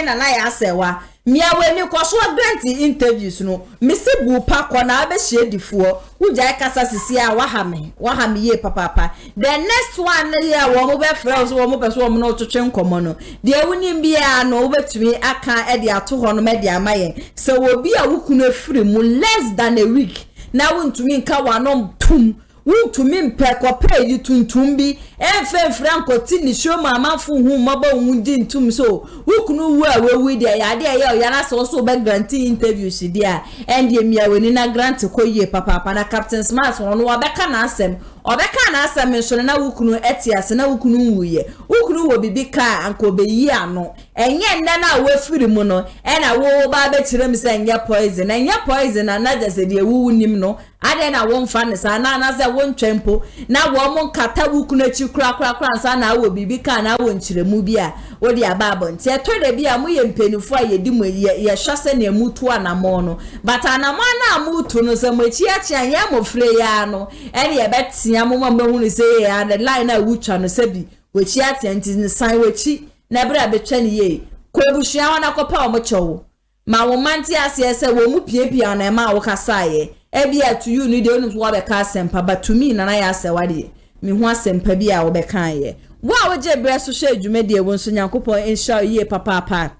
na ya asewa miawe ni kwaso grant interviews no mesebu pa kwa na abehie difuo wuja kasa sisi a wa hamme ye papa the next one ya wo mo be friends wo mo peso wo no twetwe nkomo no de awunim bia no wo betumi aka e de ato ho no me de amaye so wo bi a wukunu afiri mu less than a week na wuntumi nka wanom tum wuntumi mpeko pay yi tuntum bi enfe franco ti ni show mama fu hu maba wundi ntum so wukunu wu a wewi de ya de ya na so be grant interview si dia and ye miawe ni na grant ko ye papa na Captain Smart no wa beka na asem obeka na asem so na wukunu etiase na wukunu wuye wukunu wo bibi ka anko be yi ano enye nna na wafiri mu no e na wo ba be kire mi se enye poison na just de wu nim no ade na wo mfa ne sa na se wo ntwempo na wo mo nkata wukunu chi kura nsa na wo bibi ka na wo nchiremu bi a wo de ababo nti eto de bi a mo ye mpenufo a ye di mo ye hwase na mutu anamo no but anamo na mutu no se mo chi achi ya mo fre ya no ene ye betia mo mo hunu se ya the line na wutwa no se bi we chi ati nti ne san we chi na bra betwa ne ye ko ebushia wana kopa o mo chewo ma wo manti ase se wo mu piepia na ma wo kasaye ebia to you ni de onu wo be ka sempa but to me na ya se wade mi ho asempa bi a wo be kan ye wo a wo je bre so hwe adwumade wo nso nyankopon insha ye papa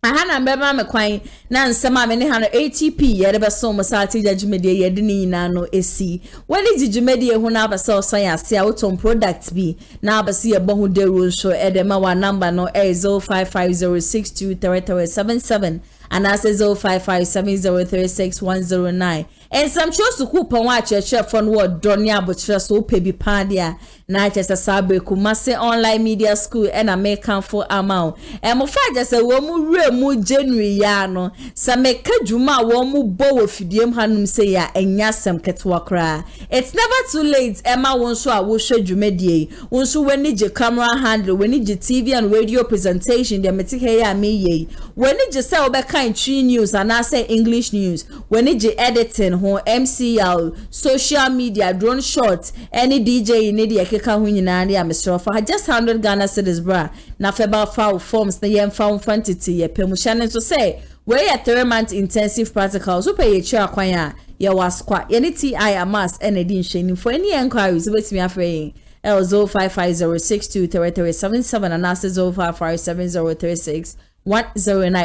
aha na mbeba me kwan na nsema me ne ha no ATP ye de be so mo sa ti adwumade ye de ni na no esi wali adwumade ho na ba so so ya se a wo product bi na ba se ye bo ho de ro so e de ma wa number no 0550623377 and as 0557036109 and some chose to coupon watch a chef on what Donia Butcher so pebi pandia na just a sabre Kumasi online media school and American for amount and mo fa just a wo mu re mu January ya no sa meka dwuma wo mu bo wo fidiem hanum say ya enya sem ketwa kra it's never too late Emma won so a wo hwe dwumadie won so wani je camera handle wani je TV and radio presentation de metike ya me ye wani je say obeka Tree news and I say English news when it editing ho MCL social media drone shots any DJ in the keka hu nyina na Mr. for just 100 Ghana cedis bra na feba foul forms na yem found quantity ye pemushane so say we a 3-month intensive practicals so pay ye kwan a ye waskwa ye ni TI amas and edin sheni for any inquiries betimi afre L0550623377 and as 0557036109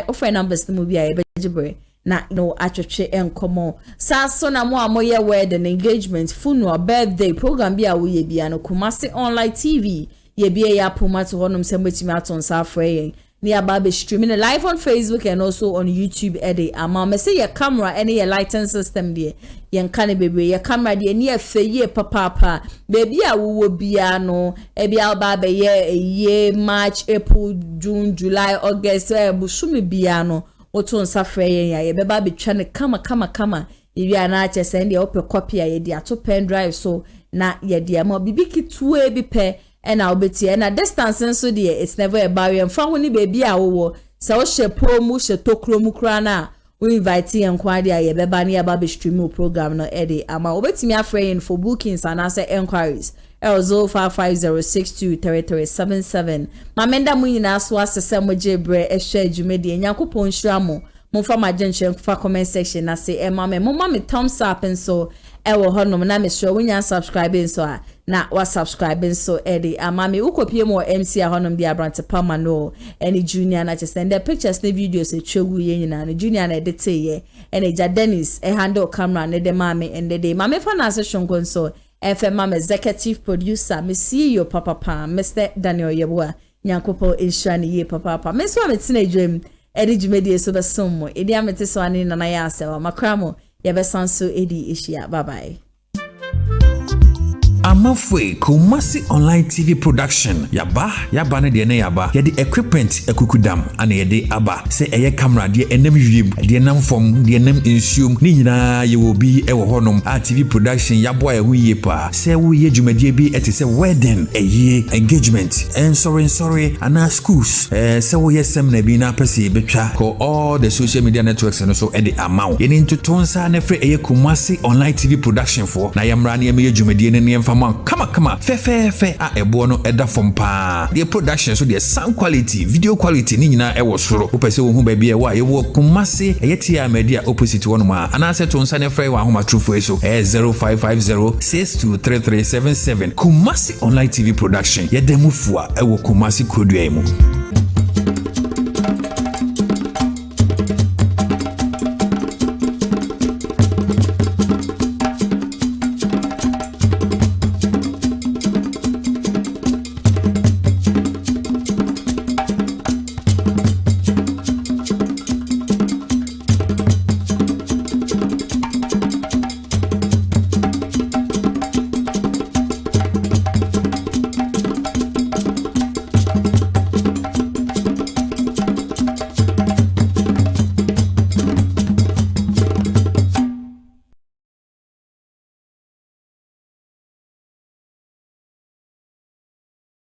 offer numbers the movie I bejibre na no atwetwe enkomo saso na mo amoye wedding engagement funeral birthday program bia wo ye bia no Kumasi online TV ye bia ya promote honum sembetimi aton sa afre ni ababe streaming live on Facebook and also on YouTube ede ama me say your camera any your lighting system there yen kan bebre your camera there ni afeye papa baby a wo bia no e bia ababe ye March April June July August busumi bia no oton safre yen ya ye beba betwa ne kama ye bia na ache send ye ope copy ye dia to pen drive so na ye dia ma bibi kitue bi pe and I'll be tea and a distance and so dear it's never a barrier and found when baby I will so she promo she tokro mukrana we invite you and quite a bebani about stream program no Eddie I'm waiting me a friend for bookings and answer enquiries L 05506233377 Mamenda Munina Swas Samuel Jebre Eshe Jumedi and Yakupon Shramo Monfa Majenchen for comment section I say mama me thumbs up and so ewo honom na me sure when you subscribing so na wa subscribing so Eddie amami ukopie mo MC honom dia brante pama no any junior na just send the pictures na videos e twegu ye nyina na junior na edit ye and eja Dennis e handle camera na de mami and de mami fa na se shongon so FM mama executive producer me CEO papa Mr Daniel Yeboa nyankopo inshani ye papa me so me tina dwem Eddie Jumedi so be sommo edi amete so ani na ya asewa makramo Yabesanso Edi Ishia. Bye bye. Amafwe Kumasi online TV production yaba ne de ne yaba yede equipment ekukudam ana yede aba se eye camera de enam wiem de nam fom de enam ensuom ni nyina ye wo bi e wo honom a TV production yabo a hu ye pa se wo ye dwumadie bi etese wedding eye engagement and sorry ana schools se wo ye sem na bi na pese betwa ko all the social media networks no so e de amaw ye ni ntotonsa na fre eye Kumasi online TV production for na yamra na ye dwumadie ne Kama fe a ebo no eda from pa the production so the sound quality video quality ni nyina e wo soro wo pese wo hu ba bia wa ye wo Kumasi eyetia media opposite one ma anase to nsa ne frɛ wa homa trufo so 0550623377 Kumasi online TV production ye demufua e wo Kumasi kodua mu